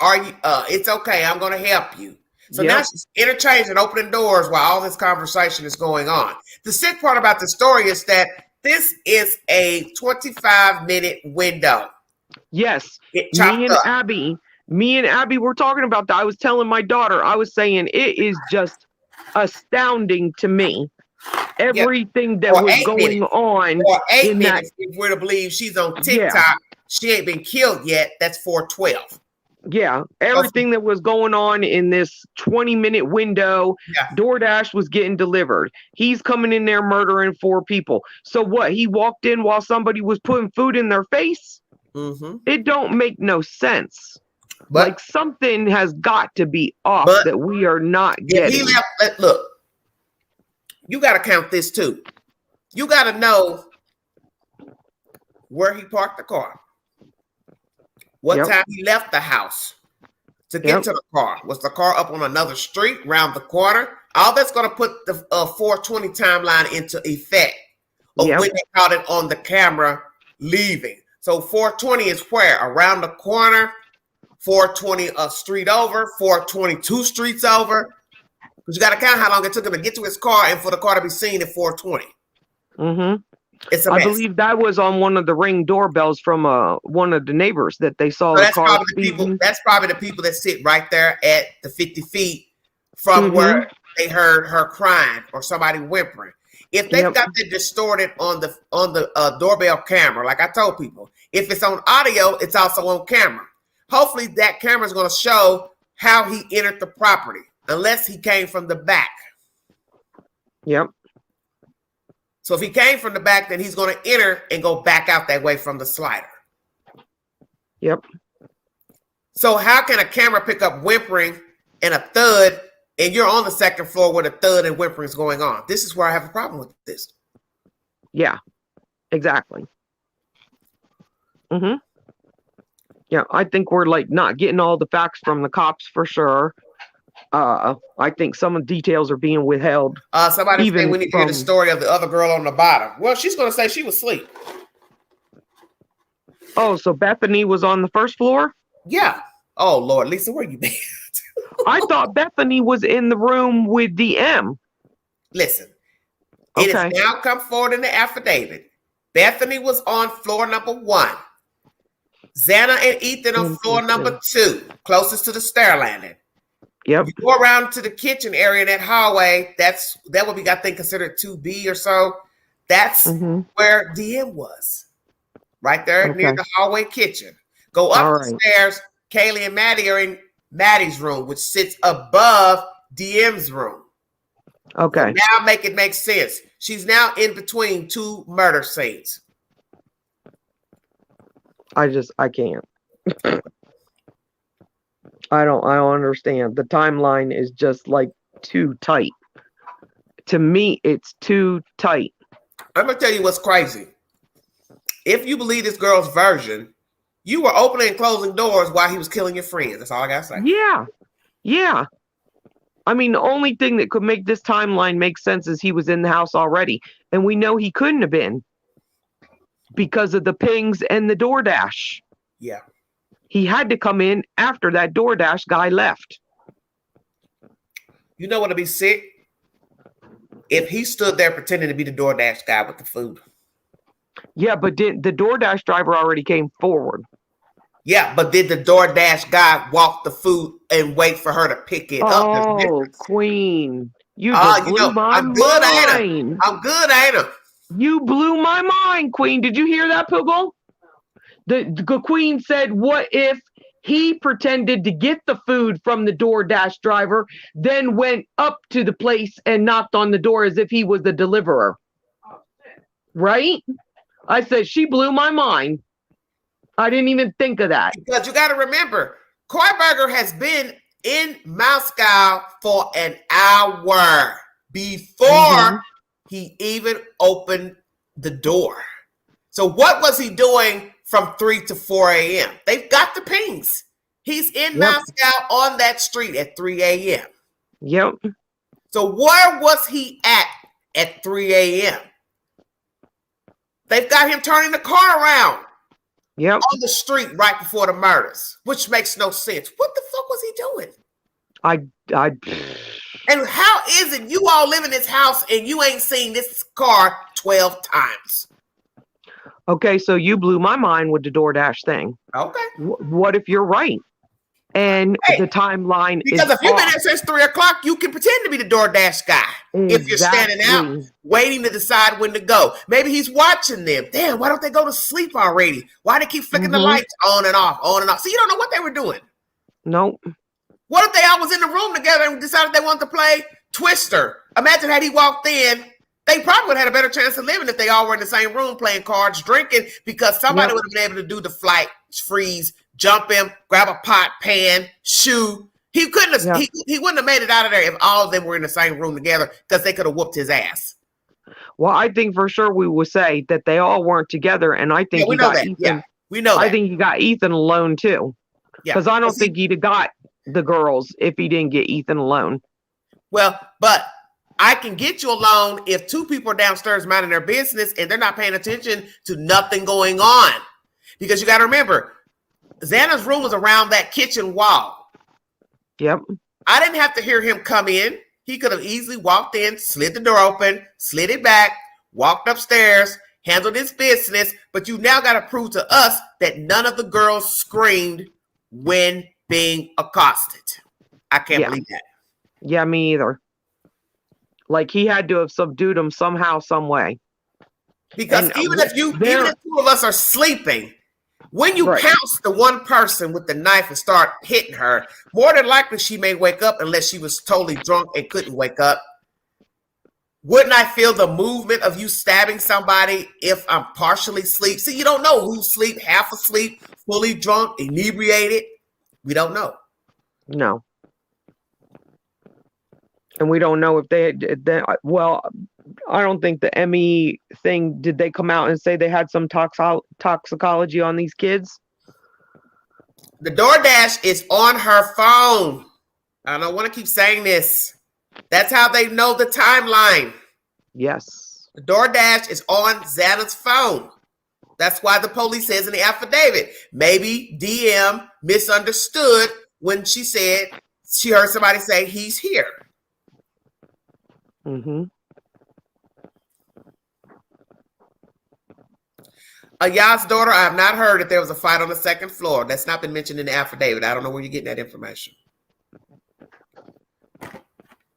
it's okay, I'm going to help you. So now she's interchanging, opening doors while all this conversation is going on. The sick part about the story is that this is a 25-minute window.
Yes.
Me
and Abby were talking about that. I was telling my daughter, I was saying it is just astounding to me. Everything that was going on.
Or 8
in
minutes, if we're to believe she's on TikTok.
Yeah.
She ain't been killed yet. That's 4:12.
Yeah, everything that was going on in this 20-minute window, DoorDash was getting delivered. He's coming in there murdering 4 people. So what? He walked in while somebody was putting food in their face?
Mm-hmm.
It don't make no sense.
But,
like something has got to be off that we are not getting.
Look, you got to count this too. You got to know where he parked the car. What time he left the house to get to the car. Was the car up on another street around the corner? All that's going to put the 420 timeline into effect of when they caught it on the camera leaving. So 420 is where? Around the corner, 420 a street over, 422 streets over. Because you got to count how long it took him to get to his car and for the car to be seen at 420.
Mm-hmm.
It's a mess.
I believe that was on one of the Ring doorbells from one of the neighbors that they saw.
So that's probably the people that sit right there at the 50 feet from where they heard her crying or somebody whimpering. If they've got it distorted on the doorbell camera, like I told people, if it's on audio, it's also on camera. Hopefully that camera is going to show how he entered the property, unless he came from the back.
Yep.
So if he came from the back, then he's going to enter and go back out that way from the slider.
Yep.
So how can a camera pick up whimpering and a thud, and you're on the second floor where the thud and whimpering is going on? This is where I have a problem with this.
Yeah, exactly. Mm-hmm. Yeah, I think we're like not getting all the facts from the cops for sure. I think some of the details are being withheld.
Somebody said we need to hear the story of the other girl on the bottom. Well, she's going to say she was asleep.
Oh, so Bethany was on the first floor?
Yeah. Oh, Lord. Lisa, where you been?
I thought Bethany was in the room with DM.
Listen, it has now come forward in the affidavit. Bethany was on floor number 1. Xana and Ethan on floor number 2, closest to the stair landing.
Yep.
You go around to the kitchen area in that hallway. That would be, I think, considered 2B or so. That's where DM was. Right there near the hallway kitchen. Go up the stairs. Kaylee and Maddie are in Maddie's room, which sits above DM's room.
Okay.
So now make it make sense. She's now in between 2 murder scenes.
I can't. I don't understand. The timeline is just like too tight. To me, it's too tight.
I'm going to tell you what's crazy. If you believe this girl's version, you were opening and closing doors while he was killing your friends. That's all I got to say.
Yeah. Yeah. I mean, the only thing that could make this timeline make sense is he was in the house already. And we know he couldn't have been because of the pings and the DoorDash.
Yeah.
He had to come in after that DoorDash guy left.
You know what would be sick? If he stood there pretending to be the DoorDash guy with the food.
Yeah, but the DoorDash driver already came forward.
Yeah, but did the DoorDash guy walk the food and wait for her to pick it up?
Oh, Queen, you just blew my
I'm good, ain't
mind.
I'm good, ain't I?
You blew my mind, Queen. Did you hear that, Poogle? The Queen said, what if he pretended to get the food from the DoorDash driver, then went up to the place and knocked on the door as if he was the deliverer? Right? I said, she blew my mind. I didn't even think of that.
Because you got to remember, Kohberger has been in Moscow for an hour before he even opened the door. So what was he doing from 3 to 4 a.m.? They've got the pings. He's in Moscow on that street at 3 a.m.
Yep.
So where was he at 3 a.m.? They've got him turning the car around.
Yep.
On the street right before the murders, which makes no sense. What the fuck was he doing? And how is it you all live in this house and you ain't seen this car 12 times?
Okay, so you blew my mind with the DoorDash thing.
Okay.
What if you're right? And the timeline
because if you've been there since 3 o'clock, you can pretend to be the DoorDash guy. Exactly. If you're standing out, waiting to decide when to go. Maybe he's watching them. Damn, why don't they go to sleep already? Why they keep flicking the lights on and off, on and off? So you don't know what they were doing.
Nope.
What if they all was in the room together and decided they wanted to play Twister? Imagine had he walked in, they probably would have had a better chance of living if they all were in the same room playing cards, drinking, because somebody would have been able to do the flight, freeze, jump him, grab a pot, pan, shoe. He couldn't have. He wouldn't have made it out of there if all of them were in the same room together, because they could have whooped his ass.
Well, I think for sure we would say that they all weren't together, and I think
we know that. Yeah, we know that.
I think he got Ethan alone too, because I don't think he'd have got the girls if he didn't get Ethan alone.
Well, but I can get you alone if two people are downstairs minding their business and they're not paying attention to nothing going on, because you got to remember, Xana's room was around that kitchen wall.
Yep.
I didn't have to hear him come in. He could have easily walked in, slid the door open, slid it back, walked upstairs, handled his business. But you now got to prove to us that none of the girls screamed when being accosted. I can't believe that.
Yeah, me either. Like he had to have subdued them somehow, some way.
Because even if two of us are sleeping, when you pounce the one person with the knife and start hitting her, more than likely she may wake up unless she was totally drunk and couldn't wake up. Wouldn't I feel the movement of you stabbing somebody if I'm partially asleep? See, you don't know who's asleep, half asleep, fully drunk, inebriated. We don't know.
No. And we don't know if they well, I don't think the ME thing, did they come out and say they had some toxicology on these kids?
The DoorDash is on her phone. I don't want to keep saying this. That's how they know the timeline.
Yes.
The DoorDash is on Xana's phone. That's why the police says in the affidavit, maybe DM misunderstood when she said she heard somebody say he's here.
Mm-hmm.
Ayaz's daughter, I have not heard that there was a fight on the second floor. That's not been mentioned in the affidavit. I don't know where you're getting that information.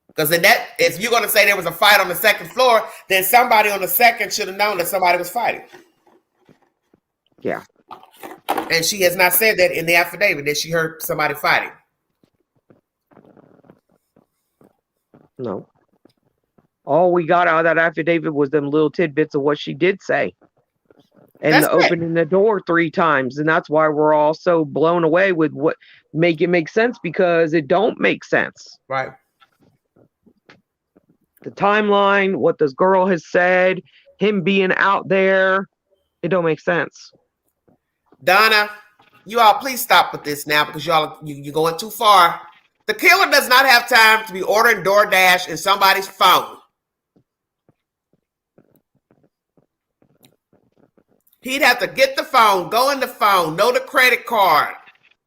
Because if you're going to say there was a fight on the second floor, then somebody on the second should have known that somebody was fighting.
Yeah.
And she has not said that in the affidavit, that she heard somebody fighting.
No. All we got out of that affidavit was them little tidbits of what she did say. And the opening the door 3 times. And that's why we're all so blown away with what make it make sense, because it don't make sense.
Right.
The timeline, what this girl has said, him being out there, it don't make sense.
Donna, you all please stop with this now, because you're going too far. The killer does not have time to be ordering DoorDash in somebody's phone. He'd have to get the phone, go in the phone, know the credit card,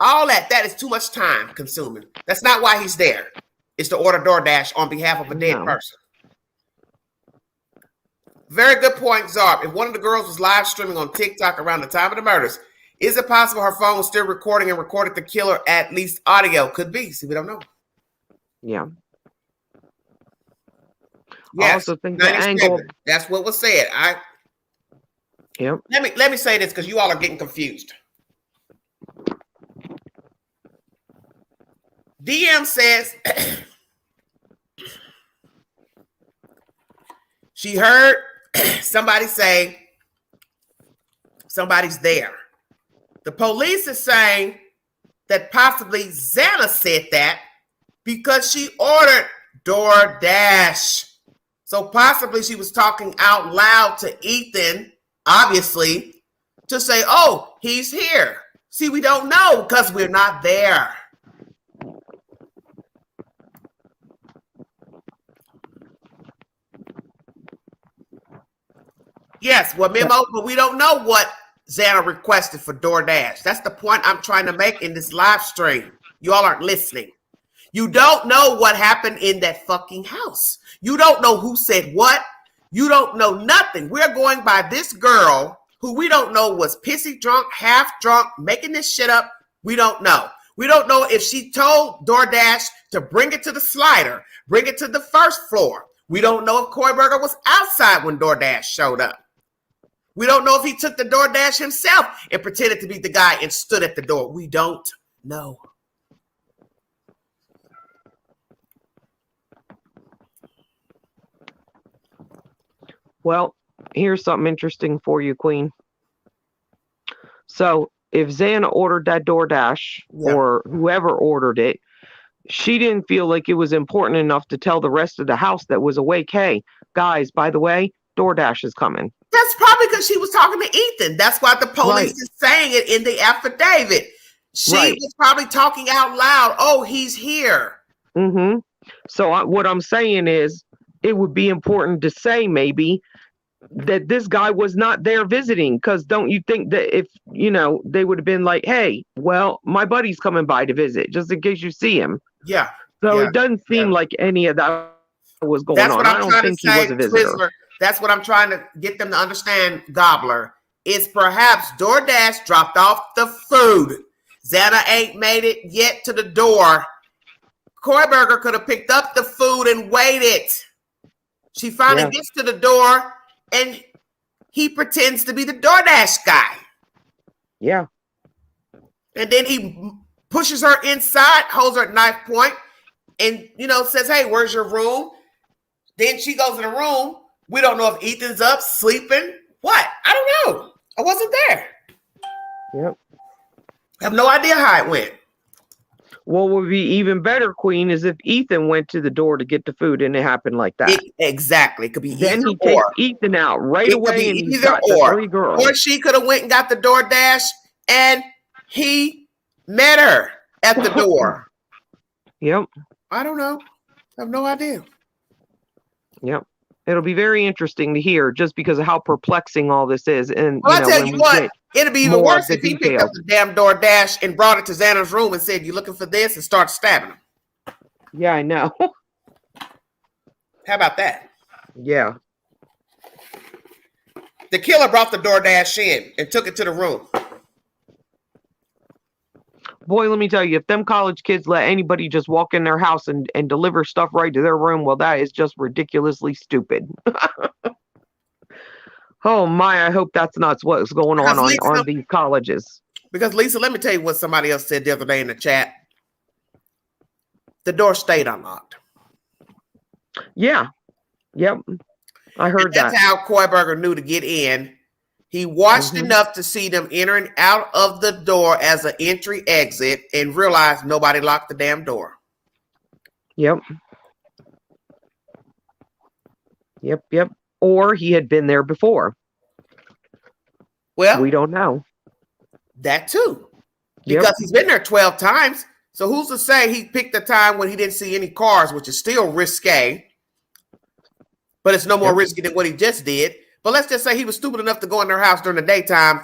all that. That is too much time consuming. That's not why he's there. It's to order DoorDash on behalf of a dead person. Very good point, Zarb. If one of the girls was live streaming on TikTok around the time of the murders, Is it possible her phone was still recording and recorded the killer, at least audio? Could be. See, we don't know.
Yeah.
Yes,
I also think the angle.
That's what was said.
Yep.
Let me say this because you all are getting confused. DM says she heard somebody say somebody's there. The police is saying that possibly Xana said that because she ordered DoorDash. So possibly she was talking out loud to Ethan, obviously, to say, oh, he's here. See, we don't know because we're not there. Yes, well, memo, but we don't know what Xana requested for DoorDash. That's the point I'm trying to make in this live stream. You all aren't listening. You don't know what happened in that fucking house. You don't know who said what. You don't know nothing. We're going by this girl who we don't know was pissy drunk, half drunk, making this shit up. We don't know. We don't know if she told DoorDash to bring it to the slider, bring it to the first floor. We don't know if Kohberger was outside when DoorDash showed up. We don't know if he took the DoorDash himself and pretended to be the guy and stood at the door. We don't know.
Well, here's something interesting for you, Queen. So if Xana ordered that DoorDash or whoever ordered it, she didn't feel like it was important enough to tell the rest of the house that was awake, hey, guys, by the way, DoorDash is coming.
That's probably because she was talking to Ethan. That's why the police is saying it in the affidavit. She was probably talking out loud. Oh, he's here.
Mm-hmm. So what I'm saying is it would be important to say maybe that this guy was not there visiting, because don't you think that if, you know, they would have been like, hey, well, my buddy's coming by to visit just in case you see him.
Yeah.
So it doesn't seem like any of that was going on. I don't think he was a visitor.
Twizzler, that's what I'm trying to get them to understand, Gobbler, is perhaps DoorDash dropped off the food. Xana ain't made it yet to the door. Kohberger could have picked up the food and waited. She finally gets to the door and he pretends to be the DoorDash guy.
Yeah.
And then he pushes her inside, holds her at knife point, and, you know, says, hey, where's your room? Then she goes in the room. We don't know if Ethan's up, sleeping. What? I don't know. I wasn't there.
Yep.
I have no idea how it went.
What would be even better, Queen, is if Ethan went to the door to get the food and it happened like that.
Exactly. It could be
then
either
he takes Ethan out right away, and he's got the three girls.
Or she could have went and got the DoorDash and he met her at the door.
Yep.
I don't know. I have no idea.
Yep. It'll be very interesting to hear just because of how perplexing all this is. And
well, I'll tell you what, it'd be even worse if he picked up the damn DoorDash and brought it to Xana's room and said, you looking for this? And start stabbing him.
Yeah, I know.
How about that?
Yeah.
The killer brought the DoorDash in and took it to the room.
Boy, let me tell you, if them college kids let anybody just walk in their house and deliver stuff right to their room, well, that is just ridiculously stupid. Oh, my, I hope that's not what's going on these colleges.
Because, Lisa, let me tell you what somebody else said the other day in the chat. The door stayed unlocked.
Yeah. Yep. I heard
that's how Kohberger knew to get in. He watched enough to see them entering out of the door as an entry exit and realized nobody locked the damn door.
Yep. Yep. Or he had been there before.
Well,
we don't know.
That too. Because he's been there 12 times. So who's to say he picked the time when he didn't see any cars, which is still risque. But it's no more risky than what he just did. But let's just say he was stupid enough to go in their house during the daytime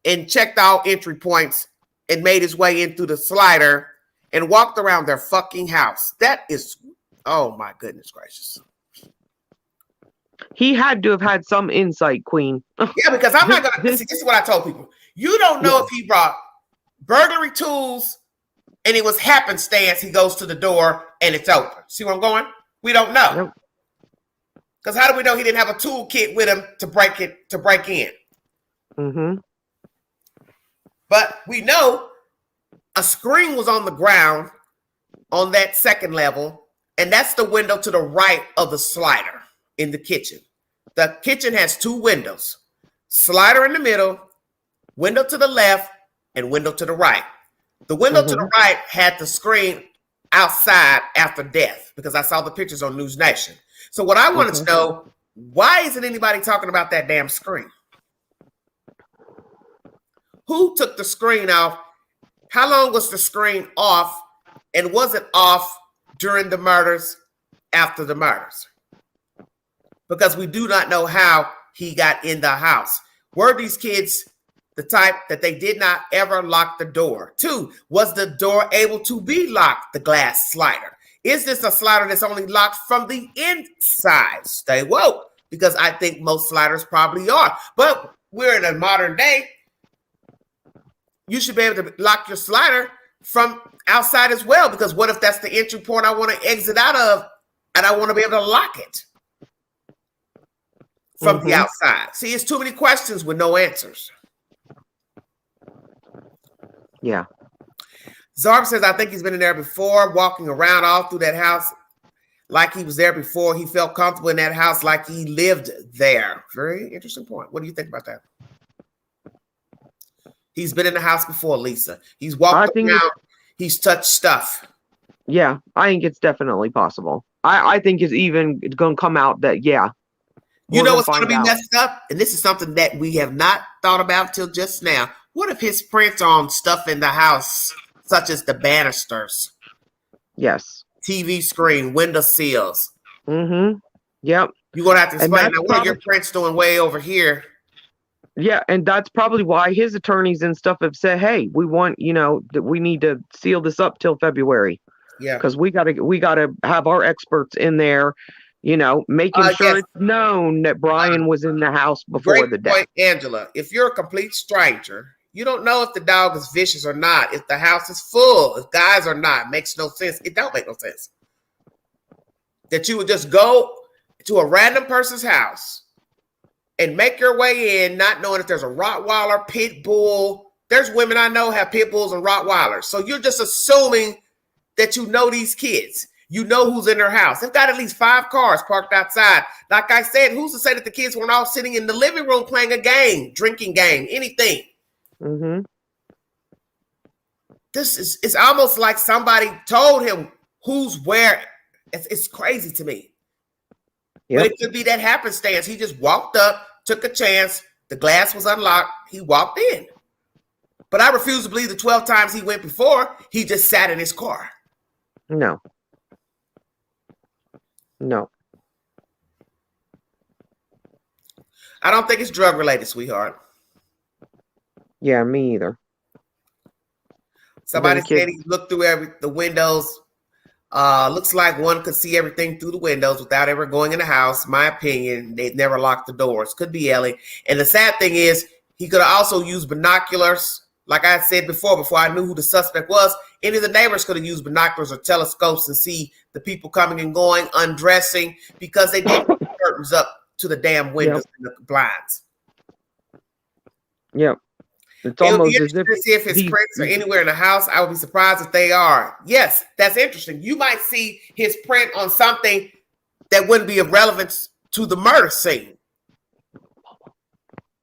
and checked all entry points and made his way in through the slider and walked around their fucking house. That is, oh my goodness gracious.
He had to have had some insight, Queen.
Yeah, because I'm not going to, this is what I told people. You don't know if he brought burglary tools and it was happenstance. He goes to the door and it's open. See where I'm going? We don't know. Because how do we know he didn't have a toolkit with him to break in?
Mm-hmm.
But we know a screen was on the ground on that second level, and that's the window to the right of the slider in the kitchen. The kitchen has 2 windows, slider in the middle, window to the left, and window to the right. The window to the right had the screen outside after death, because I saw the pictures on News Nation. So what I wanted to know, why isn't anybody talking about that damn screen? Who took the screen off? How long was the screen off? And was it off during the murders, after the murders? Because we do not know how he got in the house. Were these kids the type that they did not ever lock the door? 2, was the door able to be locked, the glass slider? Is this a slider that's only locked from the inside? Stay woke, because I think most sliders probably are. But we're in a modern day. You should be able to lock your slider from outside as well, because what if that's the entry point I want to exit out of and I want to be able to lock it from the outside? See, it's too many questions with no answers.
Yeah.
Zarb says, I think he's been in there before, walking around all through that house like he was there before. He felt comfortable in that house like he lived there. Very interesting point. What do you think about that? He's been in the house before, Lisa. He's walked around. He's touched stuff.
Yeah, I think it's definitely possible. I think it's even going to come out that, yeah.
You know what's going to be messed up? And this is something that we have not thought about till just now. What if his prints on stuff in the house, such as the banisters?
Yes.
TV screen, window sills.
Mm-hmm. Yep.
You're going to have to explain that. What are your prints doing way over here?
Yeah, and that's probably why his attorneys and stuff have said, hey, we want, that we need to seal this up till February.
Yeah.
Because we gotta have our experts in there, making sure it's known that Bryan was in the house before the death.
Point, Angela. If you're a complete stranger, you don't know if the dog is vicious or not, if the house is full, if guys or not. Makes no sense. It don't make no sense. That you would just go to a random person's house and make your way in, not knowing if there's a Rottweiler, pit bull. There's women I know have pit bulls and Rottweilers. So you're just assuming that you know these kids. You know who's in their house. They've got at least 5 cars parked outside. Like I said, who's to say that the kids weren't all sitting in the living room playing a game, drinking game, anything?
Mm-hmm.
It's almost like somebody told him who's where. It's crazy to me. Yep. But it could be that happenstance. He just walked up, took a chance. The glass was unlocked. He walked in. But I refuse to believe the 12 times he went before, he just sat in his car.
No.
I don't think it's drug related, sweetheart.
Yeah, me either.
Somebody said he looked through the windows. Looks like one could see everything through the windows without ever going in the house. My opinion, they never locked the doors. Could be Ellie. And the sad thing is, he could have also used binoculars. Like I said before I knew who the suspect was, any of the neighbors could have used binoculars or telescopes and see the people coming and going, undressing, because they did put the curtains up to the damn windows and the blinds.
Yep. It's
It would
almost
be
as
interesting to see if his prints are anywhere in the house. I would be surprised if they are. Yes, that's interesting. You might see his print on something that wouldn't be of relevance to the murder scene.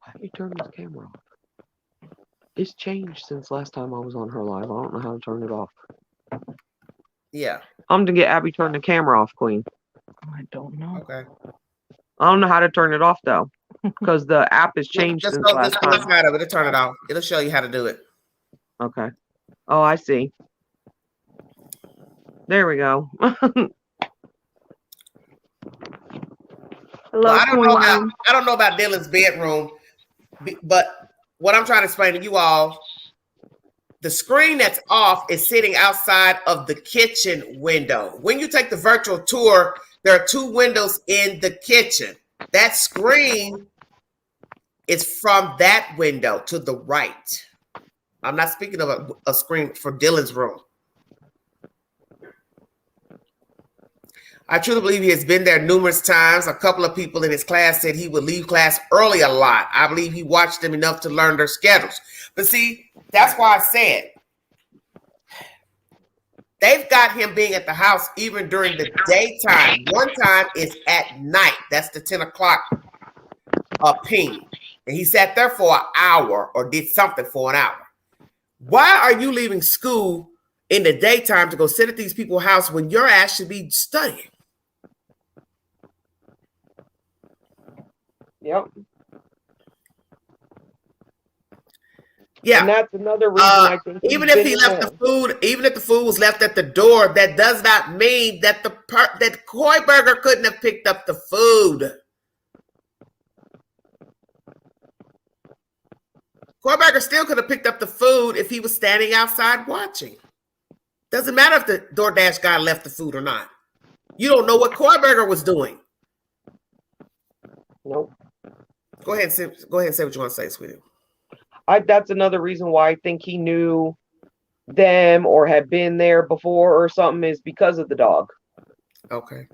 Let me turn this camera off. It's changed since last time I was on her live. I don't know how to turn it off.
Yeah.
I'm gonna get Abby turn the camera off, Queen.
I don't know.
Okay.
I don't know how to turn it off though, because the app has changed since last time.
Just out of it. It'll turn it off. It'll show you how to do it.
Okay. Oh, I see. There we go.
Hello, well, I don't know about Dylan's bedroom, but what I'm trying to explain to you all, the screen that's off is sitting outside of the kitchen window. When you take the virtual tour, there are 2 windows in the kitchen. That screen is from that window to the right. I'm not speaking of a screen for Dylan's room. I truly believe he has been there numerous times. A couple of people in his class said he would leave class early a lot. I believe he watched them enough to learn their schedules. But see, that's why I said they've got him being at the house even during the daytime. One time is at night. That's the 10 o'clock ping. And he sat there for an hour or did something for an hour. Why are you leaving school in the daytime to go sit at these people's house when your ass should be studying?
Yep.
Yeah.
And that's another reason I think
even if he left the food, even if the food was left at the door, that does not mean that that Kohberger couldn't have picked up the food. Kohberger still could have picked up the food if he was standing outside watching. Doesn't matter if the DoorDash guy left the food or not. You don't know what Kohberger was doing.
Nope.
Go ahead and say what you want to say, sweetie.
That's another reason why I think he knew them or had been there before or something, is because of the dog.
Okay.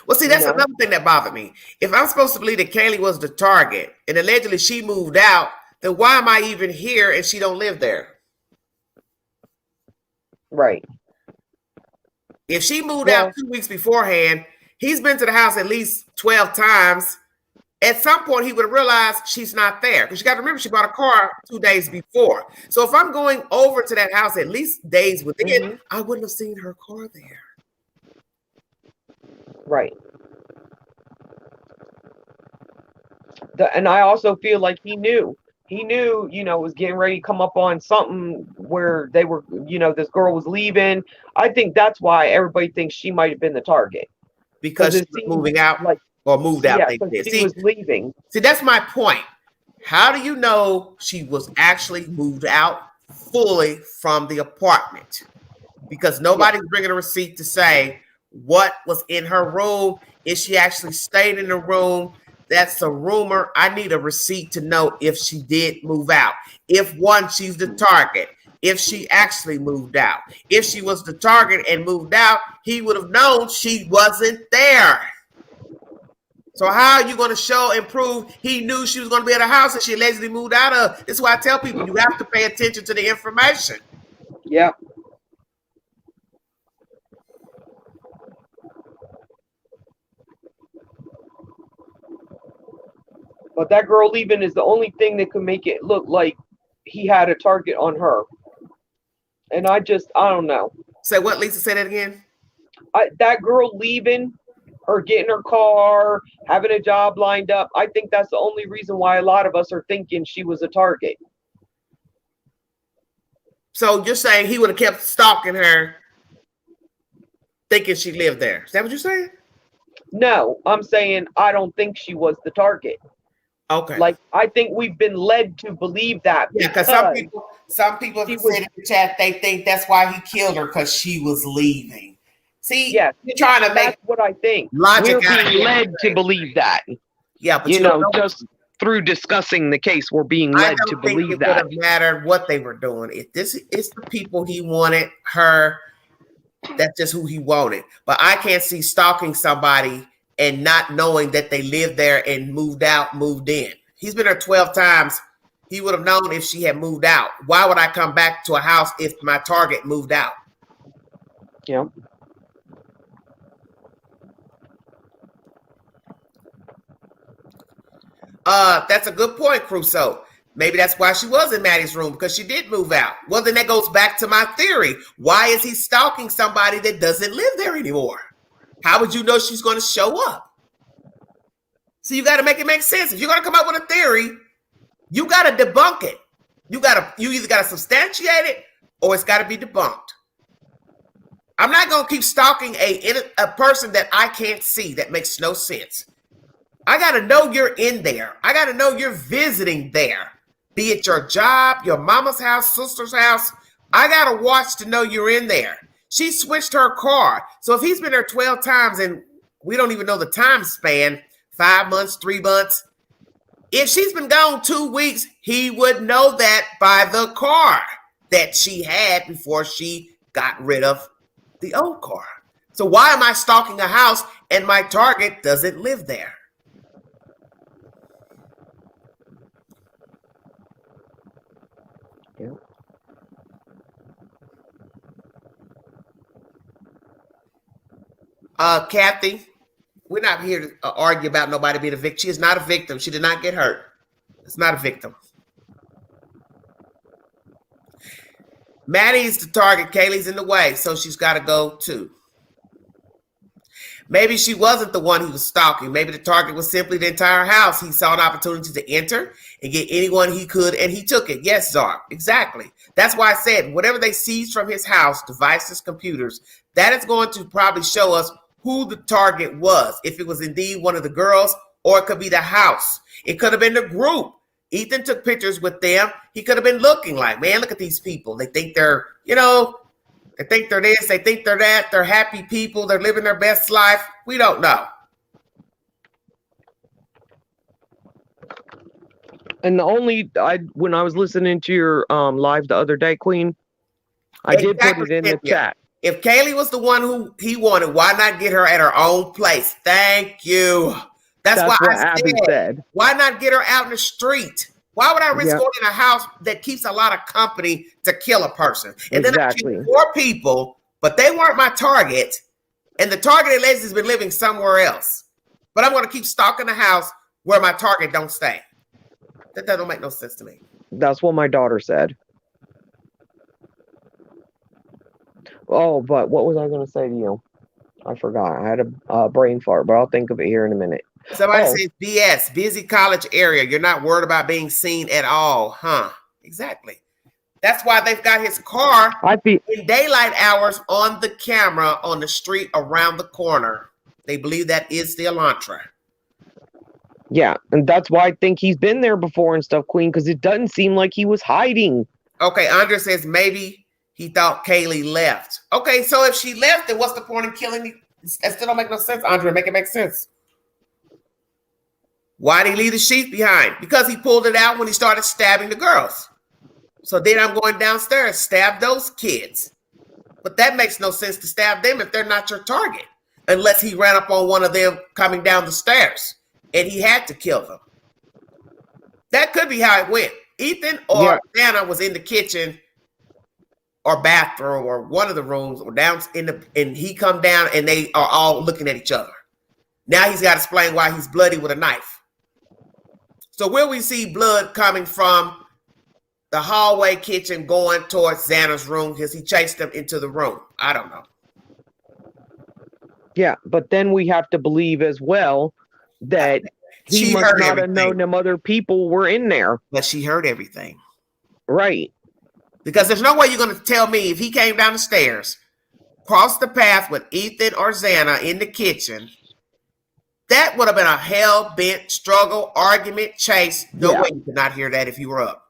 Well, see, that's another thing that bothered me. If I'm supposed to believe that Kaylee was the target and allegedly she moved out, then why am I even here and she don't live there?
Right.
If she moved out 2 weeks beforehand, he's been to the house at least 12 times. At some point, he would have realized she's not there. Because you got to remember, she bought a car 2 days before. So if I'm going over to that house at least days within, I wouldn't have seen her car there.
Right. And I also feel like he knew, it was getting ready to come up on something where they were, this girl was leaving. I think that's why everybody thinks she might have been the target.
Because she was moving out or moved out.
Yeah, she was leaving.
See, that's my point. How do you know she was actually moved out fully from the apartment? Because nobody's bringing a receipt to say what was in her room. If she actually stayed in the room, that's a rumor. I need a receipt to know if she did move out. If she's the target. If she actually moved out. If she was the target and moved out, he would have known she wasn't there. So how are you going to show and prove he knew she was going to be at a house that she allegedly moved out of? This is why I tell people you have to pay attention to the information.
Yeah. But that girl leaving is the only thing that could make it look like he had a target on her. And I don't know.
Say what, Lisa? Say that again.
That girl leaving or getting her car, having a job lined up, I think that's the only reason why a lot of us are thinking she was a target.
So you're saying he would have kept stalking her thinking she lived there. Is that what you're saying?
No, I'm saying I don't think she was the target.
Okay.
Like, I think we've been led to believe that.
Yeah, because some people have said in the chat they think that's why he killed her, because she was leaving. See, you're trying to make
that's what I think.
Logic.
We're being led to believe that.
Yeah, but
just through discussing the case, we're being led to believe that.
It would have mattered what they were doing. If this is the people he wanted, her, that's just who he wanted. But I can't see stalking somebody and not knowing that they lived there and moved out, moved in. He's been there 12 times. He would have known if she had moved out. Why would I come back to a house if my target moved out?
Yeah.
That's a good point, Crusoe. Maybe that's why she was in Maddie's room, because she did move out. Well, then that goes back to my theory. Why is he stalking somebody that doesn't live there anymore? How would you know she's going to show up? So you got to make it make sense. If you're going to come up with a theory, you got to debunk it. You either got to substantiate it or it's got to be debunked. I'm not going to keep stalking a person that I can't see. That makes no sense. I got to know you're in there. I got to know you're visiting there. Be it your job, your mama's house, sister's house. I got to watch to know you're in there. She switched her car. So if he's been there 12 times and we don't even know the time span, 5 months, 3 months, If she's been gone 2 weeks, he would know that by the car that she had before she got rid of the old car. So why am I stalking a house and my target doesn't live there?
Yeah.
Kathy, we're not here to argue about nobody being a victim. She is not a victim. She did not get hurt. It's not a victim. Maddie is the target. Kaylee's in the way, so she's got to go too. Maybe she wasn't the one he was stalking. Maybe the target was simply the entire house. He saw an opportunity to enter and get anyone he could, and he took it. Yes, Czar, exactly. That's why I said whatever they seized from his house, devices, computers, that is going to probably show us who the target was. If it was indeed one of the girls, or it could be the house. It could have been the group. Ethan took pictures with them. He could have been looking like, man, look at these people. They think they're, they think they're this, they think they're that. They're happy people. They're living their best life. We don't know.
And when I was listening to your live the other day, Queen, I did put it in the chat.
If Kaylee was the one who he wanted, why not get her at her own place? Thank you. That's why I said, why not get her out in the street? Why would I risk going in a house that keeps a lot of company to kill a person? And then I shoot 4 people, but they weren't my target. And the targeted lady has been living somewhere else. But I'm going to keep stalking the house where my target don't stay. That doesn't make no sense to me.
That's what my daughter said. Oh, but what was I going to say to you? I forgot. I had a brain fart, but I'll think of it here in a minute.
Somebody says BS, busy college area. You're not worried about being seen at all, huh? Exactly. That's why they've got his car in daylight hours on the camera on the street around the corner. They believe that is the Elantra.
Yeah, and that's why I think he's been there before and stuff, Queen, because it doesn't seem like he was hiding.
Okay, Andre says maybe he thought Kaylee left. Okay, so if she left, then what's the point in killing me? That still don't make no sense, Andre. Make it make sense. Why did he leave the sheath behind? Because he pulled it out when he started stabbing the girls. So then I'm going downstairs, stab those kids. But that makes no sense to stab them if they're not your target. Unless he ran up on one of them coming down the stairs and he had to kill them. That could be how it went. Ethan or Anna was in the kitchen or bathroom or one of the rooms or down and he come down and they are all looking at each other. Now he's got to explain why he's bloody with a knife. So will we see blood coming from the hallway kitchen going towards Xana's room because he chased them into the room? I don't know.
Yeah, but then we have to believe as well that he must not have known them other people were in there.
But she heard everything.
Right.
Because there's no way you're going to tell me if he came down the stairs, crossed the path with Ethan or Xana in the kitchen, that would have been a hell-bent struggle, argument, chase. No way you could not hear that if you were up.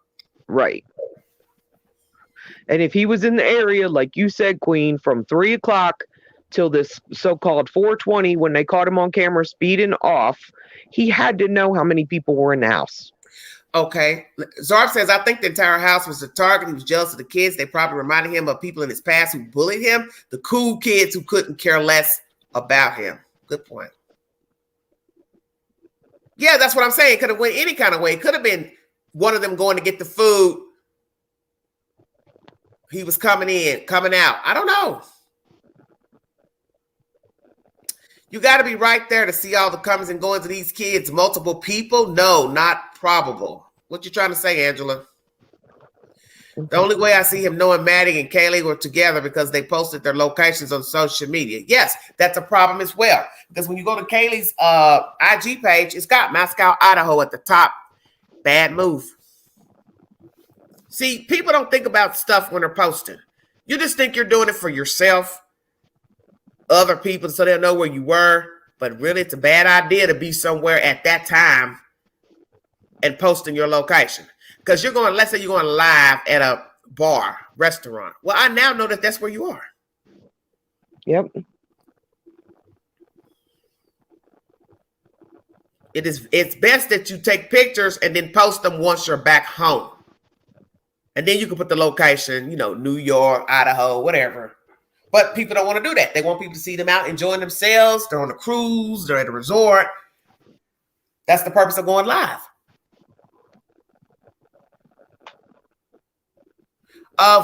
Right. And if he was in the area, like you said, Queen, from 3 o'clock till this so-called 4:20 when they caught him on camera speeding off, he had to know how many people were in the house.
Okay. Zarb says, I think the entire house was the target. He was jealous of the kids. They probably reminded him of people in his past who bullied him, the cool kids who couldn't care less about him. Good point. Yeah, that's what I'm saying. It could have went any kind of way. It could have been one of them going to get the food. He was coming in, coming out. I don't know. You got to be right there to see all the comings and goings of these kids. Multiple people? No, not probable. What you trying to say, Angela? The only way I see him knowing Maddie and Kaylee were together because they posted their locations on social media. Yes, that's a problem as well. Because when you go to Kaylee's IG page, it's got Moscow, Idaho at the top. Bad move. See, people don't think about stuff when they're posting. You just think you're doing it for yourself, other people, so they'll know where you were. But really, it's a bad idea to be somewhere at that time and posting your location. Because you're going, let's say you're going live at a bar, restaurant. Well, I now know that that's where you are.
Yep.
it's best that you take pictures and then post them once you're back home. And then you can put the location, New York, Idaho, whatever. But people don't want to do that. They want people to see them out enjoying themselves. They're on a cruise. They're at a resort. That's the purpose of going live.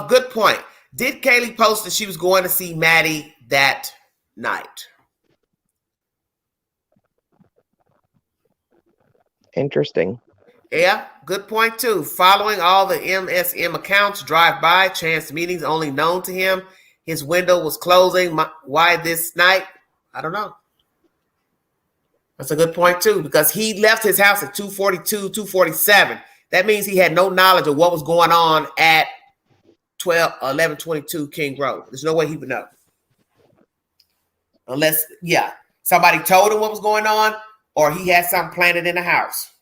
Good point. Did Kaylee post that she was going to see Maddie that night?
Interesting.
Yeah, good point too. Following all the MSM accounts, drive-by, chance meetings only known to him. His window was closing. Why this night? I don't know. That's a good point too, because he left his house at 2:42, 2:47. That means he had no knowledge of what was going on at 1122 King Road. There's no way he would know. Unless, somebody told him what was going on, or he had something planted in the house.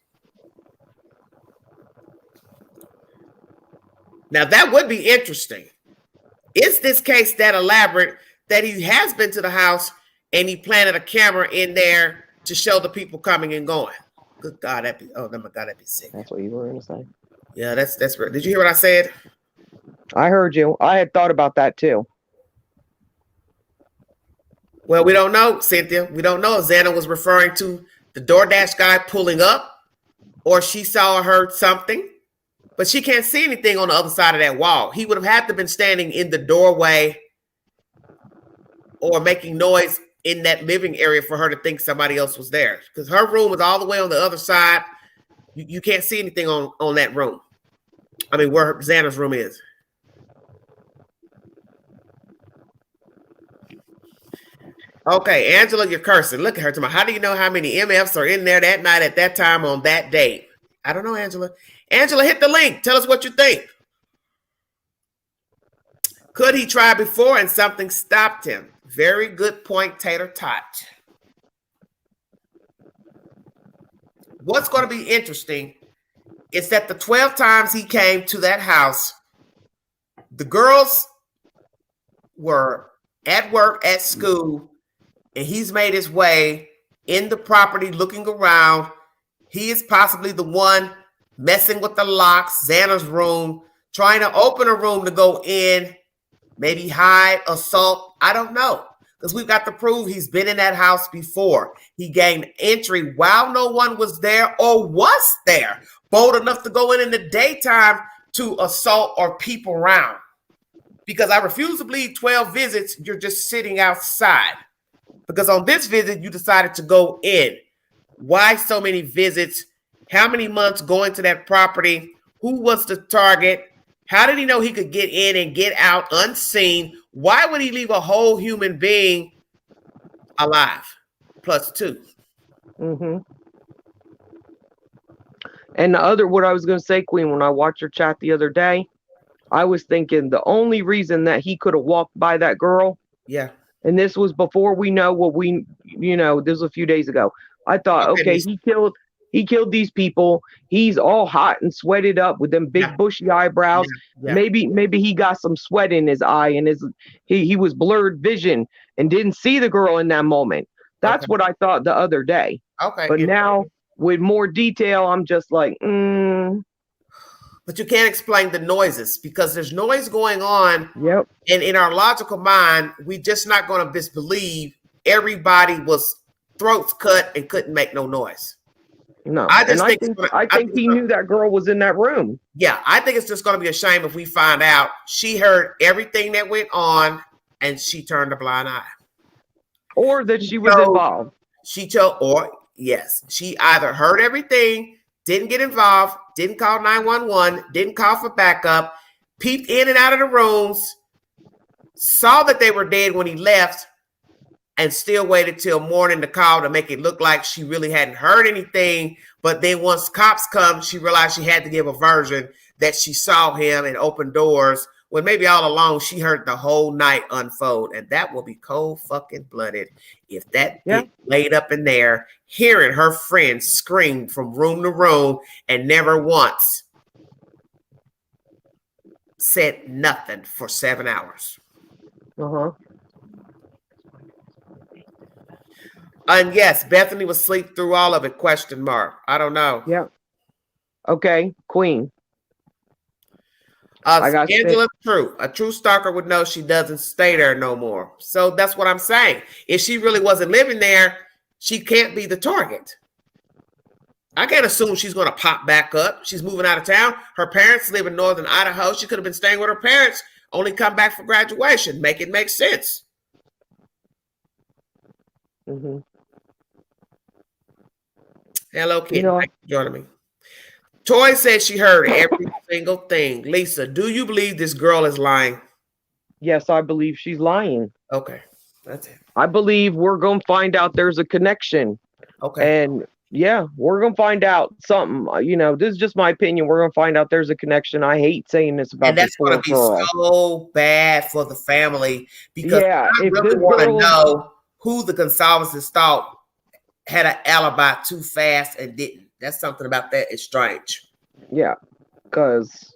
Now, that would be interesting. Is this case that elaborate that he has been to the house and he planted a camera in there to show the people coming and going? Good God, that'd be sick.
That's what you were going to say.
Yeah, that's did you hear what I said?
I heard you. I had thought about that too.
Well, we don't know, Cynthia. We don't know if Xana was referring to the DoorDash guy pulling up, or she saw or heard something. But she can't see anything on the other side of that wall. He would have had to have been standing in the doorway or making noise in that living area for her to think somebody else was there. Because her room is all the way on the other side. You can't see anything on that room. I mean, where Xana's room is. Okay, Angela, you're cursing. Look at her. How do you know how many MFs are in there that night at that time on that date? I don't know, Angela. Angela, hit the link. Tell us what you think. Could he try before and something stopped him? Very good point, Tater Tot. What's going to be interesting is that the 12 times he came to that house, the girls were at work, at school, and he's made his way in the property looking around. He is possibly the one messing with the locks, Xana's room, trying to open a room to go in, maybe hide, assault. I don't know, because we've got to prove he's been in that house before. He gained entry while no one was there or was there, bold enough to go in the daytime to assault or peep around. Because I refuse to believe 12 visits, you're just sitting outside. Because on this visit, you decided to go in. Why so many visits? How many months going to that property? Who was the target? How did he know he could get in and get out unseen? Why would he leave a whole human being alive? +2.
Mm-hmm. And what I was going to say, Queen, when I watched your chat the other day, I was thinking the only reason that he could have walked by that girl.
Yeah.
And this was before we know what this was a few days ago. I thought, okay, he killed these people. He's all hot and sweated up with them big bushy eyebrows. Yeah. Maybe he got some sweat in his eye and he was blurred vision and didn't see the girl in that moment. That's what I thought the other day.
Okay.
But now with more detail, I'm just like,
But you can't explain the noises because there's noise going on.
Yep.
And in our logical mind, we just not going to disbelieve everybody was throats cut and couldn't make no noise.
No, I think he knew that girl was in that room.
Yeah, I think it's just going to be a shame if we find out she heard everything that went on and she turned a blind eye.
Or that she was involved.
She either heard everything, didn't get involved, didn't call 911, didn't call for backup, peeped in and out of the rooms, saw that they were dead when he left, and still waited till morning to call to make it look like she really hadn't heard anything. But then once cops come, she realized she had to give a version that she saw him and opened doors when maybe all along she heard the whole night unfold. And that will be cold fucking blooded if that bitch laid up in there hearing her friends scream from room to room and never once said nothing for 7 hours.
Uh-huh.
And yes, Bethany was asleep through all of it, question mark. I don't know.
Yeah. Okay, Queen. I got
Angela's true. A true stalker would know she doesn't stay there no more. So that's what I'm saying. If she really wasn't living there, she can't be the target. I can't assume she's going to pop back up. She's moving out of town. Her parents live in northern Idaho. She could have been staying with her parents, only come back for graduation. Make it make sense.
Mm-hmm.
Hello, Kitty. Thanks for joining me. Toy said she heard every single thing. Lisa, do you believe this girl is lying?
Yes, I believe she's lying.
Okay, that's it.
I believe we're going to find out there's a connection.
Okay.
And yeah, we're going to find out something. This is just my opinion. We're going to find out there's a connection. I hate saying this about
this girl. And that's going to be so bad for the family because I really want to know who the consolidate thought had an alibi too fast and didn't. That's something about that is strange.
Yeah, because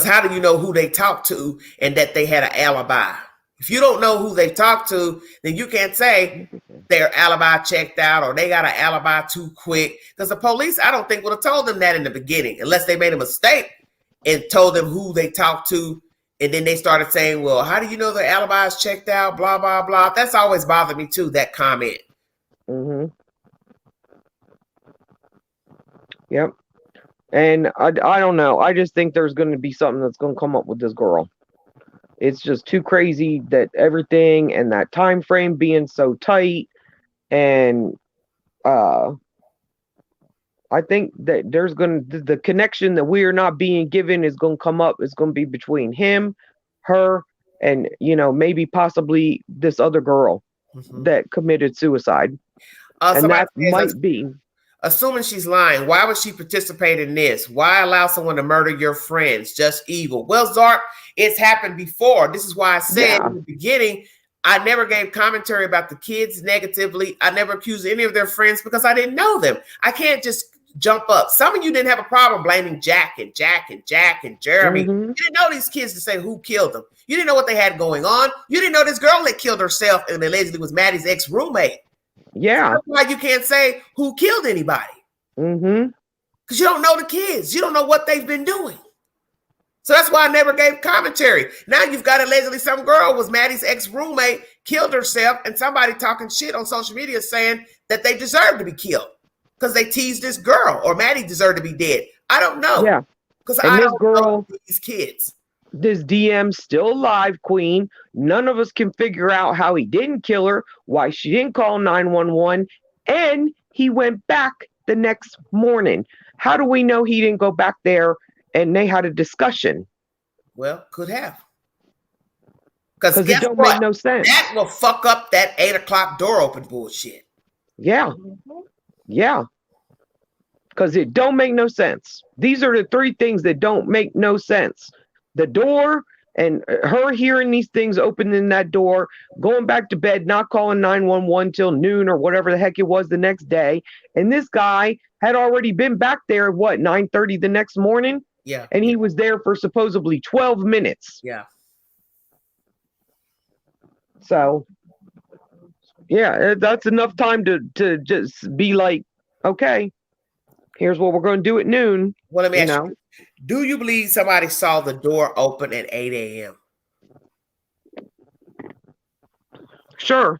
how do you know who they talked to and that they had an alibi? If you don't know who they talked to, then you can't say their alibi checked out or they got an alibi too quick. Because the police, I don't think, would have told them that in the beginning, unless they made a mistake and told them who they talked to. And then they started saying, well, how do you know their alibi is checked out? Blah, blah, blah. That's always bothered me too, that comment.
Mm-hmm. Yep. And I don't know. I just think there's going to be something that's going to come up with this girl. It's just too crazy that everything and that time frame being so tight. And I think that there's going to, the connection that we are not being given is going to come up. It's going to be between him, her, and, maybe possibly this other girl that committed suicide. And that might be.
Assuming she's lying, why would she participate in this? Why allow someone to murder your friends? Just evil. Well, Zark, it's happened before. This is why I said in the beginning, I never gave commentary about the kids negatively. I never accused any of their friends because I didn't know them. I can't just jump up. Some of you didn't have a problem blaming Jack and Jeremy.
Mm-hmm.
You didn't know these kids to say who killed them. You didn't know what they had going on. You didn't know this girl that killed herself and allegedly was Maddie's ex-roommate.
Yeah.
So that's why you can't say who killed anybody.
Mm-hmm.
Because you don't know the kids. You don't know what they've been doing. So that's why I never gave commentary. Now you've got allegedly some girl was Maddie's ex-roommate, killed herself, and somebody talking shit on social media saying that they deserve to be killed because they teased this girl or Maddie deserved to be dead. I don't know.
Yeah.
Because I don't know these kids.
This DM's still alive, Queen. None of us can figure out how he didn't kill her, why she didn't call 911, and he went back the next morning. How do we know he didn't go back there and they had a discussion?
Well, could have. Because
it don't make no sense.
That will fuck up that 8 o'clock door open bullshit.
Yeah. Yeah. Because it don't make no sense. These are the three things that don't make no sense. The door and her hearing these things opening that door, going back to bed, not calling 911 till noon or whatever the heck it was the next day. And this guy had already been back there at 9:30 the next morning?
Yeah.
And he was there for supposedly 12 minutes.
Yeah.
So, yeah, that's enough time to just be like, okay, here's what we're going to do at noon.
Well, let me ask you. Do you believe somebody saw the door open at 8 a.m.?
Sure.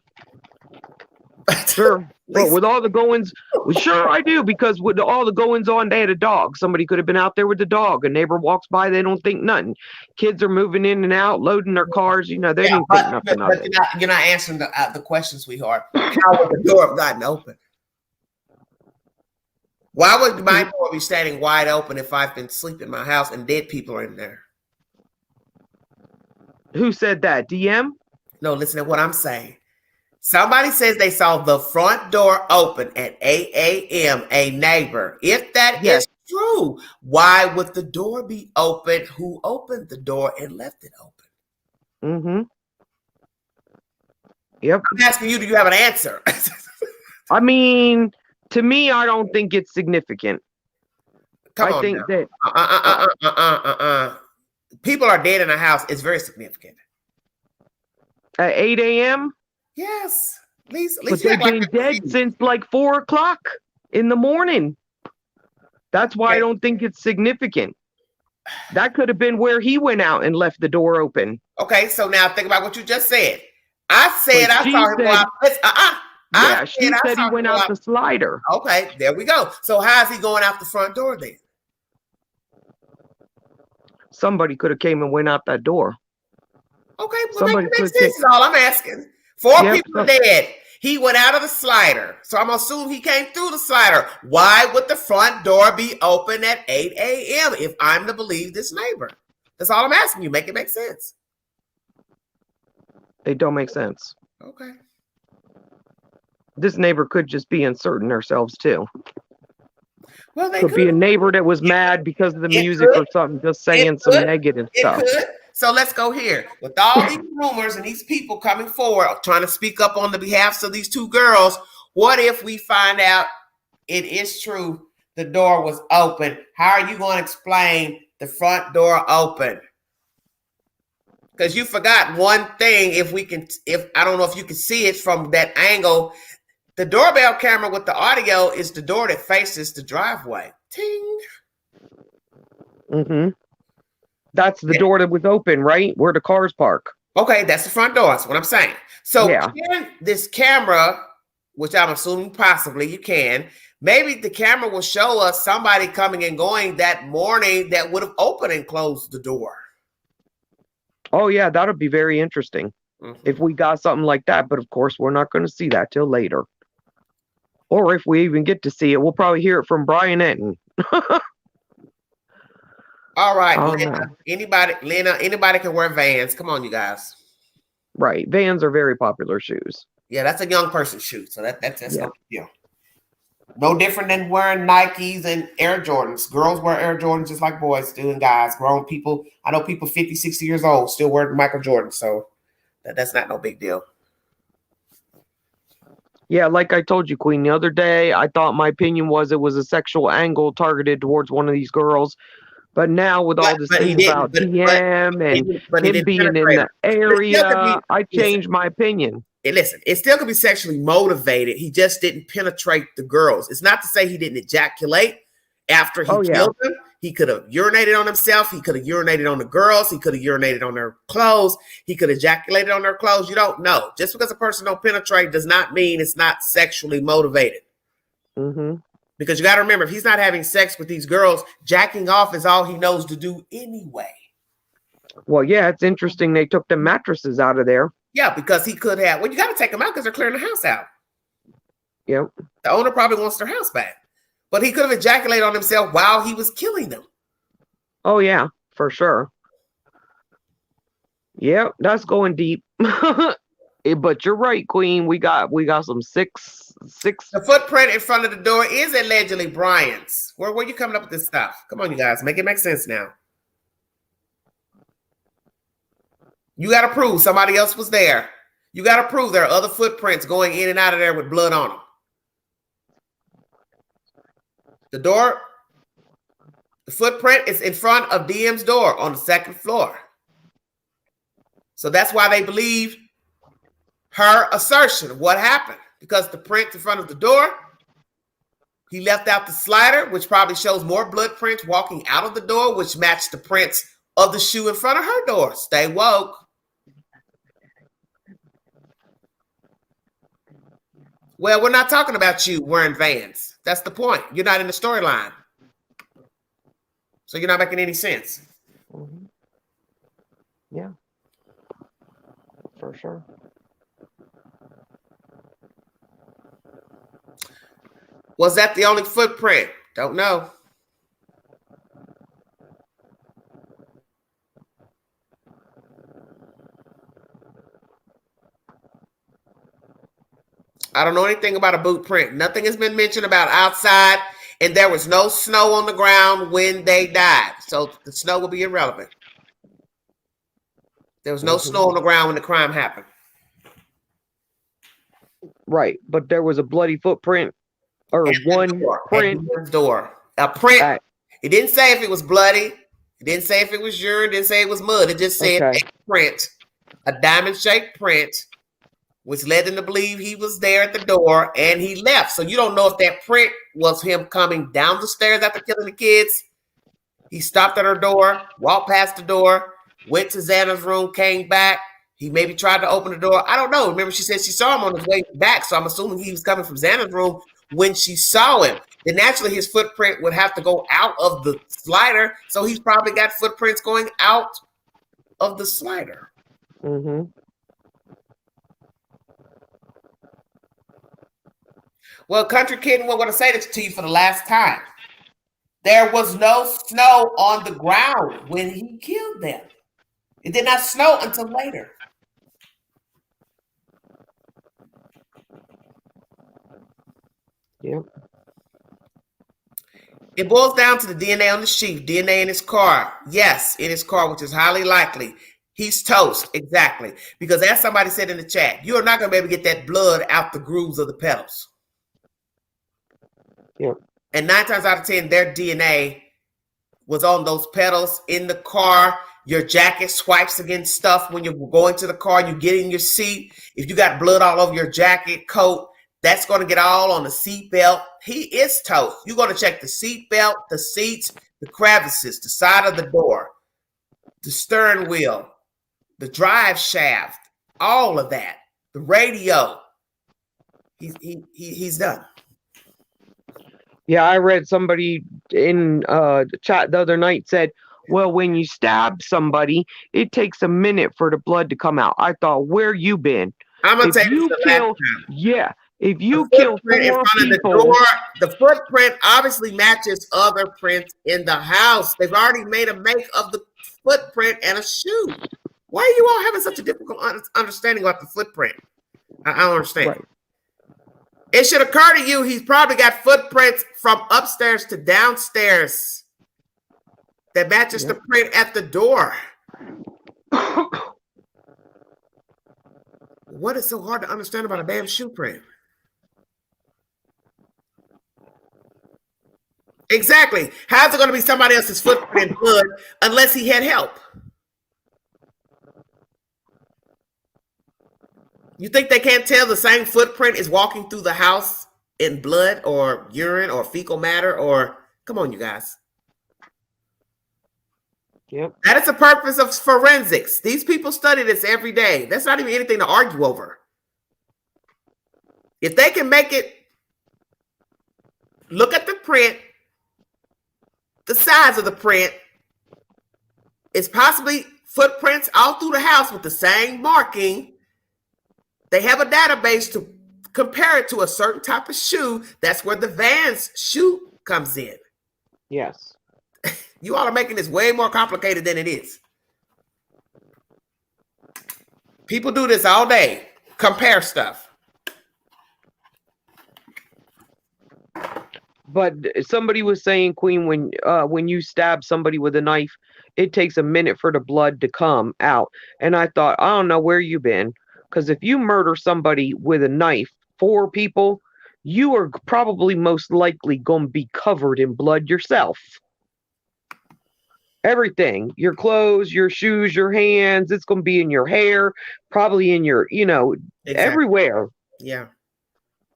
Sure. But with all the goings, sure I do, because with all the goings on, they had a dog. Somebody could have been out there with the dog. A neighbor walks by, they don't think nothing. Kids are moving in and out, loading their cars. They didn't think nothing of it.
You're not answering the question, sweetheart. How would the door have gotten open? Why would my door be standing wide open if I've been sleeping in my house and dead people are in there?
Who said that? DM?
No, listen to what I'm saying. Somebody says they saw the front door open at 8 a.m., a neighbor. If that is true, why would the door be open? Who opened the door and left it open?
Mm-hmm. Yep.
I'm asking you, do you have an answer?
I mean, to me, I don't think it's significant.
I think that people are dead in a house is very significant.
At 8 a.m.?
Yes. At least
But
you
they've
act like
been
you're
dead
confused.
since like 4 o'clock in the morning. That's why I
Okay.
don't think it's significant. That could have been where he went out and left the door open.
Okay, so now think about what you just said. I said
But
I
she
saw him go
said-
out.
Yeah, she
I
said
saw
he
him
went
go
out the slider.
Okay, there we go. So how is he going out the front door then?
Somebody could have came and went out that door.
Okay, well,
Somebody
make it make
could
sense is all I'm asking. 4
Yep,
people are dead. He went out of the slider. So I'm assuming he came through the slider. Why would the front door be open at 8 a.m. if I'm to believe this neighbor? That's all I'm asking you. Make it make sense.
They don't make sense.
Okay.
This neighbor could just be inserting themselves too.
Well, they
Could be a neighbor that was mad because of the music or something, just saying some negative stuff.
It could. So let's go here. With all these rumors and these people coming forward trying to speak up on the behalf of these 2 girls, what if we find out it is true the door was open? How are you going to explain the front door open? Because you forgot one thing. If I don't know if you can see it from that angle, the doorbell camera with the audio is the door that faces the driveway. Ting.
Mm-hmm. That's the door that was open, right? Where the cars park.
Okay, that's the front door. That's what I'm saying. So can this camera, which I'm assuming possibly you can, maybe the camera will show us somebody coming and going that morning that would have opened and closed the door.
Oh, yeah, that would be very interesting if we got something like that. But of course, we're not going to see that till later. Or if we even get to see it, we'll probably hear it from Bryan'S.
All right, Lena, anybody can wear Vans. Come on, you guys.
Right. Vans are very popular shoes.
Yeah, that's a young person's shoe. So that's no big deal. No different than wearing Nikes and Air Jordans. Girls wear Air Jordans just like boys do, and guys. Grown people, I know people 50, 60 years old still wear Michael Jordan. So that's not no big deal.
Yeah, like I told you, Queen, the other day, I thought my opinion was it was a sexual angle targeted towards one of these girls. But now with all this thing about TM and him being in the area, I changed my opinion.
Listen, it still could be sexually motivated. He just didn't penetrate the girls. It's not to say he didn't ejaculate after he killed them. He could have urinated on himself. He could have urinated on the girls. He could have urinated on their clothes. He could have ejaculated on their clothes. You don't know. Just because a person don't penetrate does not mean it's not sexually motivated.
Mm-hmm.
Because you got to remember, if he's not having sex with these girls, jacking off is all he knows to do anyway.
Well, yeah, it's interesting they took the mattresses out of there.
Yeah, because he could have. Well, you got to take them out because they're clearing the house out.
Yep.
The owner probably wants their house back. But he could have ejaculated on himself while he was killing them.
Oh, yeah, for sure. Yep, that's going deep. But you're right, Queen. We got some six.
The footprint in front of the door is allegedly Bryan'S. Where you coming up with this stuff? Come on, you guys, make it make sense now. You got to prove somebody else was there. You got to prove there are other footprints going in and out of there with blood on them. The footprint is in front of DM's door on the 2nd floor. So that's why they believe her assertion of what happened, because the print in front of the door, he left out the slider, which probably shows more blood prints walking out of the door, which matched the prints of the shoe in front of her door. Stay woke. Well, we're not talking about you wearing Vans. That's the point. You're not in the storyline. So you're not making any sense.
Mm-hmm. Yeah. For sure.
Was that the only footprint? Don't know. I don't know anything about a boot print. Nothing has been mentioned about outside, and there was no snow on the ground when they died. So the snow will be irrelevant. There was no snow on the ground when the crime happened.
Right, but there was a bloody footprint or one print.
Door. A print. It didn't say if it was bloody. It didn't say if it was urine. It didn't say it was mud. It just said a print, a diamond-shaped print which led them to believe he was there at the door, and he left. So you don't know if that print was him coming down the stairs after killing the kids. He stopped at her door, walked past the door, went to Xana's room, came back. He maybe tried to open the door. I don't know. Remember, she said she saw him on his way back, so I'm assuming he was coming from Xana's room when she saw him. Then naturally his footprint would have to go out of the slider, so he's probably got footprints going out of the slider.
Mm-hmm.
Well, Country Kid, we're going to say this to you for the last time. There was no snow on the ground when he killed them. It did not snow until later.
Yep.
It boils down to the DNA on the sheet, DNA in his car. Yes, in his car, which is highly likely. He's toast, exactly. Because as somebody said in the chat, you are not going to be able to get that blood out the grooves of the pedals.
Yep.
And 9 times out of 10, their DNA was on those pedals in the car. Your jacket swipes against stuff when you're going to the car. You get in your seat. If you got blood all over your jacket, coat, that's going to get all on the seat belt. He is toast. You're going to check the seat belt, the seats, the crevices, the side of the door, the steering wheel, the drive shaft, all of that, the radio. He's done.
Yeah, I read somebody in the chat the other night said, well, when you stab somebody, it takes a minute for the blood to come out. I thought, where you been?
I'm going to tell you
if you kill 4
in front
people,
of the door, the footprint obviously matches other prints in the house. They've already made a make of the footprint and a shoe. Why are you all having such a difficult understanding about the footprint? I don't understand. Right. It should occur to you he's probably got footprints from upstairs to downstairs that matches the print at the door. What is so hard to understand about a damn shoe print? Exactly. How's it going to be somebody else's footprint in blood unless he had help? You think they can't tell the same footprint is walking through the house in blood or urine or fecal matter? Or come on, you guys.
Yep.
That is the purpose of forensics. These people study this every day. That's not even anything to argue over. If they can make it, look at the print, the size of the print, it's possibly footprints all through the house with the same marking. They have a database to compare it to a certain type of shoe. That's where the Vans shoe comes in.
Yes.
You all are making this way more complicated than it is. People do this all day. Compare stuff.
But somebody was saying, Queen, when you stab somebody with a knife, it takes a minute for the blood to come out. And I thought, I don't know where you been. Because if you murder somebody with a knife, 4 people, you are probably most likely going to be covered in blood yourself. Everything, your clothes, your shoes, your hands, it's going to be in your hair, probably in your, exactly. Everywhere.
Yeah.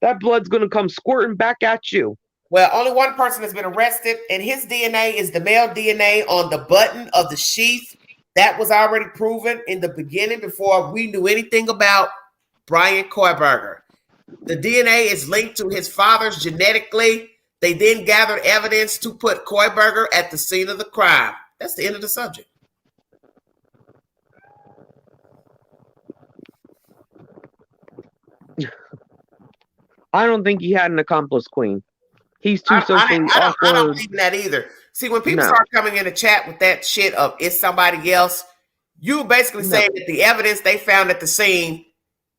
That blood's going to come squirting back at you.
Well, only one person has been arrested, and his DNA is the male DNA on the button of the sheath. That was already proven in the beginning before we knew anything about Bryan Kohberger. The DNA is linked to his father's genetically. They then gathered evidence to put Kohberger at the scene of the crime. That's the end of the subject.
I don't think he had an accomplice, Queen. He's too socially awkward.
I don't believe that either. See, when people start coming in the chat with that shit of it's somebody else, you basically saying that the evidence they found at the scene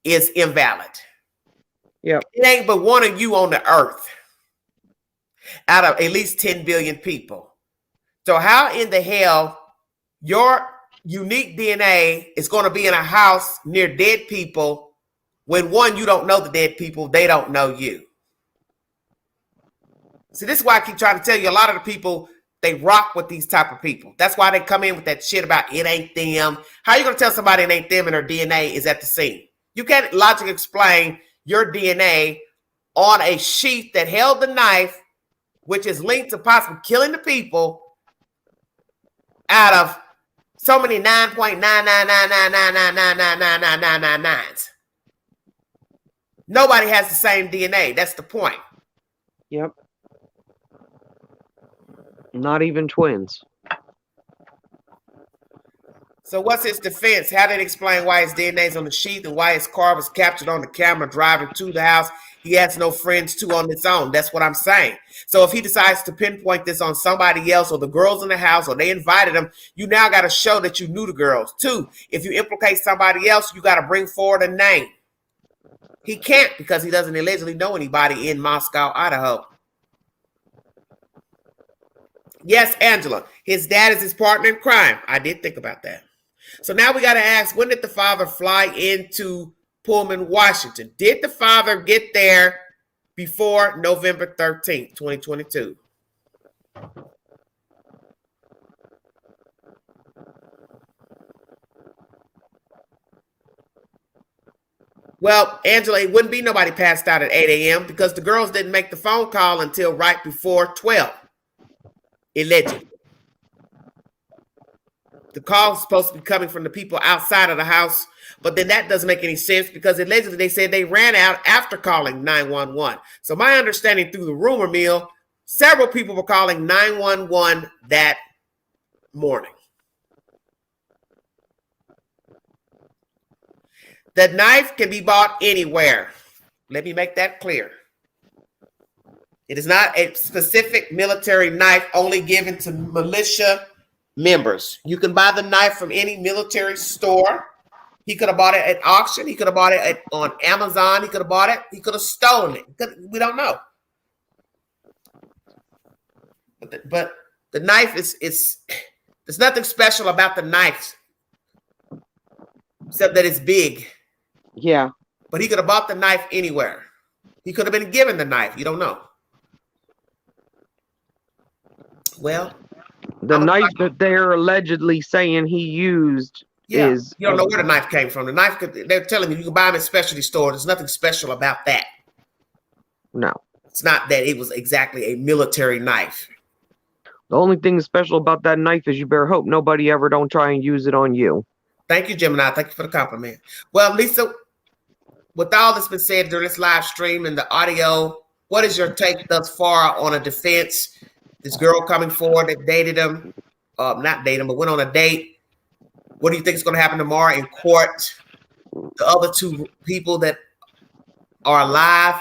is invalid.
Yeah.
It ain't but one of you on the earth out of at least 10 billion people. So how in the hell your unique DNA is going to be in a house near dead people when, one, you don't know the dead people, they don't know you? See, this is why I keep trying to tell you, a lot of the people, they rock with these type of people. That's why they come in with that shit about it ain't them. How are you going to tell somebody it ain't them and their DNA is at the scene? You can't logically explain your DNA on a sheet that held the knife, which is linked to possibly killing the people, out of so many 9.9999999999999. Nobody has the same DNA. That's the point.
Yep. Not even twins.
So what's his defense? How did it explain why his DNA is on the sheet and why his car was captured on the camera driving to the house? He has no friends too on its own. That's what I'm saying. So if he decides to pinpoint this on somebody else or the girls in the house or they invited him, you now got to show that you knew the girls. 2, if you implicate somebody else, you got to bring forward a name. He can't because he doesn't allegedly know anybody in Moscow, Idaho. Yes, Angela, his dad is his partner in crime. I did think about that. So now we got to ask, when did the father fly into Pullman, Washington? Did the father get there before November 13th, 2022? Well, Angela, it wouldn't be nobody passed out at 8 a.m. because the girls didn't make the phone call until right before 12, allegedly. The call is supposed to be coming from the people outside of the house, but then that doesn't make any sense because allegedly they said they ran out after calling 911. So my understanding through the rumor mill, several people were calling 911 that morning. The knife can be bought anywhere. Let me make that clear. It is not a specific military knife only given to militia members. You can buy the knife from any military store. He could have bought it at auction. He could have bought it on Amazon. He could have bought it. He could have stolen it. We don't know. But the knife there's nothing special about the knife except that it's big.
Yeah.
But he could have bought the knife anywhere. He could have been given the knife. You don't know. Well,
the knife that they're allegedly saying he used is...
You don't know where the knife came from. The knife, they're telling you can buy them at specialty stores. There's nothing special about that.
No.
It's not that it was exactly a military knife.
The only thing special about that knife is you better hope nobody ever don't try and use it on you.
Thank you, Gemini. Thank you for the compliment. Well, Lisa, with all that's been said during this live stream and the audio, what is your take thus far on a defense? This girl coming forward that dated him, not dated him, but went on a date. What do you think is going to happen tomorrow in court? The other 2 people that are alive,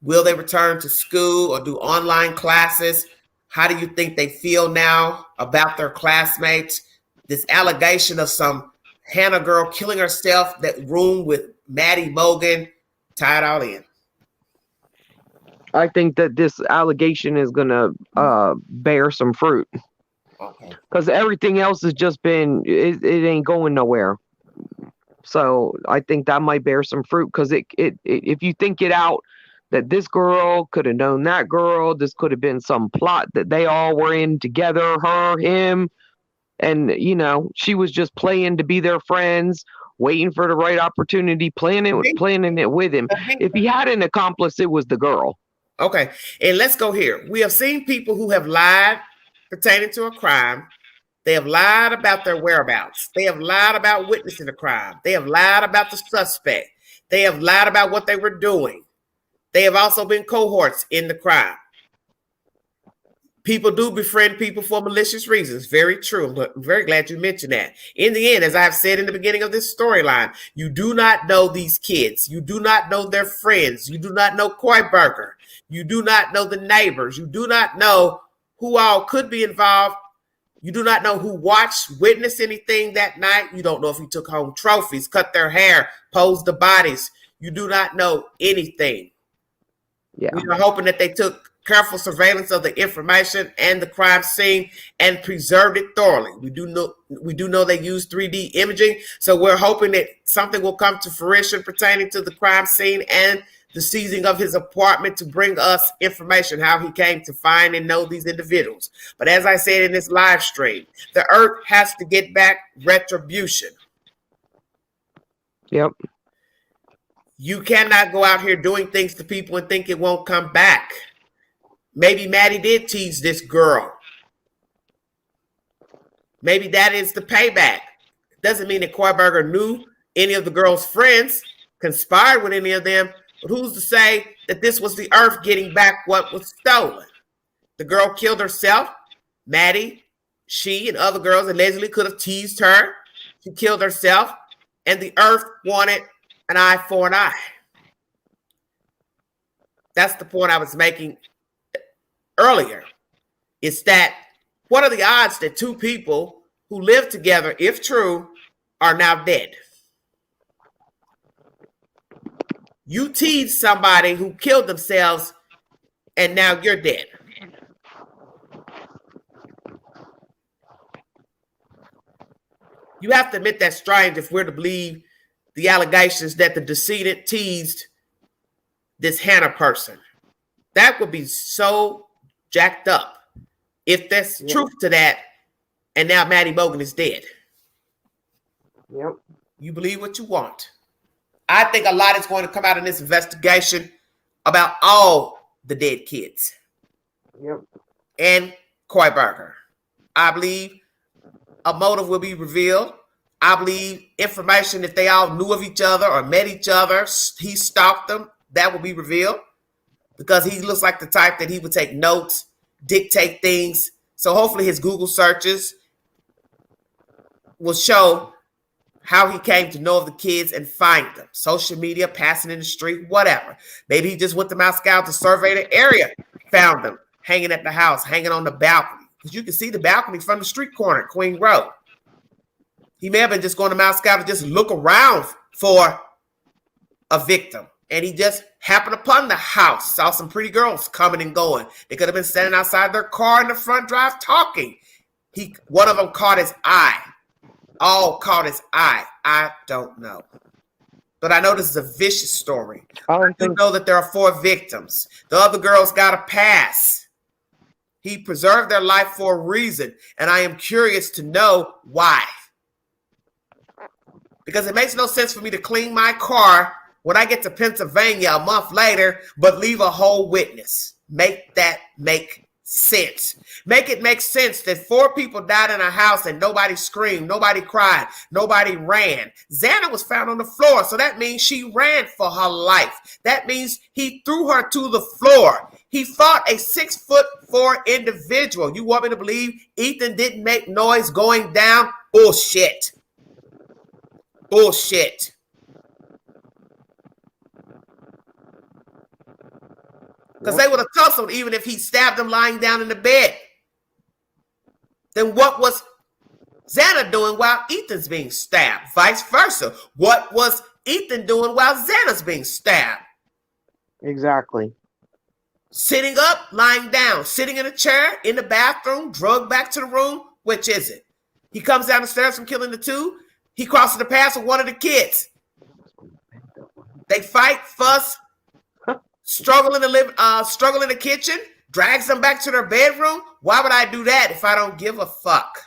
will they return to school or do online classes? How do you think they feel now about their classmates? This allegation of some Hannah girl killing herself, that room with Maddie Mogan, tie it all in.
I think that this allegation is going to bear some fruit.
Okay.
Because everything else has just been, it ain't going nowhere. So I think that might bear some fruit because if you think it out, that this girl could have known that girl, this could have been some plot that they all were in together, her, him, and, you know, she was just playing to be their friends, waiting for the right opportunity, planning it with him. If he had an accomplice, it was the girl.
Okay, and let's go here. We have seen people who have lied pertaining to a crime. They have lied about their whereabouts. They have lied about witnessing a crime. They have lied about the suspect. They have lied about what they were doing. They have also been cohorts in the crime. People do befriend people for malicious reasons. Very true. I'm very glad you mentioned that. In the end, as I've said in the beginning of this storyline, you do not know these kids. You do not know their friends. You do not know Kohberger. You do not know the neighbors. You do not know who all could be involved. You do not know who watched, witnessed anything that night. You don't know if he took home trophies, cut their hair, posed the bodies. You do not know anything.
Yeah.
We are hoping that they took careful surveillance of the information and the crime scene and preserved it thoroughly. We do know they use 3D imaging, so we're hoping that something will come to fruition pertaining to the crime scene and the seizing of his apartment to bring us information how he came to find and know these individuals. But as I said in this live stream, the earth has to get back retribution.
Yep.
You cannot go out here doing things to people and think it won't come back. Maybe Maddie did tease this girl. Maybe that is the payback. Doesn't mean that Kohberger knew any of the girl's friends, conspired with any of them, but who's to say that this was the earth getting back what was stolen? The girl killed herself. Maddie, she and other girls allegedly could have teased her. She killed herself, and the earth wanted an eye for an eye. That's the point I was making earlier. It's that what are the odds that two people who live together, if true, are now dead? You teased somebody who killed themselves, and now you're dead. You have to admit that's strange if we're to believe the allegations that the decedent teased this Hannah person. That would be so jacked up if there's truth to that, and now Maddie Bogan is dead.
Yep.
You believe what you want. I think a lot is going to come out in this investigation about all the dead kids.
Yep.
And Kohberger. I believe a motive will be revealed. I believe information, if they all knew of each other or met each other, he stalked them, that will be revealed. Because he looks like the type that he would take notes, dictate things. So hopefully his Google searches will show how he came to know of the kids and find them. Social media, passing in the street, whatever. Maybe he just went to Moscow to survey the area, found them hanging at the house, hanging on the balcony. Because you can see the balcony from the street corner, Queen Road. He may have been just going to Moscow to just look around for a victim. And he just happened upon the house, saw some pretty girls coming and going. They could have been standing outside their car in the front drive talking. One of them caught his eye. All caught his eye. I don't know. But I know this is a vicious story. I do know that there are 4 victims. The other girls got a pass. He preserved their life for a reason. And I am curious to know why. Because it makes no sense for me to clean my car when I get to Pennsylvania a month later, but leave a whole witness. Make that make sense. Make it make sense that 4 people died in a house and nobody screamed, nobody cried, nobody ran. Xana was found on the floor, so that means she ran for her life. That means he threw her to the floor. He fought a 6'4" individual. You want me to believe Ethan didn't make noise going down? Bullshit. Bullshit. Because they would have tussled even if he stabbed him lying down in the bed. Then what was Xana doing while Ethan's being stabbed? Vice versa. What was Ethan doing while Xana's being stabbed?
Exactly.
Sitting up, lying down, sitting in a chair, in the bathroom, drugged back to the room. Which is it? He comes down the stairs from killing the 2. He crosses the path with one of the kids. They fight, fuss, struggle in the kitchen, drags them back to their bedroom. Why would I do that if I don't give a fuck?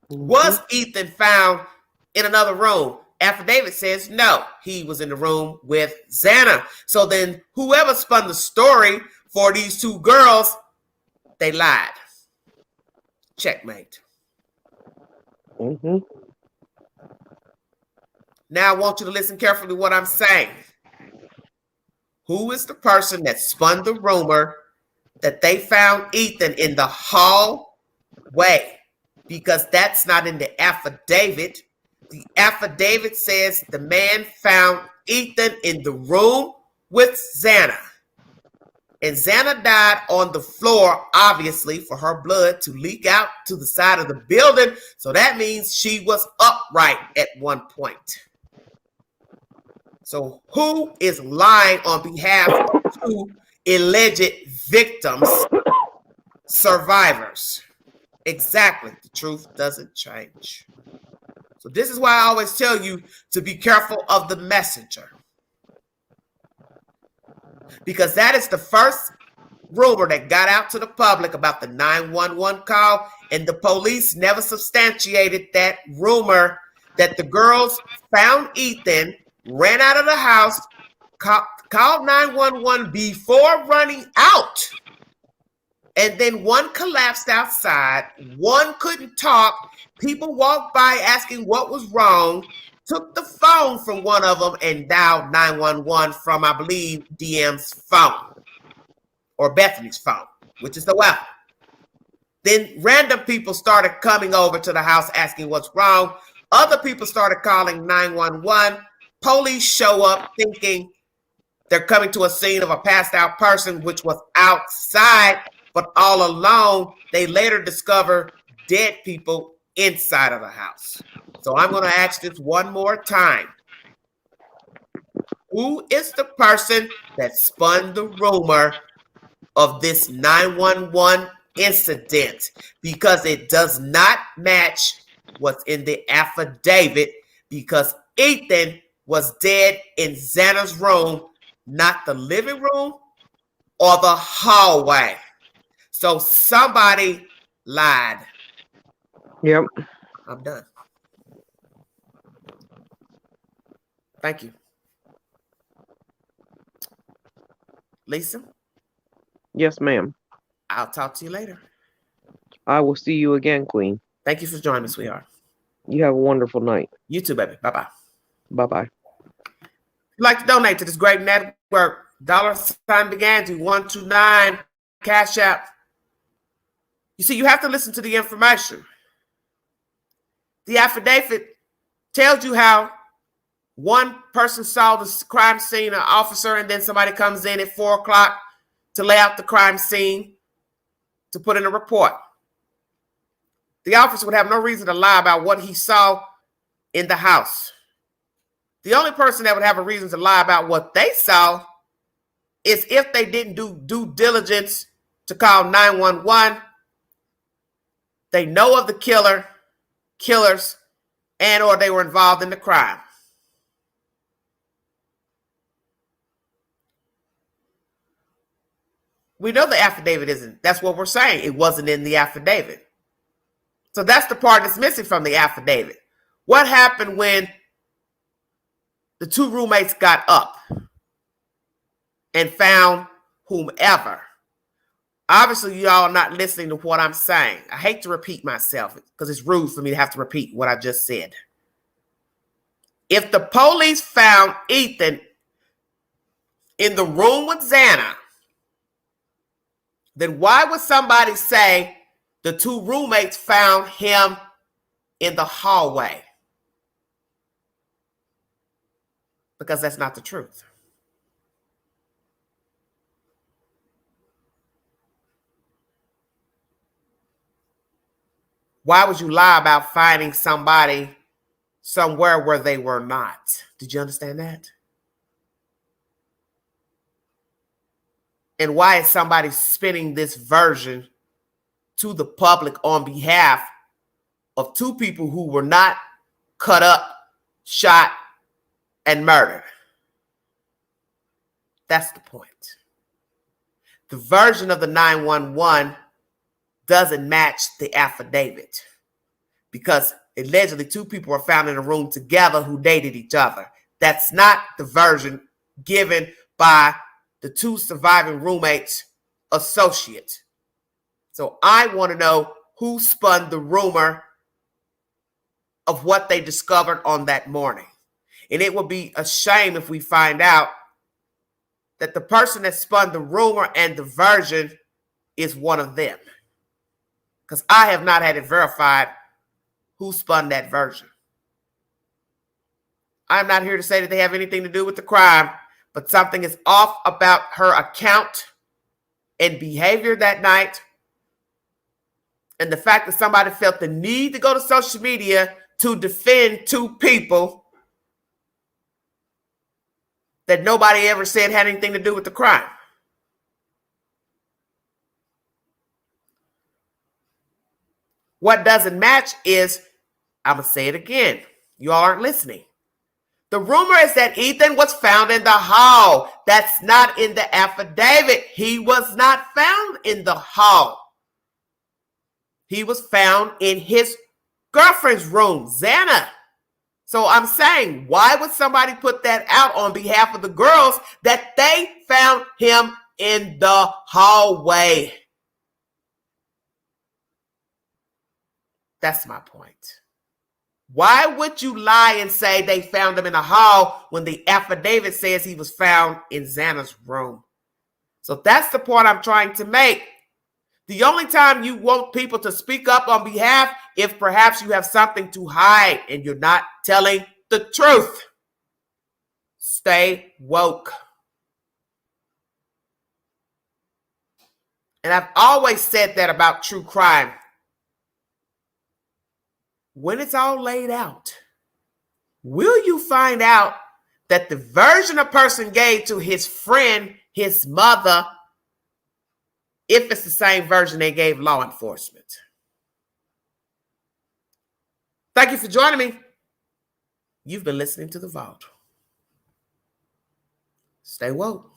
Was Ethan found in another room? Affidavit says no, he was in the room with Xana. So then whoever spun the story for these 2 girls, they lied. Checkmate.
Mm-hmm.
Now I want you to listen carefully to what I'm saying. Who is the person that spun the rumor that they found Ethan in the hallway? Because that's not in the affidavit. The affidavit says the man found Ethan in the room with Xana. And Xana died on the floor, obviously, for her blood to leak out to the side of the building. So that means she was upright at one point. So who is lying on behalf of 2 alleged victims, survivors? Exactly. The truth doesn't change. So this is why I always tell you to be careful of the messenger. Because that is the first rumor that got out to the public about the 911 call, and the police never substantiated that rumor that the girls found Ethan, ran out of the house, called 911 before running out. And then one collapsed outside. One couldn't talk. People walked by asking what was wrong, took the phone from one of them and dialed 911 from, I believe, DM's phone or Bethany's phone, which is the weapon. Then random people started coming over to the house asking what's wrong. Other people started calling 911. Police show up thinking they're coming to a scene of a passed out person, which was outside, but all along, they later discover dead people inside of the house. So I'm going to ask this one more time. Who is the person that spun the rumor of this 911 incident? Because it does not match what's in the affidavit, because Ethan was dead in Xana's room, not the living room or the hallway. So somebody lied.
Yep.
I'm done. Thank you. Lisa?
Yes, ma'am.
I'll talk to you later.
I will see you again, Queen.
Thank you for joining me, sweetheart.
You have a wonderful night.
You too, baby. Bye-bye.
Bye-bye.
If you'd like to donate to this great network, $ began to 129 Cash App. You see, you have to listen to the information. The affidavit tells you how one person saw the crime scene, an officer, and then somebody comes in at 4 o'clock to lay out the crime scene to put in a report. The officer would have no reason to lie about what he saw in the house. The only person that would have a reason to lie about what they saw is if they didn't do due diligence to call 911. They know of the killers, and or they were involved in the crime. We know the affidavit isn't. That's what we're saying. It wasn't in the affidavit. So that's the part that's missing from the affidavit. What happened when the two roommates got up and found whomever? Obviously, y'all are not listening to what I'm saying. I hate to repeat myself because it's rude for me to have to repeat what I just said. If the police found Ethan in the room with Xana, then why would somebody say the two roommates found him in the hallway? Because that's not the truth. Why would you lie about finding somebody somewhere where they were not? Did you understand that? And why is somebody spinning this version to the public on behalf of two people who were not cut up, shot, and murdered? That's the point. The version of the 911 doesn't match the affidavit because allegedly two people were found in a room together who dated each other. That's not the version given by the two surviving roommates' associates. So I want to know who spun the rumor of what they discovered on that morning. And it would be a shame if we find out that the person that spun the rumor and the version is one of them. Because I have not had it verified who spun that version. I'm not here to say that they have anything to do with the crime, but something is off about her account and behavior that night. And the fact that somebody felt the need to go to social media to defend two people that nobody ever said had anything to do with the crime. What doesn't match is, I'm going to say it again. You all aren't listening. The rumor is that Ethan was found in the hall. That's not in the affidavit. He was not found in the hall. He was found in his girlfriend's room, Xana. So I'm saying, why would somebody put that out on behalf of the girls that they found him in the hallway? That's my point. Why would you lie and say they found him in the hall when the affidavit says he was found in Xana's room? So that's the point I'm trying to make. The only time you want people to speak up on behalf if perhaps you have something to hide and you're not telling the truth. Stay woke. And I've always said that about true crime. When it's all laid out, will you find out that the version a person gave to his friend, his mother, if it's the same version they gave law enforcement? Thank you for joining me. You've been listening to The Vault. Stay woke.